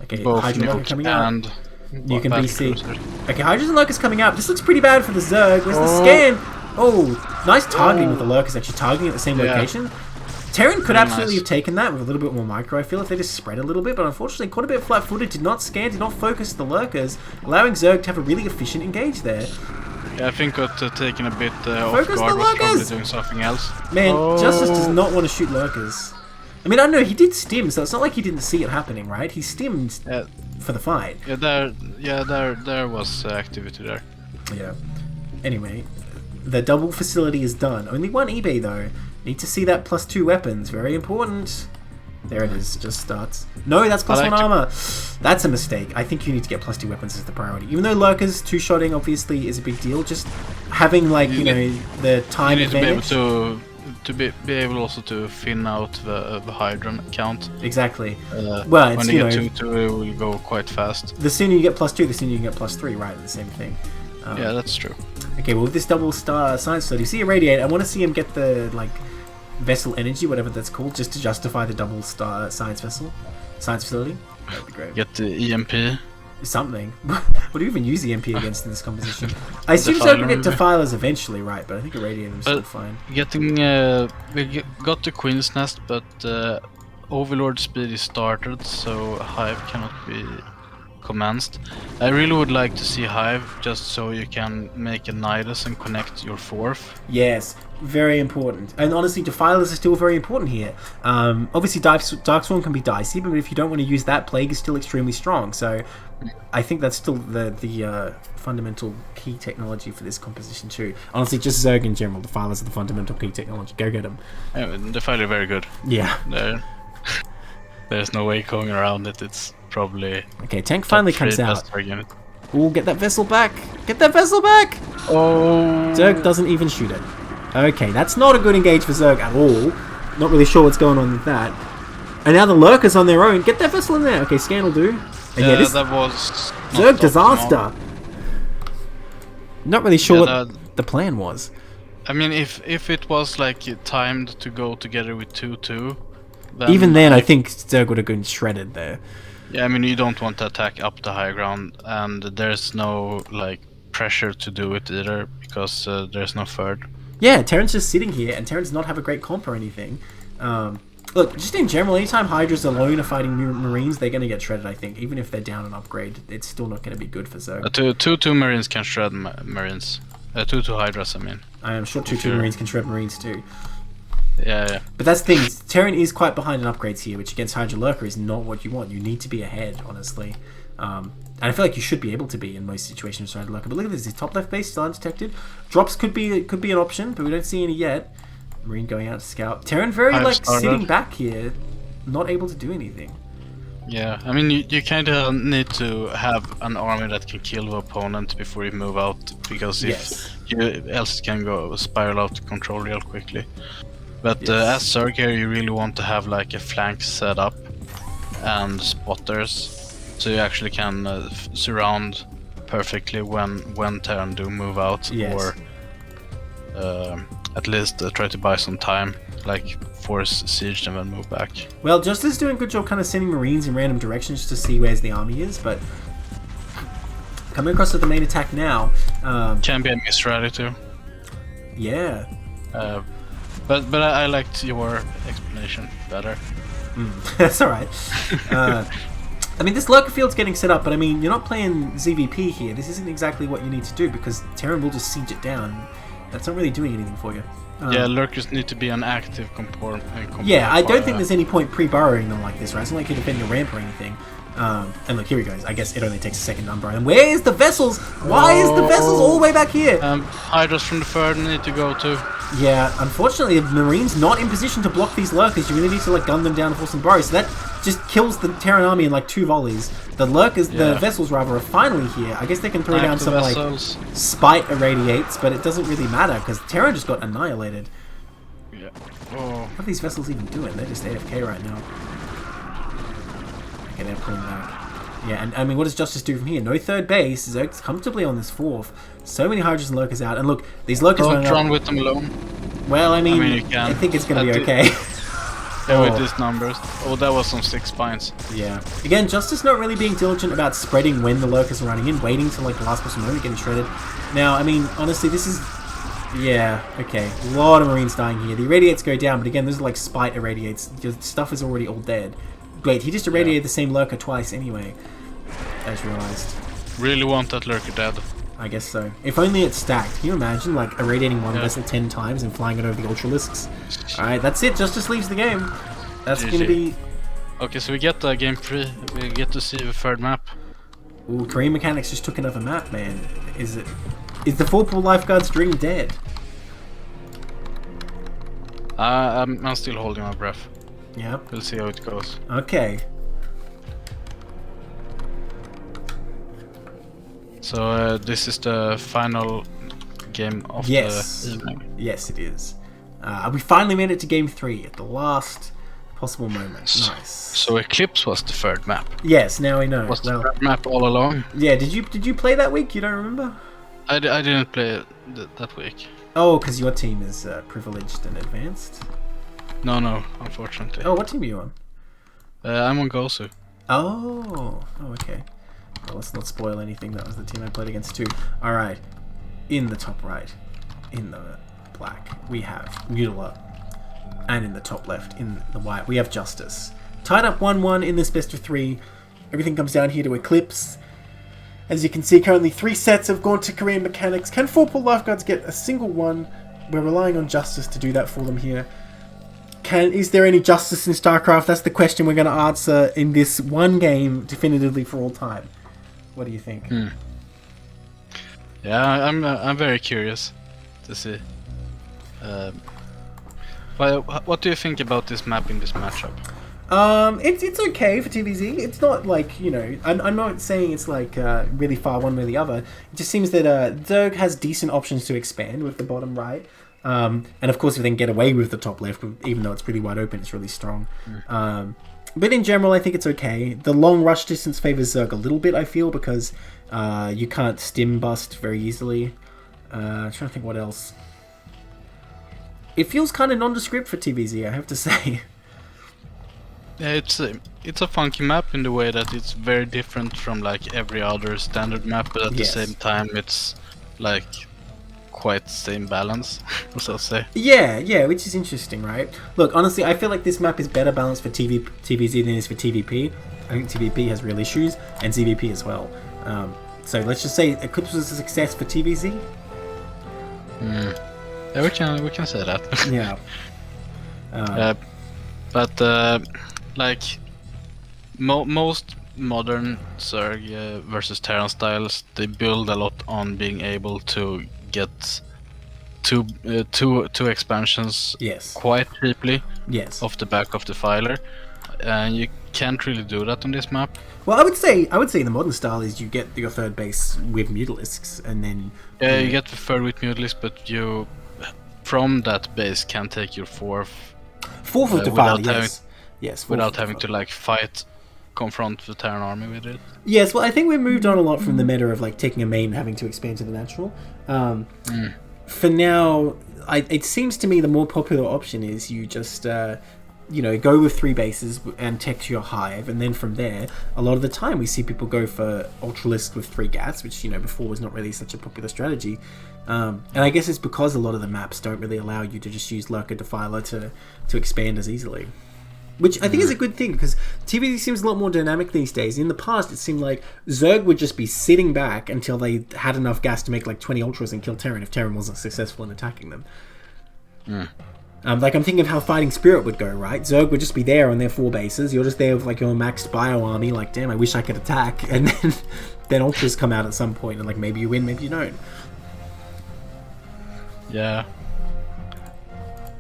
Okay, Hydra Lurker coming out. You can BC. Okay, Hydras and Lurkers coming out. This looks pretty bad for the Zerg. Where's the scan? Oh, nice targeting with the Lurkers, actually targeting at the same location. Terran could absolutely have taken that with a little bit more micro, I feel, if they just spread a little bit, but unfortunately quite a bit flat-footed, did not scan, did not focus the Lurkers, allowing Zerg to have a really efficient engage there. Yeah, I think got taken a bit off Focus guard, the was probably lurkers! doing something else. Man, Justice does not want to shoot lurkers. I mean, I don't know, he did stim, so it's not like he didn't see it happening, right? He stimmed for the fight. Yeah, there was activity there. Yeah. Anyway, the double facility is done. Only one eBay though. Need to see that +2 weapons. Very important. There it is. Just starts. No, that's +1 armor. That's a mistake. I think you need to get +2 weapons as the priority. Even though lurkers 2-shotting obviously is a big deal, just having like you know the time you need advantage. to be able also to thin out the Hydra count. Exactly. Well, it's, when you you get know, 2, it will go quite fast. The sooner you get +2, the sooner you can get +3. Right, the same thing. Yeah, that's true. Okay, well with this double star science study, see irradiate. I want to see him get the like vessel energy, whatever that's called, just to justify the double star science facility. That'd be great. Get the EMP. Something. What do you even use the EMP against in this composition? I assume Zerg will get defilers eventually, right? But I think irradiate is still fine. Getting we got the Queen's Nest, but Overlord speed is started, so Hive cannot be commenced. I really would like to see Hive, just so you can make a Nidus and connect your 4th. Yes, very important. And honestly, defilers are still very important here. Obviously, Darksworn can be dicey, but if you don't want to use that, Plague is still extremely strong. So I think that's still the fundamental key technology for this composition too. Honestly, just Zerg in general, defilers are the fundamental key technology. Go get them. Defiler very good. Yeah. There's no way going around it. It's probably... Okay, tank finally comes out. Unit. Ooh, get that vessel back! Get that vessel back! Oh! Zerg doesn't even shoot it. Okay, that's not a good engage for Zerg at all. Not really sure what's going on with that. And now the lurkers on their own. Get that vessel in there. Okay, scan will do. And yeah, this that was... Zerg disaster. Not really sure Yeah, what the plan was. I mean, if it was like timed to go together with 2-2, then Even then, I think Zerg would have been shredded there. Yeah, I mean, you don't want to attack up the high ground, and there's no like pressure to do it either because there's no third. Yeah, Terran's just sitting here, and Terran's not have a great comp or anything. Look, just in general, anytime Hydras alone are fighting Marines, they're going to get shredded, I think. Even if they're down an upgrade, it's still not going to be good for Zerg. 2-2 Marines can shred Marines. 2-2 Hydras, I mean. I am sure 2-2 Marines can shred Marines too. Yeah. But that's the thing, Terran is quite behind in upgrades here, which against Hydra Lurker is not what you want. You need to be ahead, honestly. And I feel like you should be able to be in most situations with Hydra Lurker. But look at this, his top left base still undetected. Drops could be an option, but we don't see any yet. Marine going out to scout. Terran very sitting back here, not able to do anything. Yeah, I mean you kind of need to have an army that can kill the opponent before you move out, because else it can go spiral out of control real quickly. But as Zerg here, you really want to have like a flank set up and spotters, so you actually can surround perfectly when Terran do move out, or at least try to buy some time, like force siege and then move back. Well, Justice is doing a good job kind of sending Marines in random directions to see where the army is, but coming across to the main attack now. Can be a misrally too. Yeah. But I liked your explanation better. That's alright. I mean, this lurker field's getting set up, but I mean, you're not playing ZVP here. This isn't exactly what you need to do, because Terran will just siege it down. That's not really doing anything for you. Yeah, lurkers need to be an active component. Yeah, I don't think there's any point pre-burrowing them like this, right? It's not like you're defending a ramp or anything. And look, here he goes. I guess it only takes a second number. And where is the vessels? Why is the vessels all the way back here? Hydras from the third need to go too. Yeah, unfortunately, if Marine's not in position to block these lurkers, you really need to like gun them down and force them burrow. So that just kills the Terran army in like 2 volleys. The lurkers, the vessels rather, are finally here. I guess they can throw down some like spite irradiates, but it doesn't really matter because Terran just got annihilated. Yeah. What are these vessels even doing? They're just AFK right now. Okay, they're pulling back. Yeah, and I mean, what does Justice do from here? No third base. Zerg's comfortably on this 4th. So many Hydras and Lurkers out. And look, these Lurkers don't run with them alone. Well, I mean you can. I think it's going to be okay. Yeah, with these numbers. Oh, that was some 6 spines. Yeah. Again, Justice not really being diligent about spreading when the Lurkers are running in, waiting till like the last possible moment, getting shredded. Now, I mean, honestly, this is... Yeah, okay. A lot of Marines dying here. The irradiates go down, but again, those are like spite irradiates. Your stuff is already all dead. Wait, he just irradiated the same lurker twice anyway. I just realized. Really want that lurker dead. I guess so. If only it's stacked. Can you imagine, like, irradiating one vessel 10 times and flying it over the Ultralisks? Alright, that's it. Justice leaves the game. That's GG. gonna be... Okay, so we get game 3. We get to see the third map. Ooh, Korean Mechanics just took another map, man. Is the full Pool Lifeguards dream dead? I'm still holding my breath. Yep. We'll see how it goes. Okay. So this is the final game of the evening. Yes, it is. We finally made it to game 3 at the last possible moment. Nice. So Eclipse was the third map. Yes, now we know. Was the third map all along? Yeah, did you play that week? You don't remember? I didn't play that week. Oh, because your team is privileged and advanced? No, unfortunately. Oh, what team are you on? I'm on Gosu. Oh, okay. Well, let's not spoil anything. That was the team I played against too. Alright. In the top right, in the black, we have Mutila. And in the top left, in the white, we have Justice. Tied up 1-1 in this best of 3. Everything comes down here to Eclipse. As you can see, currently 3 sets have gone to Korean Mechanics. Can 4 Pool Lifeguards get a single one? We're relying on Justice to do that for them here. Is there any justice in StarCraft? That's the question we're going to answer in this one game definitively for all time. What do you think? Yeah, I'm very curious to see. What do you think about this map in this matchup? It's okay for TVZ. It's not like, you know, I'm not saying it's like really far one way or the other. It just seems that Zerg has decent options to expand with the bottom right. And of course, if they can get away with the top left, even though it's pretty wide open, it's really strong. But in general, I think it's okay. The long rush distance favors Zerg a little bit, I feel, because you can't stim bust very easily. I'm trying to think what else. It feels kind of nondescript for TVZ, I have to say. Yeah, it's a funky map in the way that it's very different from like every other standard map, but at the same time, it's like quite same balance, as I'll say. Yeah, which is interesting, right? Look, honestly, I feel like this map is better balanced for TVZ than it is for TVP. I think TVP has real issues, and ZVP as well. So let's just say Eclipse was a success for TVZ. Yeah, we can say that. Yeah. But like most modern Zerg versus Terran styles, they build a lot on being able to get two expansions quite cheaply off the back of the filer, and you can't really do that on this map. Well, I would say the modern style is you get your third base with Mutalisks, and then you get the third with Mutalisk, but you from that base can take your fourth of Defiler, without having to like confront the Terran army with it. Yes, well, I think we've moved on a lot from the meta of like taking a main and having to expand to the natural. For now, it seems to me the more popular option is you just go with 3 bases and tech to your hive, and then from there, a lot of the time we see people go for Ultralisk with 3 gats, which before was not really such a popular strategy. And I guess it's because a lot of the maps don't really allow you to just use Lurker Defiler to expand as easily. Which I think is a good thing, because TVZ seems a lot more dynamic these days. In the past, it seemed like Zerg would just be sitting back until they had enough gas to make like 20 Ultras and kill Terran if Terran wasn't successful in attacking them. Like I'm thinking of how Fighting Spirit would go, right? Zerg would just be there on their 4 bases. You're just there with like your maxed bio army, like damn, I wish I could attack. And then Ultras come out at some point and like maybe you win, maybe you don't. Yeah.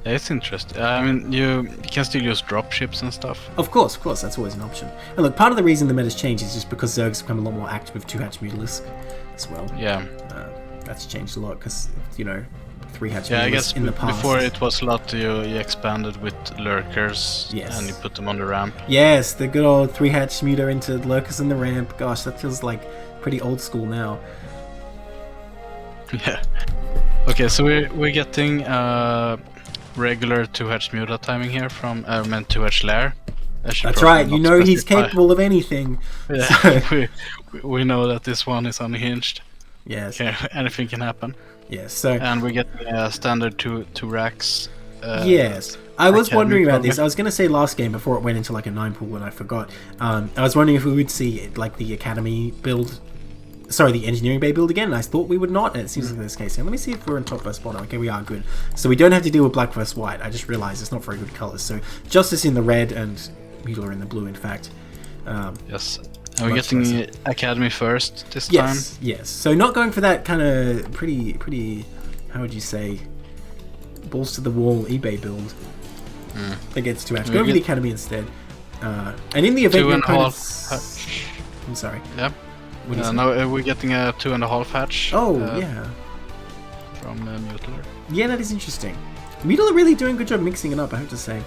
It's interesting. I mean, you can still use dropships and stuff. Of course, that's always an option. And look, part of the reason the meta's changed is just because Zerg's become a lot more active with 2-hatch Mutalisk as well. Yeah. That's changed a lot because, 3-hatch I guess in the past. Before it was a lot, you expanded with lurkers and you put them on the ramp. Yes, the good old 3-hatch muter into lurkers in the ramp. Gosh, that feels like pretty old school now. Yeah. Okay, so we're getting regular 2-hatch muta timing here from 2-hatch lair. That's right, he's capable of anything. Yeah, so. we know that this one is unhinged. Yes. Okay, anything can happen. Yes, so... And we get standard 2 racks. Yes. I was wondering about this. I was going to say last game before it went into like a 9 pool and I forgot. I was wondering if we would see like the Academy build the engineering bay build again. And I thought we would not, and it seems like this case. And let me see if we're in top versus bottom. Okay, we are good. So we don't have to deal with black versus white. I just realized it's not very good colors. So Justice in the red and Mutler in the blue, in fact. Yes. And we're getting Academy first this time. Yes. So not going for that kind of pretty, how would you say, balls to the wall eBay build. That gets too much. Go for the Academy instead. And in the event your opponent's... I'm sorry. Yep. Now we're getting a 2.5 hatch. Oh, yeah. From Mutler. Yeah, that is interesting. Mutler really doing a good job mixing it up, I have to say.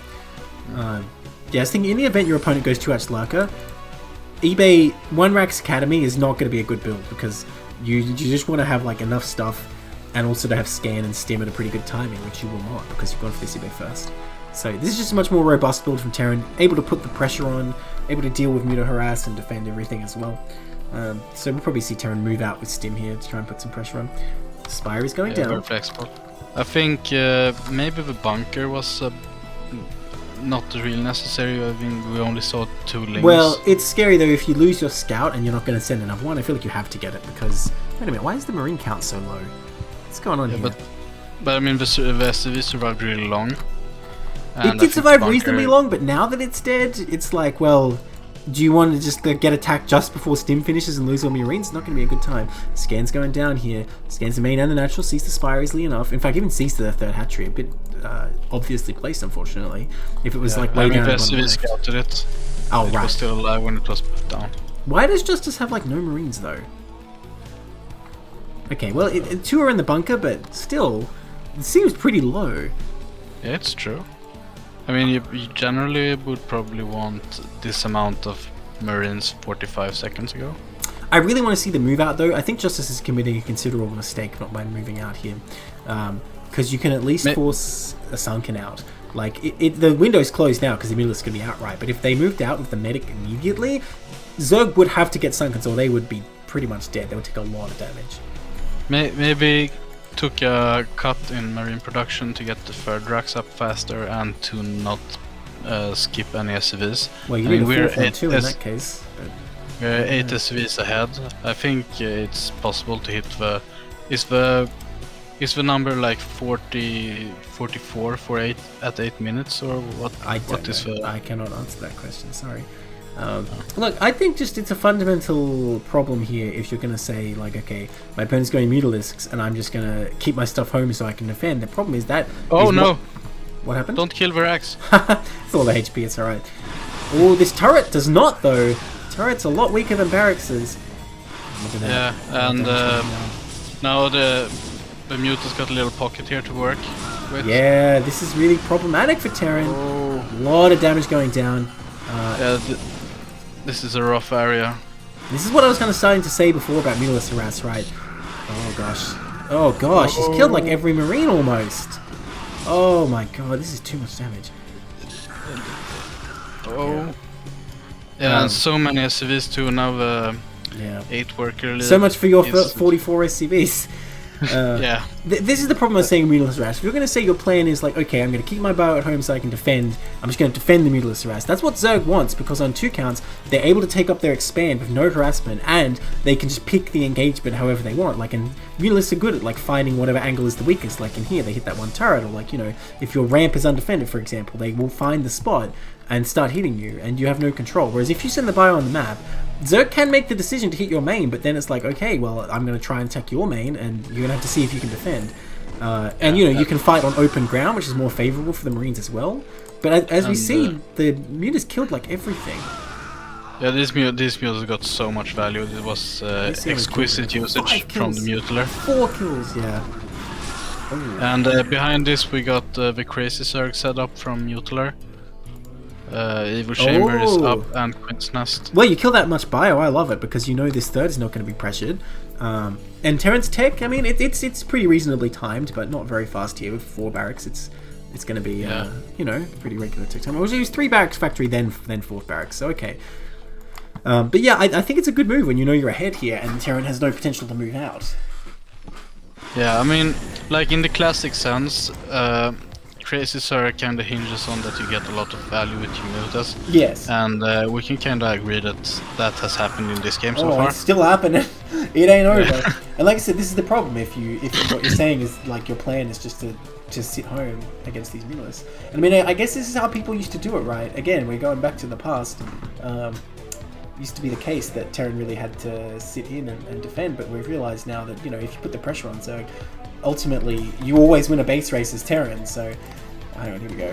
Yeah, I was thinking in the event your opponent goes 2 hatch Lurker, eBay 1 Rax Academy is not going to be a good build because you just want to have like enough stuff and also to have scan and stim at a pretty good timing, which you will not because you've gone for this eBay first. So this is just a much more robust build from Terran, able to put the pressure on, able to deal with Muta Harass and defend everything as well. So we'll probably see Terran move out with Stim here to try and put some pressure on. Spire is going down. Very flexible. I think maybe the bunker was not really necessary. I think we only saw 2 links. Well, it's scary though if you lose your scout and you're not going to send another one. I feel like you have to get it because... Wait a minute, why is the Marine count so low? What's going on here? But I mean, the SCV survived really long. It did survive reasonably long, but now that it's dead, it's like, well, do you want to just get attacked just before Stim finishes and lose all Marines? It's not going to be a good time. Scan's going down here. Scan's the main and the natural. Sees the Spire easily enough. In fact, even sees the 3rd hatchery. A bit obviously placed, unfortunately. If it was like way down. I mean, the SCV scouted it. Oh, right. It was still alive when it was put down. Why does Justice have like no Marines though? Okay, well, 2 are in the bunker, but still, it seems pretty low. Yeah, it's true. I mean, you generally would probably want this amount of Marines 45 seconds ago. I really want to see the move out though. I think Justice is committing a considerable mistake not by moving out here. Because you can at least force a Sunken out. Like, the window's closed now because the Mutler's going to be outright. But if they moved out with the medic immediately, Zerg would have to get Sunken, or they would be pretty much dead. They would take a lot of damage. Maybe took a cut in Marine production to get the 3rd racks up faster and to not skip any SCVs. Well, you need a 4th one too in that case. We're 8 SCVs ahead. I think it's possible to hit the... Is the number like 44 for 8 at 8 minutes or what? I cannot answer that question, sorry. Look, I think just it's a fundamental problem here if you're going to say, like, okay, my opponent's going Mutalisks and I'm just going to keep my stuff home so I can defend. The problem is that... Oh, no! What happened? Don't kill Verax. It's all the HP, it's alright. Oh, this turret does not, though. Turret's a lot weaker than Barracks'. Yeah, and now the Muta's got a little pocket here to work with. Yeah, this is really problematic for Terran. Oh. A lot of damage going down. Yeah, this is a rough area. This is what I was kind of starting to say before about Mutalisks Harass, right? Oh gosh. Oh gosh, he's killed like every Marine almost. Oh my god, this is too much damage. Oh. Yeah, and so many SCVs too, now the 8 worker... So much for your 44 SCVs. Yeah. This is the problem I was saying with Mutalisks Harass. If you're going to say your plan is like, okay, I'm going to keep my bio at home so I can defend, I'm just going to defend the Mutalisks Harass. That's what Zerg wants, because on 2 counts, they're able to take up their expand with no harassment, and they can just pick the engagement however they want. Like, and Mutalisks are good at like finding whatever angle is the weakest. Like in here, they hit that one turret, or like, you know, if your ramp is undefended, for example, they will find the spot and start hitting you, and you have no control. Whereas if you send the bio on the map, Zerg can make the decision to hit your main, but then it's like, okay, well, I'm going to try and attack your main, and you're going to have to see if you can defend. And, you know, you can fight on open ground, which is more favourable for the Marines as well. But as we see, the Muta's killed, like, everything. Yeah, this Muta's got so much value. It was exquisite usage from the Mutler. 4 kills, yeah. Ooh. And behind this, we got the Crazy Zerg set up from Mutler. Evil Chamber is up and Queen's Nest. Well, you kill that much bio, I love it, because you know this 3rd is not going to be pressured. And Terran's tech, I mean, it's pretty reasonably timed, but not very fast here with 4 barracks. It's going to be, you know, pretty regular tech time. I was use 3 barracks factory, then 4th barracks, so okay. But yeah, I think it's a good move when you know you're ahead here and Terran has no potential to move out. Yeah, I mean, like in the classic sense, Crazy Sir kind of hinges on that you get a lot of value with your mutas. Yes. And we can kind of agree that that has happened in this game so Oh, far. it's still happening. It ain't over. And like I said, this is the problem. If what you're saying is like your plan is just to sit home against these mutalisks. And I mean, I guess this is how people used to do it, right? Again, we're going back to the past. Used to be the case that Terran really had to sit in and defend, but we've realized now that, if you put the pressure on Zerg, ultimately you always win a base race as Terran. So, hang on, here we go.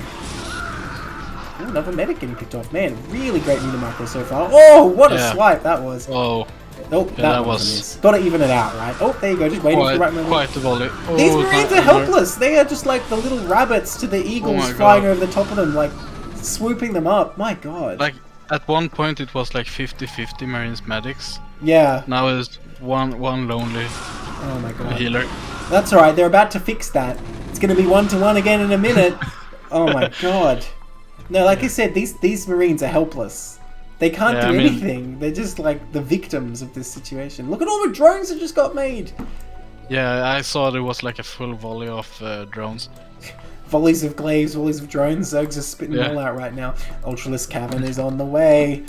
Ooh, another medic getting picked off. Man, really great meter macro so far. Oh, what a swipe that was. Oh, that was a miss. Gotta even it out, right? Oh, there you go, just waiting for the right moment. Quite the volley. Oh, these Marines are helpless. They are just like the little rabbits to the eagles flying over the top of them, like swooping them up. My god. Like, at one point it was like 50-50 Marines medics. Yeah. Now it's one lonely healer. That's alright, they're about to fix that. It's gonna be 1-to-1 again in a minute. Oh my god. No, like I said, these Marines are helpless. They can't do anything. They're just like the victims of this situation. Look at all the drones that just got made. Yeah, I saw there was like a full volley of drones. Volleys of glaives, volleys of drones. Zergs are spitting them all out right now. Ultralisk Cavern is on the way.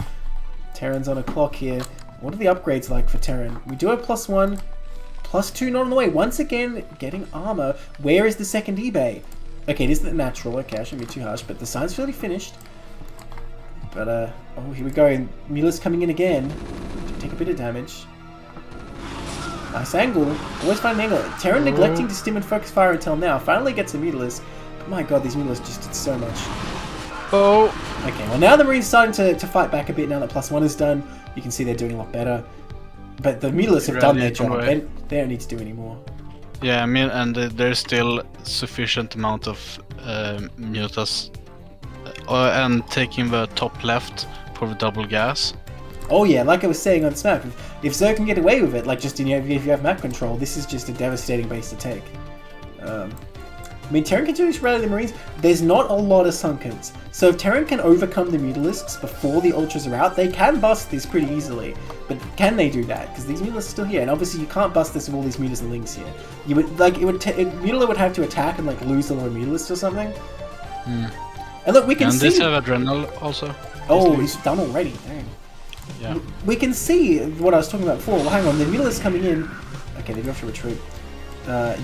Terran's on a clock here. What are the upgrades like for Terran? We do have +1, +2 not on the way. Once again, getting armor. Where is the second eBay? Okay, it is the natural. Okay, I shouldn't be too harsh, but the sign's fairly finished. But, oh, here we go. Mula's coming in again. Take a bit of damage. Nice angle. Always find an angle. Terran neglecting to stim and focus fire until now. Finally gets a Mutalisk. But my god, these Mutalisks just did so much. Oh. Okay, well now the Marines starting to fight back a bit now that +1 is done. You can see they're doing a lot better. But the Mutalisks have done their job. They don't need to do any more. Yeah, I mean, and there's still sufficient amount of mutas. And taking the top left for the double gas. Oh yeah, like I was saying on Smack, if Zerg can get away with it, like just if you have map control, this is just a devastating base to take. I mean, Terran can do this rather than Marines. There's not a lot of Sunkens, so if Terran can overcome the Mutalisks before the Ultras are out, they can bust this pretty easily. But can they do that? Because these Mutalisks are still here, and obviously you can't bust this with all these Mutas and Links here. You would Mutala would have to attack and like lose a lot of Mutalisks or something. And look, we can see. And this have Adrenal also. Oh, it's done already. Dang. Yeah. We can see what I was talking about before. Well, hang on, the Mutalisks coming in. Okay, they have to retreat.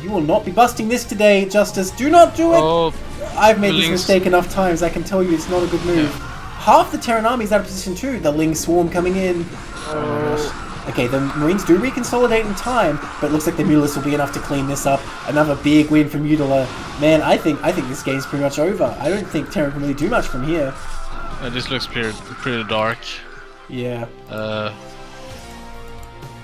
You will not be busting this today, Justice. Do not do it! Oh, I've made this mistake enough times. I can tell you it's not a good move. Yeah. Half the Terran army is out of position too. The Ling Swarm coming in. Oh my gosh. Okay, the Marines do reconsolidate in time, but it looks like the Mutalisks will be enough to clean this up. Another big win for Mutala. Man, I think this game's pretty much over. I don't think Terran can really do much from here. This looks pretty dark. Yeah.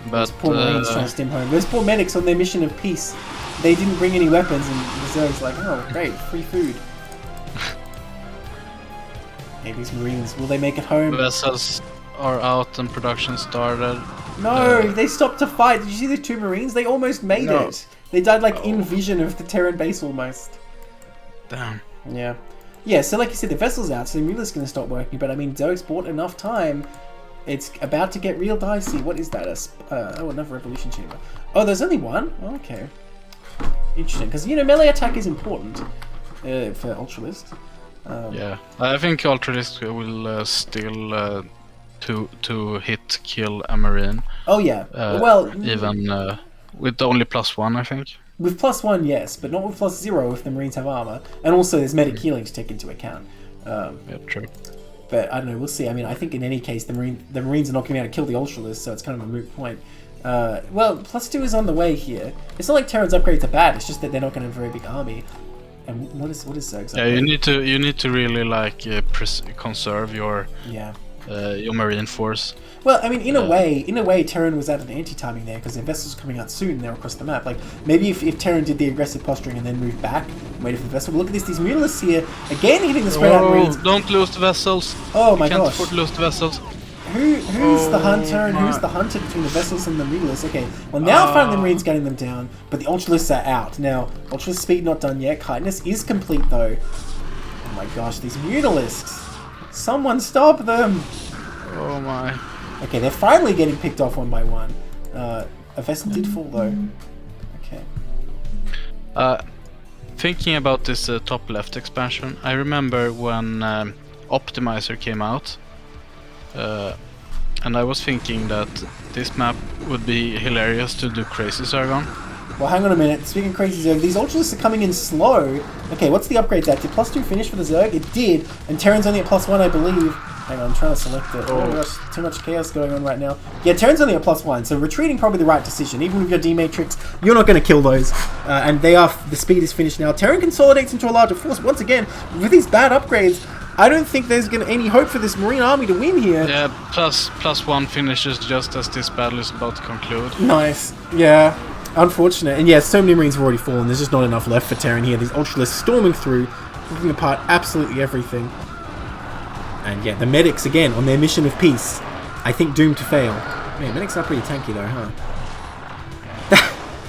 But those poor Marines trying to stim home. Those poor medics on their mission of peace. They didn't bring any weapons, and the Zerg's like, oh great, free food. Hey, these Marines, will they make it home? Vessels are out and production started. No, they stopped to fight. Did you see the two Marines? They almost made it. They died like in vision of the Terran base almost. Damn. Yeah. Yeah, so like you said, the vessel's out, so the Mutala's going to stop working, but I mean, Zerg's bought enough time. It's about to get real dicey. What is that? Oh, another Revolution Chamber. Oh, there's only one? Oh, okay. Interesting, because, melee attack is important for Ultralist. Yeah, I think Ultralist will still to hit kill a Marine. Oh, yeah. Well, even with only +1, I think. With +1, yes, but not with +0 if the Marines have armor. And also there's medic healing to take into account. Yeah, true. But I don't know, we'll see. I mean, I think in any case, the Marines are not going to be able to kill the Ultralists, so it's kind of a moot point. Well, +2 is on the way here. It's not like Terran's upgrades are bad, it's just that they're not going to have a very big army. And what is Zerg's upgrade? Yeah, you need to really like conserve your Marine force. Well, I mean, in a way, Terran was at an anti-timing there because their vessels coming out soon. They're across the map. Like maybe if Terran did the aggressive posturing and then moved back and waited for the vessel. But look at this; these Mutalisks here again hitting the spread out Marines. Don't lose the vessels. Oh my gosh! Can't gosh! afford to lose the vessels. Who's the hunter and who's the hunter between the vessels and the Mutalisks? Okay, well now finally the Marines getting them down, but the Ultralisks are out. Now, Ultralist speed not done yet. Kindness is complete though. Oh my gosh, these Mutalisks! Someone stop them! Oh my. Okay, they're finally getting picked off one by one. A vessel did fall though. Okay. thinking about this top left expansion, I remember when Optimizer came out, and I was thinking that this map would be hilarious to do Crazy Zerg on. Well, hang on a minute. Speaking of Crazy Zerg, these Ultralists are coming in slow. Okay, what's the upgrades at? Did +2 finish for the Zerg? It did, and Terran's only at +1, I believe. Hang on, I'm trying to select it. Oh my gosh, too much chaos going on right now. Yeah, Terran's only at +1, so retreating probably the right decision. Even with your D-Matrix, you're not going to kill those. And the speed is finished now. Terran consolidates into a larger force. Once again, with these bad upgrades, I don't think there's any hope for this Marine army to win here. Yeah, +1 finishes just as this battle is about to conclude. Nice. Yeah. Unfortunate. And yeah, so many Marines have already fallen. There's just not enough left for Terran here. These Ultralists storming through, ripping apart absolutely everything. And yeah, the medics, again, on their mission of peace, I think doomed to fail. Man, medics are pretty tanky though, huh?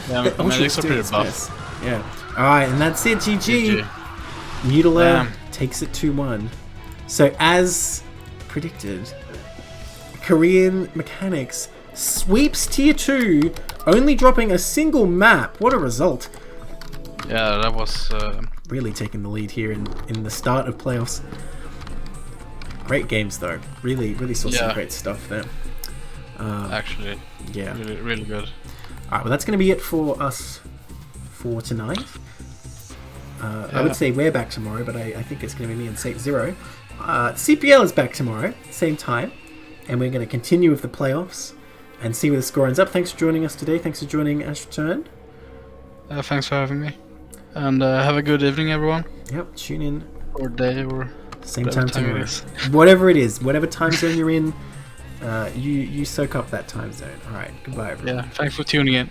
Yeah, the medics are pretty buff. Yeah. Alright, and that's it, GG. Mutilator takes it 2-1. So, as predicted, Korean Mechanics sweeps Tier 2, only dropping a single map. What a result. Yeah, that was... really taking the lead here in the start of playoffs. Great games though. Really saw some great stuff there. Actually, yeah, really good. Alright, well that's going to be it for us for tonight. I would say we're back tomorrow, but I think it's going to be me and Saetzero. CPL is back tomorrow, same time, and we're going to continue with the playoffs and see where the score ends up. Thanks for joining us today. Thanks for joining Ash Return. Thanks for having me. And have a good evening, everyone. Yep, tune in. Or day, or same time tomorrow. Whatever it is, whatever time zone you're in, you soak up that time zone. Alright, goodbye everyone. Yeah, thanks for tuning in.